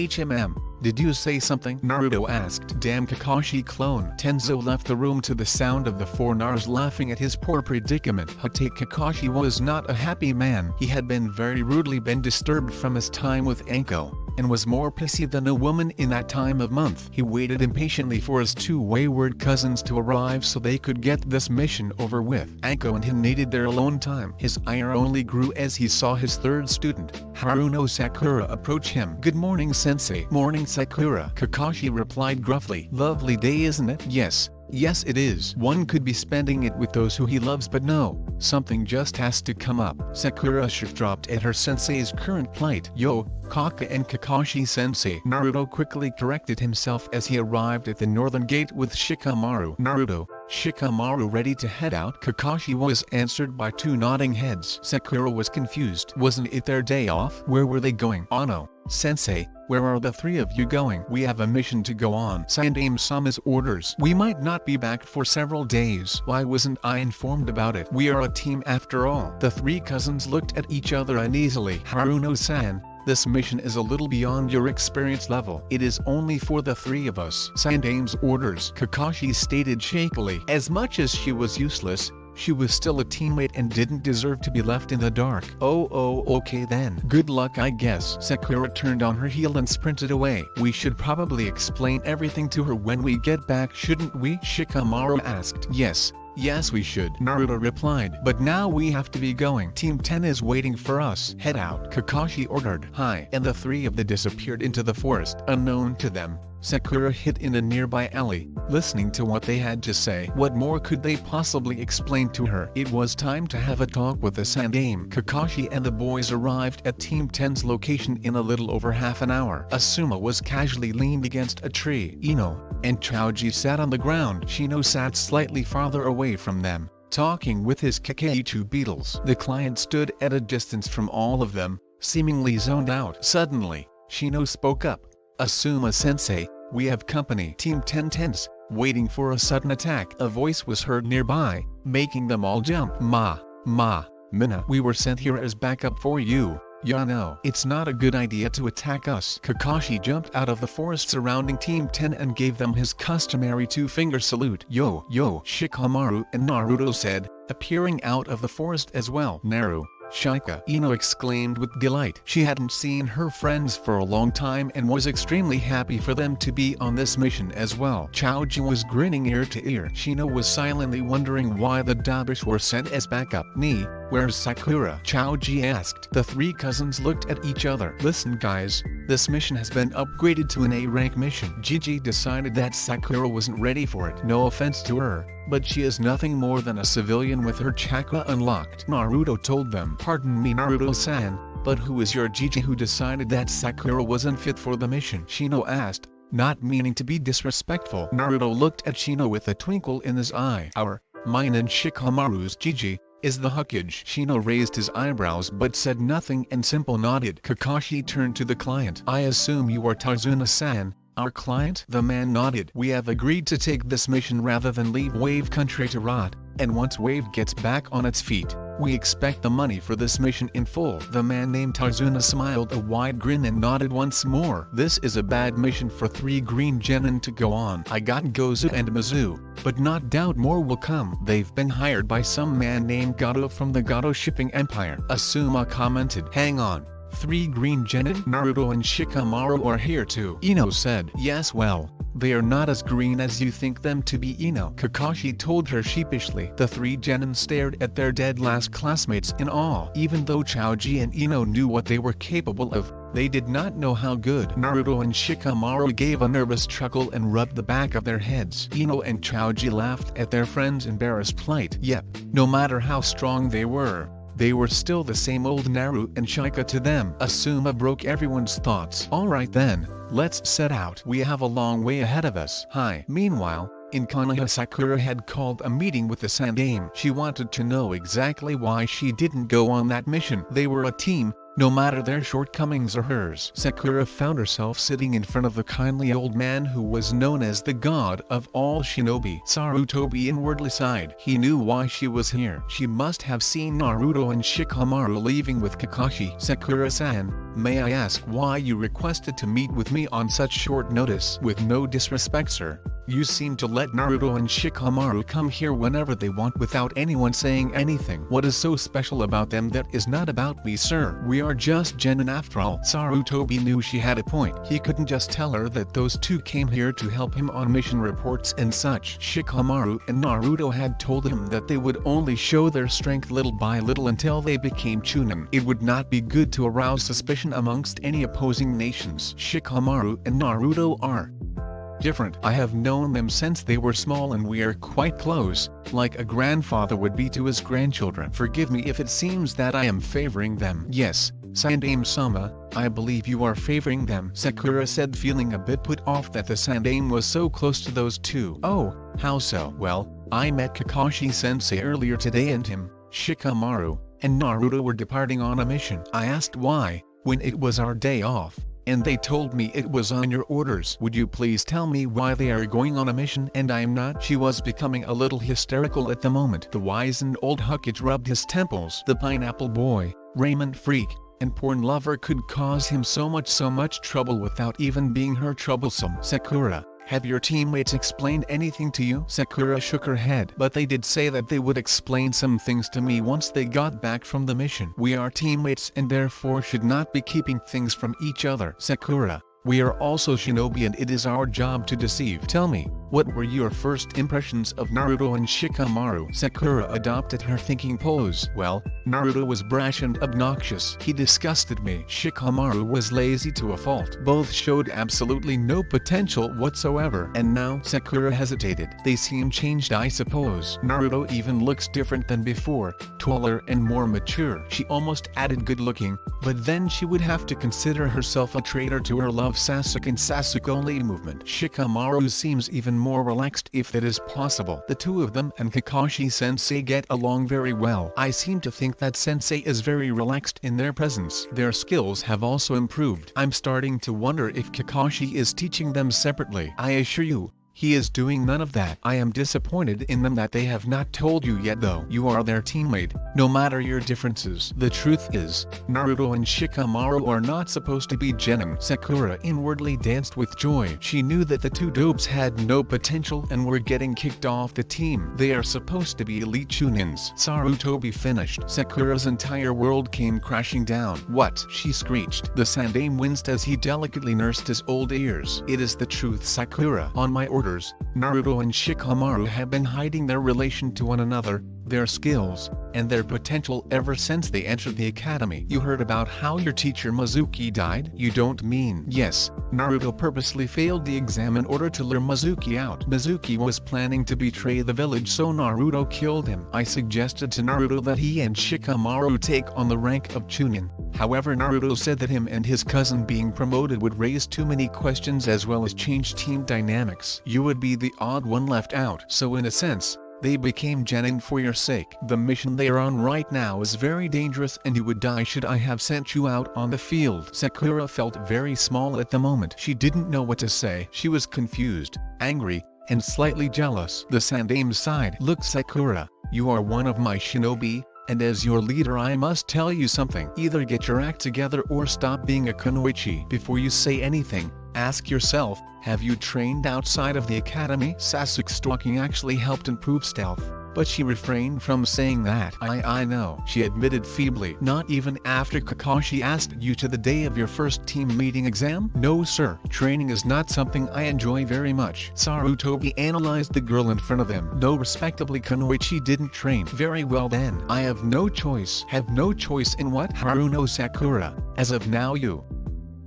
Did you say something? Naruto asked. Damn Kakashi clone. Tenzo left the room to the sound of the four Naras laughing at his poor predicament. Hate Kakashi was not a happy man. He had been very rudely disturbed from his time with Anko, and was more pissy than a woman in that time of month. He waited impatiently for his two wayward cousins to arrive so they could get this mission over with. Anko and him needed their alone time. His ire only grew as he saw his third student, Haruno Sakura, approach him. Good morning, sensei. Morning, Sakura. Kakashi replied gruffly. Lovely day, isn't it? Yes it is. One could be spending it with those who he loves, but no, something just has to come up. Sakura shock-dropped at her sensei's current plight. Yo, Kaka and Kakashi sensei. Naruto quickly corrected himself as he arrived at the northern gate with Shikamaru. Naruto, Shikamaru ready to head out? Kakashi was answered by two nodding heads. Sakura was confused. Wasn't it their day off? Where were they going? Ano, sensei, where are the three of you going? We have a mission to go on. Sandaime-sama's orders. We might not be back for several days. Why wasn't I informed about it? We are a team after all. The three cousins looked at each other uneasily. Haruno-san, this mission is a little beyond your experience level. It is only for the three of us. Sandaime's orders, Kakashi stated shakily. As much as she was useless, she was still a teammate and didn't deserve to be left in the dark. Oh, okay then. Good luck, I guess. Sakura turned on her heel and sprinted away. We should probably explain everything to her when we get back, shouldn't we? Shikamaru asked. Yes we should, Naruto replied. But now we have to be going. Team 10 is waiting for us. Head out, Kakashi ordered. Hi. And the three of them disappeared into the forest. Unknown to them, Sakura hid in a nearby alley, listening to what they had to say. What more could they possibly explain to her? It was time to have a talk with the Sandaime. Kakashi and the boys arrived at Team 10's location in a little over half an hour. Asuma was casually leaned against a tree. Ino and Chaoji sat on the ground. Shino sat slightly farther away from them, talking with his Kakeichu beetles. The client stood at a distance from all of them, seemingly zoned out. Suddenly, Shino spoke up. Asuma-sensei, we have company. Team 10 tense, waiting for a sudden attack. A voice was heard nearby, making them all jump. Mina, we were sent here as backup for you. Yano, it's not a good idea to attack us. Kakashi jumped out of the forest surrounding Team 10 and gave them his customary two-finger salute. Yo, Shikamaru and Naruto said, appearing out of the forest as well. Naru, Shika, Ino exclaimed with delight. She hadn't seen her friends for a long time and was extremely happy for them to be on this mission as well. Chaoji was grinning ear to ear. Shino was silently wondering why the Dabish were sent as backup. Ni, where's Sakura? Chaoji asked. The three cousins looked at each other. Listen guys, this mission has been upgraded to an A-rank mission. Gigi decided that Sakura wasn't ready for it. No offense to her, but she is nothing more than a civilian with her chakra unlocked. Naruto told them. Pardon me Naruto-san, but who is your Gigi who decided that Sakura wasn't fit for the mission? Shino asked, not meaning to be disrespectful. Naruto looked at Shino with a twinkle in his eye. Mine and Shikamaru's Gigi is the Hokage. Shino raised his eyebrows but said nothing and simply nodded. Kakashi turned to the client. I assume you are Tarzuna-san, our client? The man nodded. We have agreed to take this mission rather than leave Wave Country to rot, and once Wave gets back on its feet, we expect the money for this mission in full. The man named Tarzuna smiled a wide grin and nodded once more. This is a bad mission for three green genin to go on. I got Gozu and Mizu, but not doubt more will come. They've been hired by some man named Gato from the Gato shipping empire. Asuma commented. Hang on. Three green genin? Naruto and Shikamaru are here too. Ino said. Yes well, they are not as green as you think them to be. Ino, Kakashi told her sheepishly. The three genin stared at their dead last classmates in awe. Even though Chaoji and Ino knew what they were capable of, they did not know how good. Naruto and Shikamaru gave a nervous chuckle and rubbed the back of their heads. Ino and Chaoji laughed at their friend's embarrassed plight. Yep, no matter how strong they were still the same old Naru and Shika to them. Asuma broke everyone's thoughts. Alright then, let's set out. We have a long way ahead of us. Hi. Meanwhile, In Konoha, Sakura had called a meeting with the Sandaime. She wanted to know exactly why she didn't go on that mission. They were a team, no matter their shortcomings or hers. Sakura found herself sitting in front of the kindly old man who was known as the god of all shinobi. Sarutobi inwardly sighed. He knew why she was here. She must have seen Naruto and Shikamaru leaving with Kakashi. Sakura-san, may I ask why you requested to meet with me on such short notice? With no disrespect, sir, you seem to let Naruto and Shikamaru come here whenever they want without anyone saying anything. What is so special about them that is not about me, sir? We are just genin after all. Sarutobi knew she had a point. He couldn't just tell her that those two came here to help him on mission reports and such. Shikamaru and Naruto had told him that they would only show their strength little by little until they became Chunin. It would not be good to arouse suspicion amongst any opposing nations. Shikamaru and Naruto are different. I have known them since they were small and we are quite close, like a grandfather would be to his grandchildren. Forgive me if it seems that I am favoring them. Yes, Sandaime-sama, I believe you are favoring them, Sakura said, feeling a bit put off that the Sandaime was so close to those two. Oh, how so? Well, I met Kakashi-sensei earlier today and him, Shikamaru, and Naruto were departing on a mission. I asked why, when it was our day off, and they told me it was on your orders. Would you please tell me why they are going on a mission and I am not? She was becoming a little hysterical at the moment. The wizened old Hokage rubbed his temples. The pineapple boy, Raymond freak, and porn lover could cause him so much trouble without even being her troublesome. Sakura, have your teammates explained anything to you? Sakura shook her head. But they did say that they would explain some things to me once they got back from the mission. We are teammates and therefore should not be keeping things from each other. Sakura, we are also shinobi and it is our job to deceive. Tell me, what were your first impressions of Naruto and Shikamaru? Sakura adopted her thinking pose. Well, Naruto was brash and obnoxious. He disgusted me. Shikamaru was lazy to a fault. Both showed absolutely no potential whatsoever. And now Sakura hesitated. They seem changed, I suppose. Naruto even looks different than before, taller and more mature. She almost added good looking, but then she would have to consider herself a traitor to her love Sasuke and Sasuke only movement. Shikamaru seems even more relaxed if that is possible. The two of them and Kakashi-sensei get along very well. I seem to think that sensei is very relaxed in their presence. Their skills have also improved. I'm starting to wonder if Kakashi is teaching them separately. I assure you, he is doing none of that. I am disappointed in them that they have not told you yet though. You are their teammate, no matter your differences. The truth is, Naruto and Shikamaru are not supposed to be genin. Sakura inwardly danced with joy. She knew that the two dopes had no potential and were getting kicked off the team. They are supposed to be elite Chunins. Sarutobi finished. Sakura's entire world came crashing down. What? She screeched. The Sandaime winced as he delicately nursed his old ears. It is the truth, Sakura. On my orders, Naruto and Shikamaru have been hiding their relation to one another, their skills, and their potential ever since they entered the academy. You heard about how your teacher Mizuki died? You don't mean? Yes, Naruto purposely failed the exam in order to lure Mizuki out. Mizuki was planning to betray the village, so Naruto killed him. I suggested to Naruto that he and Shikamaru take on the rank of Chunin. However, Naruto said that him and his cousin being promoted would raise too many questions as well as change team dynamics. You would be the odd one left out. So in a sense, they became genin for your sake. The mission they are on right now is very dangerous and you would die should I have sent you out on the field. Sakura felt very small at the moment. She didn't know what to say. She was confused, angry, and slightly jealous. The Sandaime sighed. Look, Sakura, you are one of my shinobi, and as your leader I must tell you something. Either get your act together or stop being a kunoichi. Before you say anything, ask yourself, have you trained outside of the academy? Sasuke's stalking actually helped improve stealth, but she refrained from saying that. I know, she admitted feebly. Not even after Kakashi asked you to the day of your first team meeting exam? No sir, training is not something I enjoy very much. Sarutobi analyzed the girl in front of him. No, respectably, kunoichi didn't train. Very well then. I have no choice. Have no choice in what? Haruno Sakura, as of now you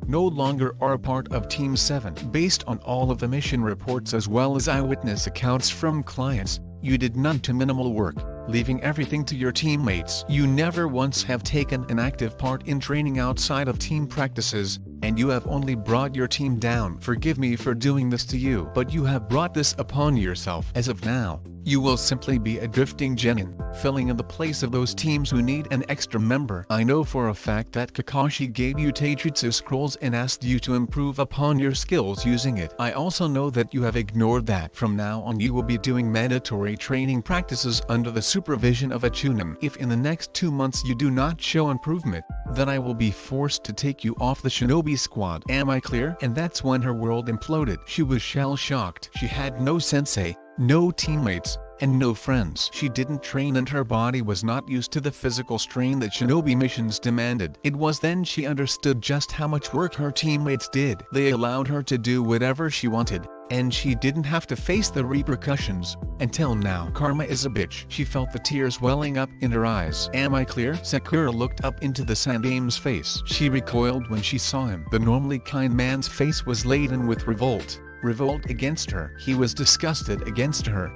no longer are a part of Team 7. Based on all of the mission reports as well as eyewitness accounts from clients, you did none to minimal work, leaving everything to your teammates. You never once have taken an active part in training outside of team practices, and you have only brought your team down. Forgive me for doing this to you, but you have brought this upon yourself. As of now, you will simply be a drifting genin, filling in the place of those teams who need an extra member. I know for a fact that Kakashi gave you Taijutsu scrolls and asked you to improve upon your skills using it. I also know that you have ignored that. From now on you will be doing mandatory training practices under the supervision of a Chunin. If in the next 2 months you do not show improvement, then I will be forced to take you off the shinobi squad. Am I clear? And that's when her world imploded. She was shell-shocked. She had no sensei, no teammates, and no friends. She didn't train and her body was not used to the physical strain that shinobi missions demanded. It was then she understood just how much work her teammates did. They allowed her to do whatever she wanted, and she didn't have to face the repercussions. Until now. Karma is a bitch. She felt the tears welling up in her eyes. Am I clear? Sakura looked up into the Sandame's face. She recoiled when she saw him. The normally kind man's face was laden with revolt. Revolt against her. He was disgusted against her.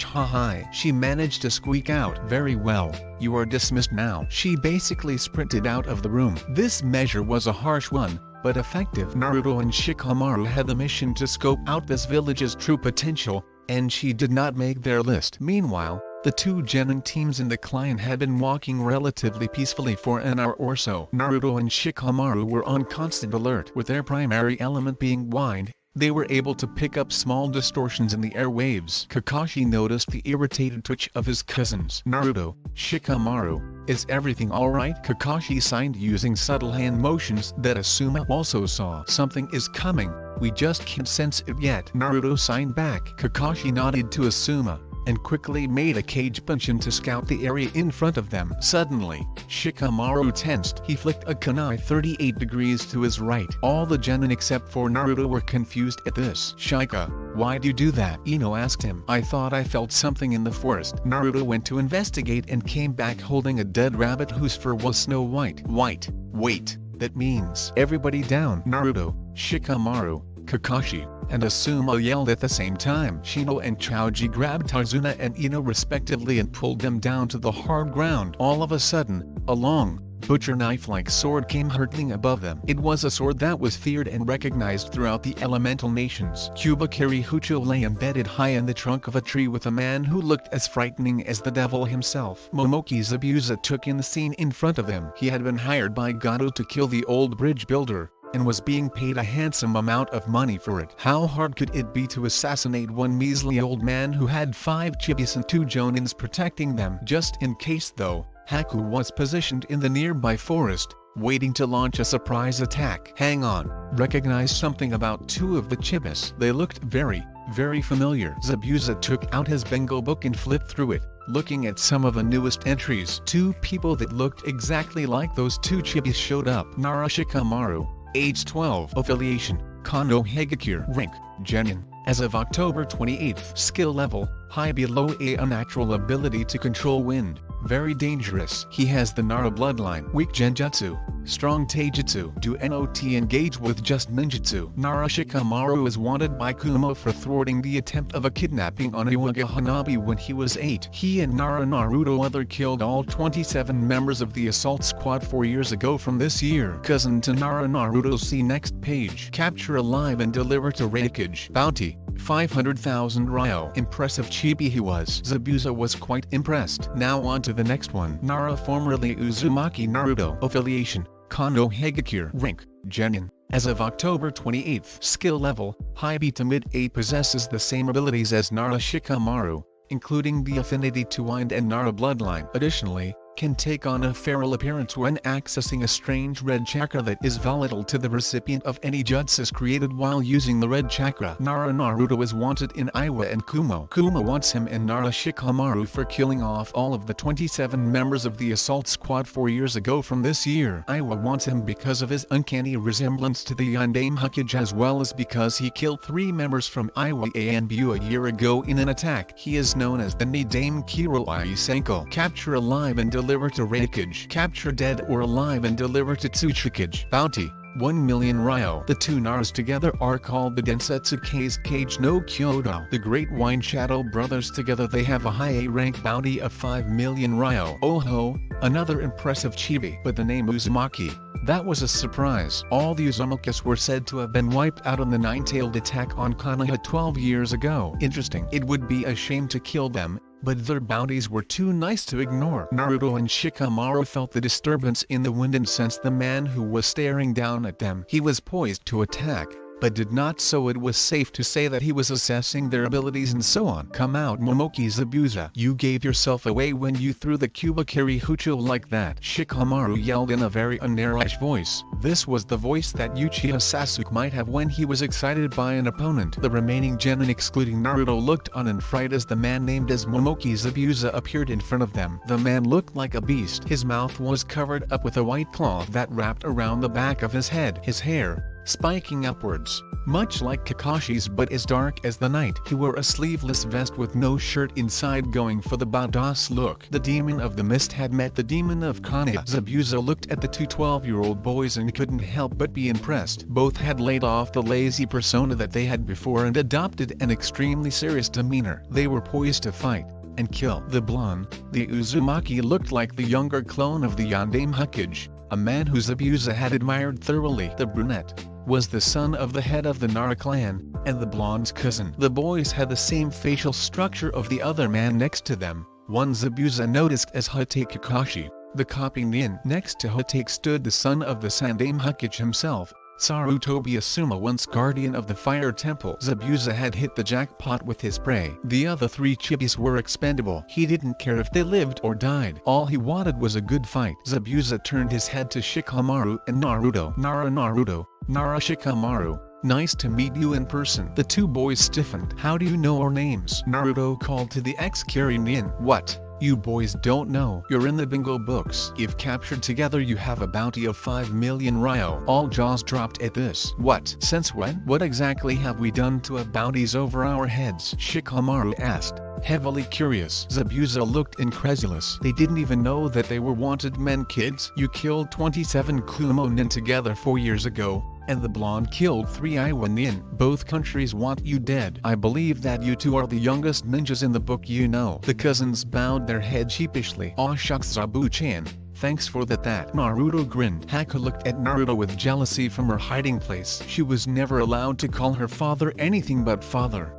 Ha. She managed to squeak out. Very well, you are dismissed now. She basically sprinted out of the room. This measure was a harsh one, but effective. Naruto and Shikamaru had the mission to scope out this village's true potential, and she did not make their list. Meanwhile, the two genin teams in the clan had been walking relatively peacefully for an hour or so. Naruto and Shikamaru were on constant alert. With their primary element being wind, they were able to pick up small distortions in the airwaves. Kakashi noticed the irritated twitch of his cousins. Naruto, Shikamaru, is everything alright? Kakashi signed using subtle hand motions that Asuma also saw. Something is coming, we just can't sense it yet. Naruto signed back. Kakashi nodded to Asuma, and quickly made a cage punch-in to scout the area in front of them. Suddenly, Shikamaru tensed. He flicked a kunai 38 degrees to his right. All the genin except for Naruto were confused at this. Shika, why'd you do that? Ino asked him. I thought I felt something in the forest. Naruto went to investigate and came back holding a dead rabbit whose fur was snow white. Wait, that means everybody down. Naruto, Shikamaru, Kakashi, and Asuma yelled at the same time. Shino and Chaoji grabbed Tarzuna and Ino respectively and pulled them down to the hard ground. All of a sudden, a long, butcher knife-like sword came hurtling above them. It was a sword that was feared and recognized throughout the elemental nations. Kubakiri Hucho lay embedded high in the trunk of a tree with a man who looked as frightening as the devil himself. Momoki Zabuza took in the scene in front of him. He had been hired by Gato to kill the old bridge builder, and was being paid a handsome amount of money for it. How hard could it be to assassinate one measly old man who had 5 chibis and 2 jonins protecting them? Just in case though, Haku was positioned in the nearby forest, waiting to launch a surprise attack. Hang on, recognized something about 2 of the chibis. They looked very familiar. Zabuza took out his bingo book and flipped through it, looking at some of the newest entries. 2 people that looked exactly like those 2 chibis showed up. Nara Shikamaru, age 12, affiliation, Kono Hagakure, rank, genin, as of October 28th, skill level, high below A, unnatural ability to control wind, very dangerous. He has the Nara bloodline, weak genjutsu, strong taijutsu. Do not engage with just ninjutsu. Nara Shikamaru is wanted by Kumo for thwarting the attempt of a kidnapping on Iwaga Hanabi when he was 8. He and Nara Naruto other killed all 27 members of the assault squad 4 years ago from this year. Cousin to Nara Naruto. See next page. Capture alive and deliver to Raikage. Bounty, 500,000 ryo. Impressive chibi he was. Zabuza was quite impressed. Now on to the next one. Nara, formerly Uzumaki Naruto, affiliation, Kono Hagakure, rank, genin, as of October 28th, skill level, high B to mid A, possesses the same abilities as Nara Shikamaru, including the affinity to wind and Nara bloodline. Additionally, can take on a feral appearance when accessing a strange red chakra that is volatile to the recipient of any jutsus created while using the red chakra. Nara Naruto is wanted in Iwa and Kumo. Kumo wants him and Nara Shikamaru for killing off all of the 27 members of the assault squad 4 years ago from this year. Iwa wants him because of his uncanny resemblance to the Yandame Hokage, as well as because he killed 3 members from Iwa and Bu a year ago in an attack. He is known as the Nidame Kiroi Senko. Capture alive and deliver to Raikage. Capture dead or alive and deliver to Tsuchikage. Bounty, 1 million ryo. The two Naras together are called the Densetsu Kage no Kyoto. The Great Wine Shadow brothers together they have a high A-rank bounty of 5 million ryo. Oh ho, another impressive chibi. But the name Uzumaki, that was a surprise. All the Uzumakis were said to have been wiped out on the nine-tailed attack on Konoha 12 years ago. Interesting. It would be a shame to kill them, but their bounties were too nice to ignore. Naruto and Shikamaru felt the disturbance in the wind and sensed the man who was staring down at them. He was poised to attack, but did not, so it was safe to say that he was assessing their abilities and so on. Come out Momoki Zabuza. You gave yourself away when you threw the Kubakiri Hucho like that. Shikamaru yelled in a very un-Nara-ish voice. This was the voice that Uchiha Sasuke might have when he was excited by an opponent. The remaining genin excluding Naruto looked on in fright as the man named as Momoki Zabuza appeared in front of them. The man looked like a beast. His mouth was covered up with a white cloth that wrapped around the back of his head. His hair, spiking upwards, much like Kakashi's but as dark as the night. He wore a sleeveless vest with no shirt inside, going for the badass look. The demon of the mist had met the demon of Konoha. Zabuza looked at the two 12-year-old boys and couldn't help but be impressed. Both had laid off the lazy persona that they had before and adopted an extremely serious demeanor. They were poised to fight and kill. The blonde, the Uzumaki, looked like the younger clone of the Yandame Hokage, a man who Zabuza had admired thoroughly. The brunette was the son of the head of the Nara clan, and the blonde's cousin. The boys had the same facial structure of the other man next to them, one Zabuza noticed as Hotai Kakashi, the copy nin. Next to Hotai stood the son of the Sandame Hokage himself, Sarutobi Asuma, once guardian of the fire temple. Zabuza had hit the jackpot with his prey. The other three chibis were expendable. He didn't care if they lived or died. All he wanted was a good fight. Zabuza turned his head to Shikamaru and Naruto. Nara Naruto, Nara Shikamaru, nice to meet you in person. The two boys stiffened. How do you know our names? Naruto called to the ex-Kiri nin. What? You boys don't know. You're in the bingo books. If captured together you have a bounty of 5 million ryo. All jaws dropped at this. What? Since when? What exactly have we done to have bounties over our heads? Shikamaru asked, heavily curious. Zabuza looked incredulous. They didn't even know that they were wanted men. Kids, you killed 27 Kumo nin together 4 years ago, and the blonde killed 3 Iwa nin. Both countries want you dead. I believe that you two are the youngest ninjas in the book, you know. The cousins bowed their head sheepishly. Aw shucks Zabu-chan, thanks for that. Naruto grinned. Haku looked at Naruto with jealousy from her hiding place. She was never allowed to call her father anything but father,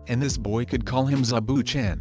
and this boy could call him Zabu-chan.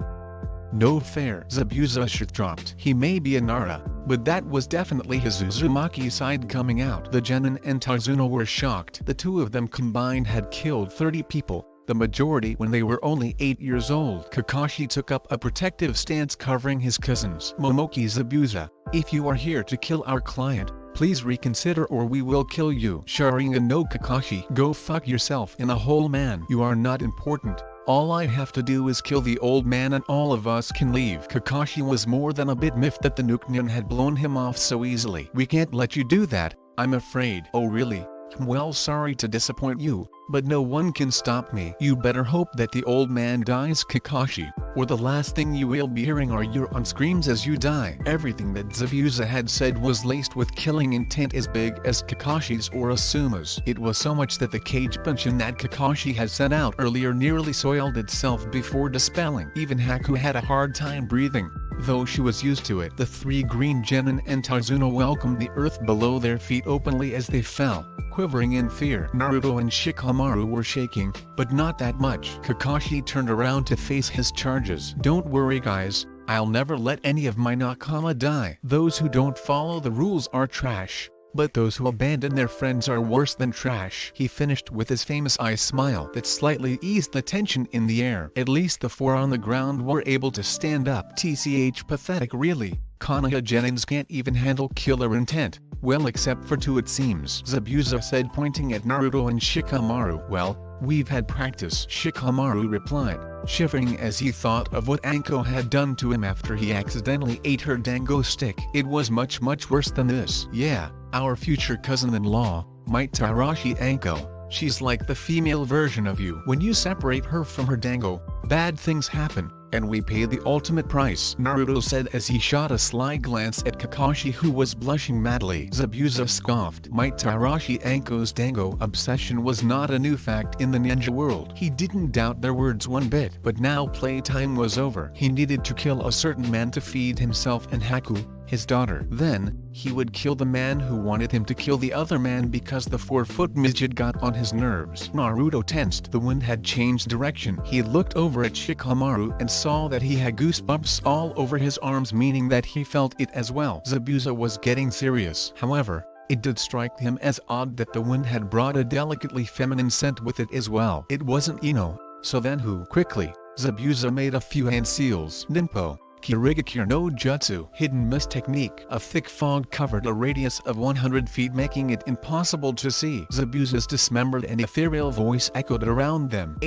No fair. Zabuza shit dropped. He may be a Nara, but that was definitely his Uzumaki side coming out. The genin and Tarzuno were shocked. The two of them combined had killed 30 people, the majority when they were only 8 years old. Kakashi took up a protective stance covering his cousins. Momoki Zabuza, if you are here to kill our client, please reconsider or we will kill you. Sharingan no Kakashi, go fuck yourself in a hole, man. You are not important. All I have to do is kill the old man and all of us can leave. Kakashi was more than a bit miffed that the Nukenin had blown him off so easily. We can't let you do that, I'm afraid. Oh really? Well, sorry to disappoint you, but no one can stop me. You better hope that the old man dies, Kakashi, or the last thing you will be hearing are your own screams as you die. Everything that Zabuza had said was laced with killing intent as big as Kakashi's or Asuma's. It was so much that the cage punching that Kakashi had sent out earlier nearly soiled itself before dispelling. Even Haku had a hard time breathing, though she was used to it. The three green genin and Tarzuno welcomed the earth below their feet openly as they fell, quivering in fear. Naruto and Shikamaru were shaking, but not that much. Kakashi turned around to face his charges. Don't worry guys, I'll never let any of my nakama die. Those who don't follow the rules are trash, but those who abandon their friends are worse than trash. He finished with his famous eye smile that slightly eased the tension in the air. At least the four on the ground were able to stand up. TCH pathetic really. Konoha genins can't even handle killer intent. Well, except for two it seems, Zabuza said, pointing at Naruto and Shikamaru. Well, we've had practice, Shikamaru replied, shivering as he thought of what Anko had done to him after he accidentally ate her dango stick. It was much worse than this. Yeah, our future cousin-in-law, might Tarashi Anko. She's like the female version of you. When you separate her from her dango, bad things happen. and we pay the ultimate price," Naruto said as he shot a sly glance at Kakashi, who was blushing madly. Zabuza scoffed. Might Tarashi Anko's dango obsession was not a new fact in the ninja world. He didn't doubt their words one bit. But now playtime was over. He needed to kill a certain man to feed himself and Haku, his daughter. Then, he would kill the man who wanted him to kill the other man because the 4-foot midget got on his nerves. Naruto tensed. The wind had changed direction. He looked over at Shikamaru and saw that he had goosebumps all over his arms, meaning that he felt it as well. Zabuza was getting serious. However, it did strike him as odd that the wind had brought a delicately feminine scent with it as well. It wasn't Ino, so then who? Quickly, Zabuza made a few hand seals. Ninpo, Kirigakure no Jutsu, hidden mist technique. A thick fog covered a radius of 100 feet, making it impossible to see. Zabuza's dismembered and ethereal voice echoed around them.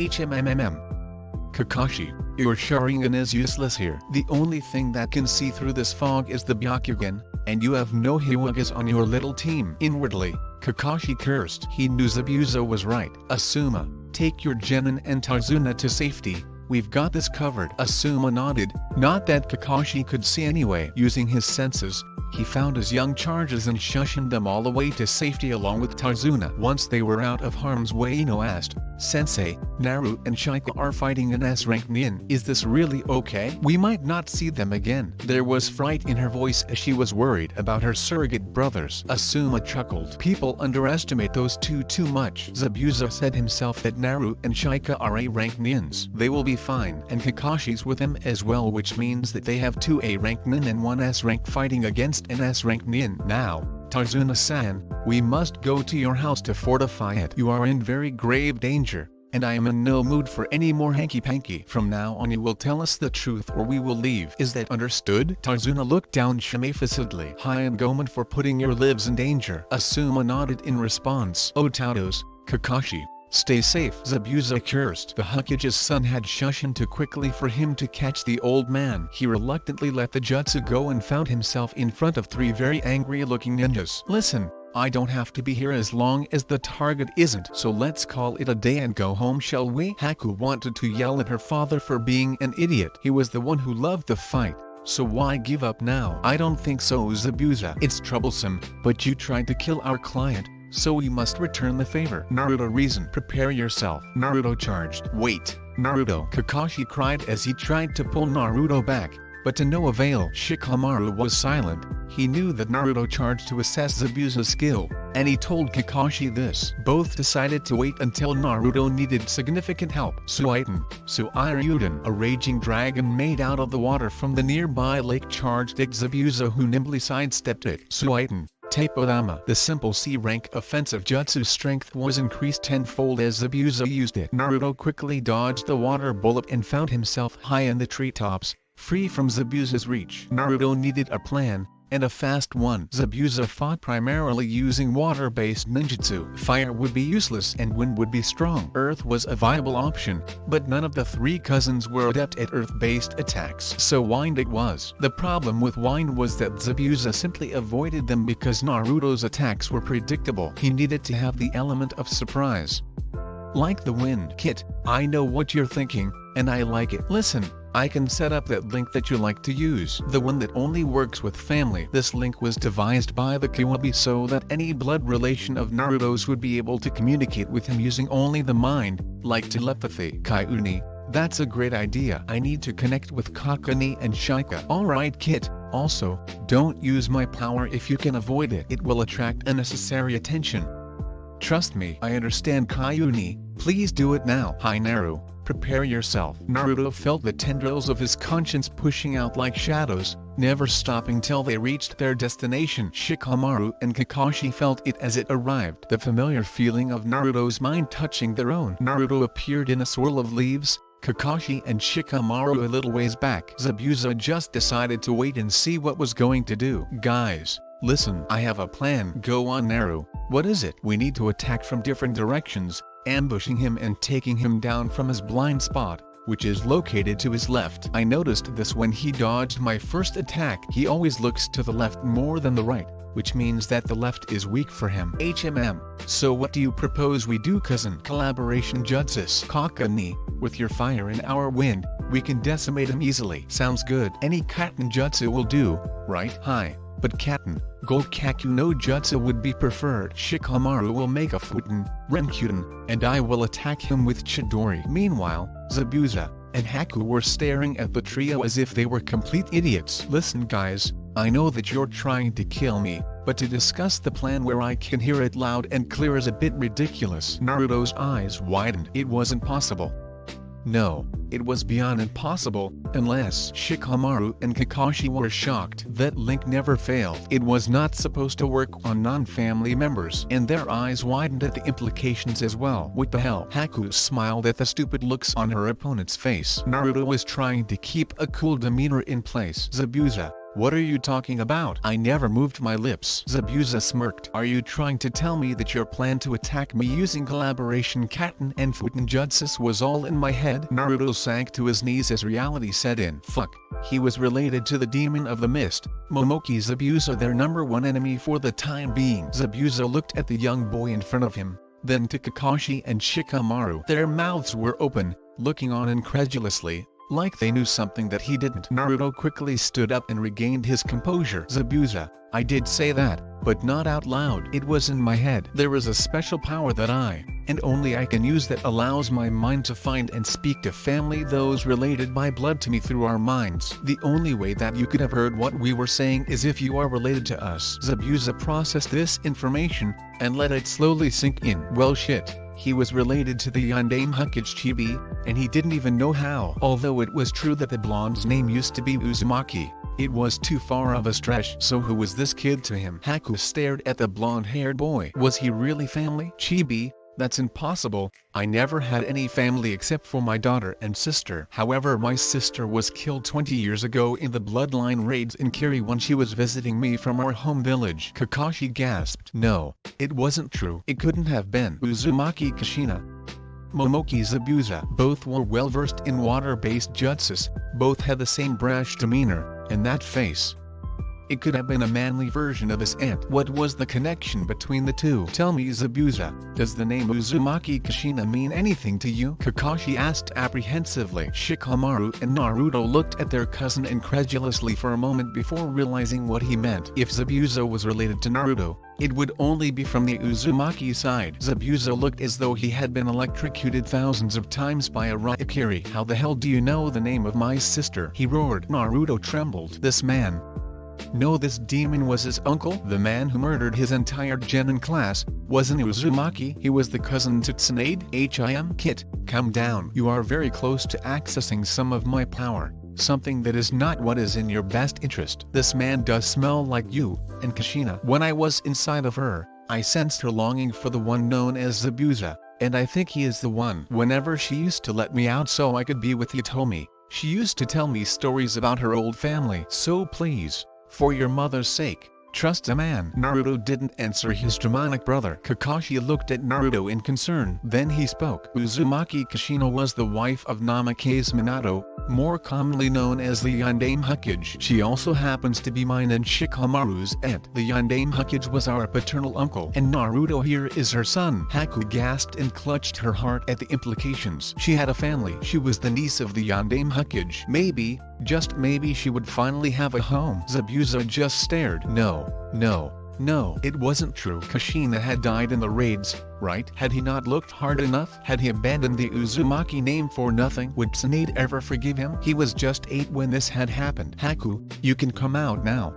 Kakashi, your Sharingan is useless here. The only thing that can see through this fog is the Byakugan, and you have no Hyugas on your little team. Inwardly, Kakashi cursed. He knew Zabuza was right. Asuma, take your Genin and Tarzuna to safety. We've got this covered. Asuma nodded, not that Kakashi could see anyway. Using his senses, he found his young charges and shushed them all the way to safety along with Tarzuna. Once they were out of harm's way, Ino asked, "Sensei, Naru and Shika are fighting an S-rank nin. Is this really okay? We might not see them again." There was fright in her voice as she was worried about her surrogate brothers. Asuma chuckled. People underestimate those two too much. Zabuza said himself that Naru and Shika are A-rank nins. They will be fine, and Kakashi's with them as well, which means that they have 2 A-rank nin and 1 S-rank fighting against an S-rank nin. Now, Tarzuna-san, we must go to your house to fortify it. You are in very grave danger, and I am in no mood for any more hanky-panky. From now on you will tell us the truth or we will leave. Is that understood? Tarzuna looked down shamefacedly. Hi and Gomen for putting your lives in danger. Asuma nodded in response. Otados, Kakashi, stay safe. Zabuza cursed. The Hokage's son had shushed too quickly for him to catch the old man. He reluctantly let the jutsu go and found himself in front of 3 very angry-looking ninjas. Listen, I don't have to be here as long as the target isn't, so let's call it a day and go home, shall we? Haku wanted to yell at her father for being an idiot. He was the one who loved the fight, so why give up now? I don't think so, Zabuza. It's troublesome, but you tried to kill our client, so we must return the favor. Naruto reasoned. Prepare yourself. Naruto charged. Wait, Naruto! Kakashi cried as he tried to pull Naruto back, but to no avail. Shikamaru was silent. He knew that Naruto charged to assess Zabuza's skill, and he told Kakashi this. Both decided to wait until Naruto needed significant help. Suiryuden, a raging dragon made out of the water from the nearby lake, charged at Zabuza, who nimbly sidestepped it. Suiryuden, Taipodama. The simple C-rank offensive jutsu strength was increased tenfold as Zabuza used it. Naruto quickly dodged the water bullet and found himself high in the treetops, free from Zabuza's reach. Naruto needed a plan, and a fast one. Zabuza fought primarily using water-based ninjutsu. Fire would be useless and wind would be strong. Earth was a viable option, but none of the 3 cousins were adept at earth-based attacks, so wind it was. The problem with wind was that Zabuza simply avoided them because Naruto's attacks were predictable. He needed to have the element of surprise. Like the wind. Kit, I know what you're thinking, and I like it. Listen, I can set up that link that you like to use. The one that only works with family. This link was devised by the Kawabi so that any blood relation of Naruto's would be able to communicate with him using only the mind, like telepathy. Kaiuni, that's a great idea. I need to connect with Kakani and Shika. Alright Kit, also, don't use my power if you can avoid it. It will attract unnecessary attention. Trust me. I understand Kaiuni, please do it now. Hi Naru, prepare yourself. Naruto felt the tendrils of his conscience pushing out like shadows, never stopping till they reached their destination. Shikamaru and Kakashi felt it as it arrived. The familiar feeling of Naruto's mind touching their own. Naruto appeared in a swirl of leaves, Kakashi and Shikamaru a little ways back. Zabuza just decided to wait and see what was going to do. Guys, listen, I have a plan. Go on Naru. What is it? We need to attack from different directions, ambushing him and taking him down from his blind spot, which is located to his left. I noticed this when he dodged my first attack. He always looks to the left more than the right, which means that the left is weak for him. So what do you propose we do, cousin? Collaboration jutsus. Kakani, with your fire and our wind, we can decimate him easily. Sounds good. Any Katen jutsu will do, right? Hi, but Katen, Gokaku no jutsu would be preferred. Shikamaru will make a Futen, Renkuten, and I will attack him with Chidori. Meanwhile, Zabuza and Haku were staring at the trio as if they were complete idiots. Listen guys, I know that you're trying to kill me, but to discuss the plan where I can hear it loud and clear is a bit ridiculous. Naruto's eyes widened. It wasn't possible. No, it was beyond impossible, unless Shikamaru and Kakashi were shocked. That link never failed. It was not supposed to work on non-family members, and their eyes widened at the implications as well. What the hell? Haku smiled at the stupid looks on her opponent's face. Naruto was trying to keep a cool demeanor in place. Zabuza, what are you talking about? I never moved my lips. Zabuza smirked. Are you trying to tell me that your plan to attack me using collaboration Katen and Futen jutsus was all in my head? Naruto sank to his knees as reality set in. Fuck, he was related to the demon of the mist, Momoki Zabuza, their number one enemy for the time being. Zabuza looked at the young boy in front of him, then to Kakashi and Shikamaru. Their mouths were open, looking on incredulously, like they knew something that he didn't. Naruto quickly stood up and regained his composure. Zabuza, I did say that, but not out loud. It was in my head. There is a special power that I, and only I can use, that allows my mind to find and speak to family, those related by blood to me, through our minds. The only way that you could have heard what we were saying is if you are related to us. Zabuza processed this information, and let it slowly sink in. Well shit. He was related to the Yondaime Hokage Chibi, and he didn't even know how. Although it was true that the blonde's name used to be Uzumaki, it was too far of a stretch. So who was this kid to him? Haku stared at the blonde-haired boy. Was he really family? Chibi? That's impossible. I never had any family except for my daughter and sister. However, my sister was killed 20 years ago in the bloodline raids in Kiri when she was visiting me from our home village. Kakashi gasped. No, it wasn't true. It couldn't have been. Uzumaki Kushina, Momoki Zabuza. Both were well versed in water-based jutsus, both had the same brash demeanor, and that face. It could have been a manly version of his aunt. What was the connection between the two? Tell me, Zabuza, does the name Uzumaki Kushina mean anything to you? Kakashi asked apprehensively. Shikamaru and Naruto looked at their cousin incredulously for a moment before realizing what he meant. If Zabuza was related to Naruto, it would only be from the Uzumaki side. Zabuza looked as though he had been electrocuted thousands of times by a Raikiri. How the hell do you know the name of my sister? He roared. Naruto trembled. This man. No, this demon was his uncle. The man who murdered his entire genin class wasn't Uzumaki. He was the cousin to Tsunade. Kit, calm down. You are very close to accessing some of my power, something that is not what is in your best interest. This man does smell like you and Kushina. When I was inside of her, I sensed her longing for the one known as Zabuza, and I think he is the one. Whenever she used to let me out so I could be with Hitomi, she used to tell me stories about her old family. So please, for your mother's sake, trust a man. Naruto didn't answer his demonic brother. Kakashi looked at Naruto in concern. Then he spoke. Uzumaki Kushina was the wife of Namikaze Minato, more commonly known as the Yondaime Hokage. She also happens to be mine and Shikamaru's aunt. The Yondaime Hokage was our paternal uncle, and Naruto here is her son. Haku gasped and clutched her heart at the implications. She had a family. She was the niece of the Yondaime Hokage. Maybe, just maybe, she would finally have a home. Zabuza just stared. No, it wasn't true. Kushina had died in the raids, right? Had he not looked hard enough? Had he abandoned the Uzumaki name for nothing? Would Tsunade ever forgive him? He was just 8 when this had happened. Haku, you can come out now.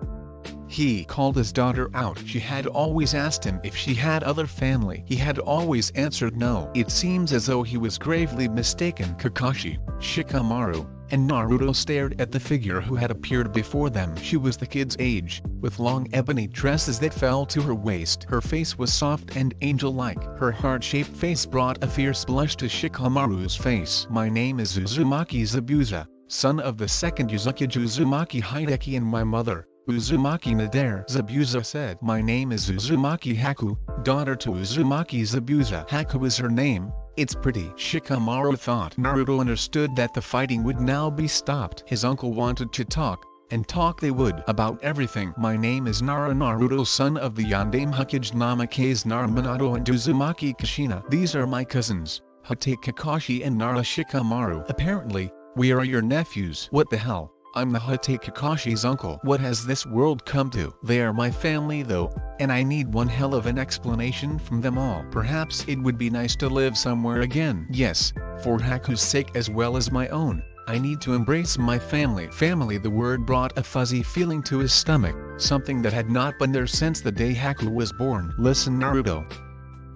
He called his daughter out. She had always asked him if she had other family. He had always answered no. It seems as though he was gravely mistaken. Kakashi, Shikamaru, and Naruto stared at the figure who had appeared before them. She was the kid's age, with long ebony tresses that fell to her waist. Her face was soft and angel-like. Her heart-shaped face brought a fierce blush to Shikamaru's face. My name is Uzumaki Zabuza, son of the second Uzukage Uzumaki Hideki and my mother, Uzumaki Nadare. Zabuza said. My name is Uzumaki Haku, daughter to Uzumaki Zabuza. Haku is her name. It's pretty. Shikamaru thought. Naruto understood that the fighting would now be stopped. His uncle wanted to talk, and talk they would about everything. My name is Nara Naruto, son of the Yondaime Hokage Namikaze Nara Minato and Uzumaki Kushina. These are my cousins, Hatake Kakashi and Nara Shikamaru. Apparently, we are your nephews. What the hell? I'm the Hatake Kakashi's uncle. What has this world come to? They are my family though, and I need one hell of an explanation from them all. Perhaps it would be nice to live somewhere again. Yes, for Haku's sake as well as my own. I need to embrace my family. Family, the word brought a fuzzy feeling to his stomach, something that had not been there since the day Haku was born. Listen Naruto.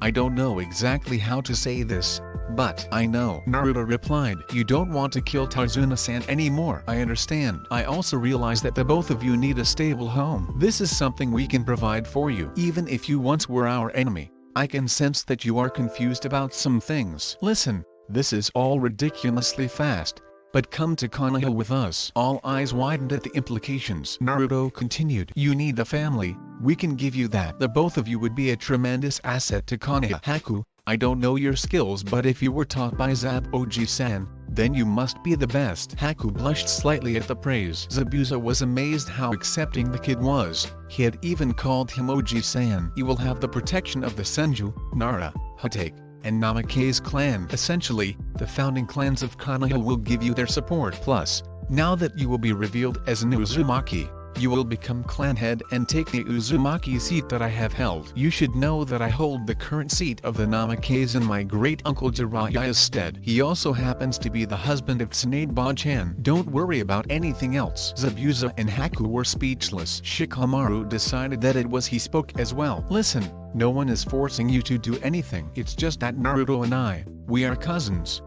I don't know exactly how to say this, but I know. Naruto replied, you don't want to kill Tarzuna-san anymore. I understand. I also realize that the both of you need a stable home. This is something we can provide for you. Even if you once were our enemy, I can sense that you are confused about some things. Listen, this is all ridiculously fast, but come to Konoha with us. All eyes widened at the implications. Naruto continued, you need a family, we can give you that. The both of you would be a tremendous asset to Konoha. Haku, I don't know your skills, but if you were taught by Zabuji-san, then you must be the best. Haku blushed slightly at the praise. Zabuza was amazed how accepting the kid was. He had even called him Oji-san. You will have the protection of the Senju, Nara, Hatake, and Namikaze clan. Essentially, the founding clans of Konoha will give you their support. Plus, now that you will be revealed as an Uzumaki, you will become clan head and take the Uzumaki seat that I have held. You should know that I hold the current seat of the Namikaze in my great-uncle Jiraiya's stead. He also happens to be the husband of Tsunade Ba-chan. Don't worry about anything else. Zabuza and Haku were speechless. Shikamaru decided that it was he spoke as well. Listen, no one is forcing you to do anything. It's just that Naruto and I, we are cousins.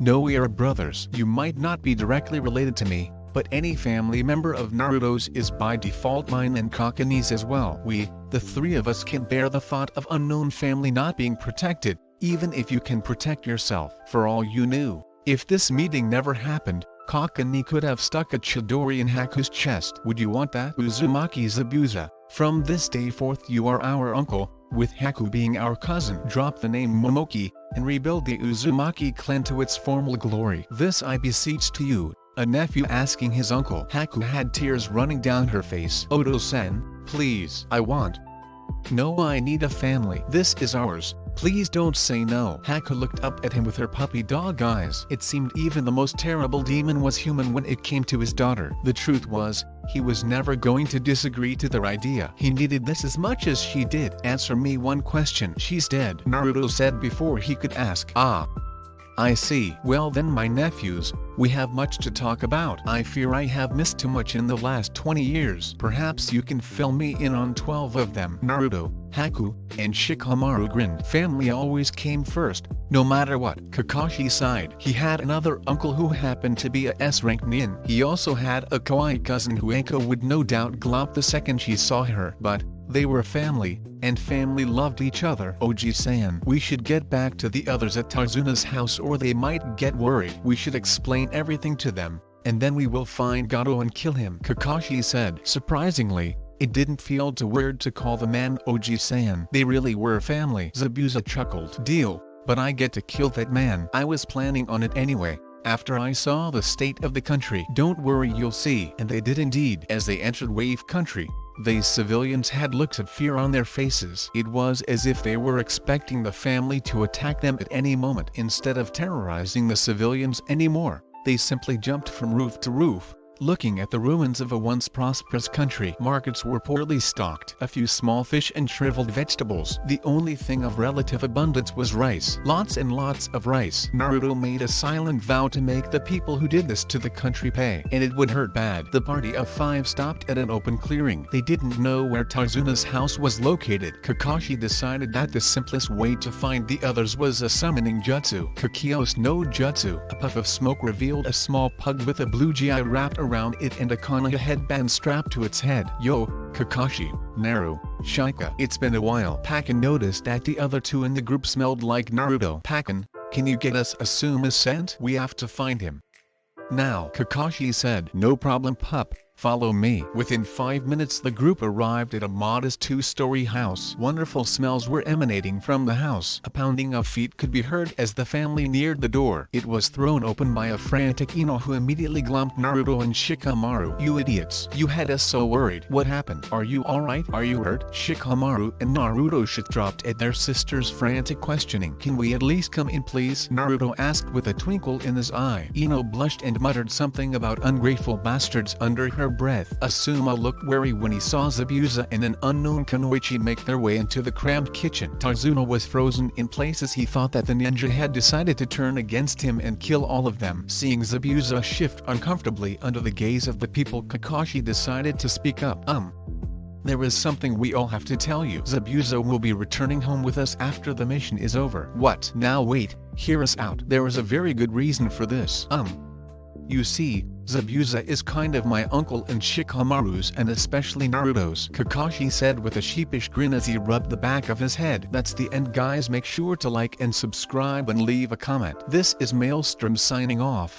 No, we are brothers. You might not be directly related to me, but any family member of Naruto's is by default mine and Kakane's as well. We, the three of us, can bear the thought of unknown family not being protected, even if you can protect yourself. For all you knew, if this meeting never happened, Kakane could have stuck a Chidori in Haku's chest. Would you want that? Uzumaki Zabuza, from this day forth you are our uncle, with Haku being our cousin. Drop the name Momoki, and rebuild the Uzumaki clan to its former glory. This I beseech to you. A nephew asking his uncle. Haku had tears running down her face. Oto-san, please. I want. No, I need a family. This is ours. Please don't say no. Haku looked up at him with her puppy dog eyes. It seemed even the most terrible demon was human when it came to his daughter. The truth was, he was never going to disagree to their idea. He needed this as much as she did. Answer me one question. She's dead, Naruto said before he could ask. Ah. I see. Well then, my nephews, we have much to talk about. I fear I have missed too much in the last 20 years. Perhaps you can fill me in on 12 of them. Naruto, Haku, and Shikamaru grinned. Family always came first, no matter what. Kakashi sighed. He had another uncle who happened to be a S-rank nin. He also had a kawaii cousin who Anko would no doubt glop the second she saw her. But they were family, and family loved each other. Oji-san, we should get back to the others at Tarzuna's house or they might get worried. We should explain everything to them, and then we will find Gato and kill him, Kakashi said. Surprisingly, it didn't feel too weird to call the man Oji-san. They really were family. Zabuza chuckled. Deal, but I get to kill that man. I was planning on it anyway, after I saw the state of the country. Don't worry, you'll see. And they did indeed. As they entered Wave Country, these civilians had looks of fear on their faces. It was as if they were expecting the family to attack them at any moment. Instead of terrorizing the civilians anymore, they simply jumped from roof to roof, looking at the ruins of a once prosperous country. Markets were poorly stocked. A few small fish and shriveled vegetables. The only thing of relative abundance was rice. Lots and lots of rice. Naruto made a silent vow to make the people who did this to the country pay. And it would hurt bad. The party of 5 stopped at an open clearing. They didn't know where Tarzuna's house was located. Kakashi decided that the simplest way to find the others was a summoning jutsu. Kakio's no jutsu. A puff of smoke revealed a small pug with a blue gi wrapped around it and a Konoha headband strapped to its head. Yo, Kakashi, Naru, Shika. It's been a while. Pakken noticed that the other two in the group smelled like Naruto. Pakken, can you get us Asuma's scent? We have to find him now, Kakashi said. No problem, pup. Follow me. Within 5 minutes the group arrived at a modest 2-story house. Wonderful smells were emanating from the house. A pounding of feet could be heard as the family neared the door. It was thrown open by a frantic Ino, who immediately glumped Naruto and Shikamaru. "You idiots! You had us so worried. What happened? Are you alright? Are you hurt?" Shikamaru and Naruto dropped at their sister's frantic questioning. "Can we at least come in, please?" Naruto asked with a twinkle in his eye. Ino blushed and muttered something about ungrateful bastards under her breath. Asuma looked wary when he saw Zabuza and an unknown Kunoichi make their way into the cramped kitchen. Tarzuna was frozen in place as he thought that the ninja had decided to turn against him and kill all of them. Seeing Zabuza shift uncomfortably under the gaze of the people, Kakashi decided to speak up. There is something we all have to tell you. Zabuza will be returning home with us after the mission is over." "What? Now wait, hear us out. There is a very good reason for this. You see, Zabuza is kind of my uncle and Shikamaru's and especially Naruto's," Kakashi said with a sheepish grin as he rubbed the back of his head. That's the end, guys. Make sure to like and subscribe and leave a comment. This is Maelstrom signing off.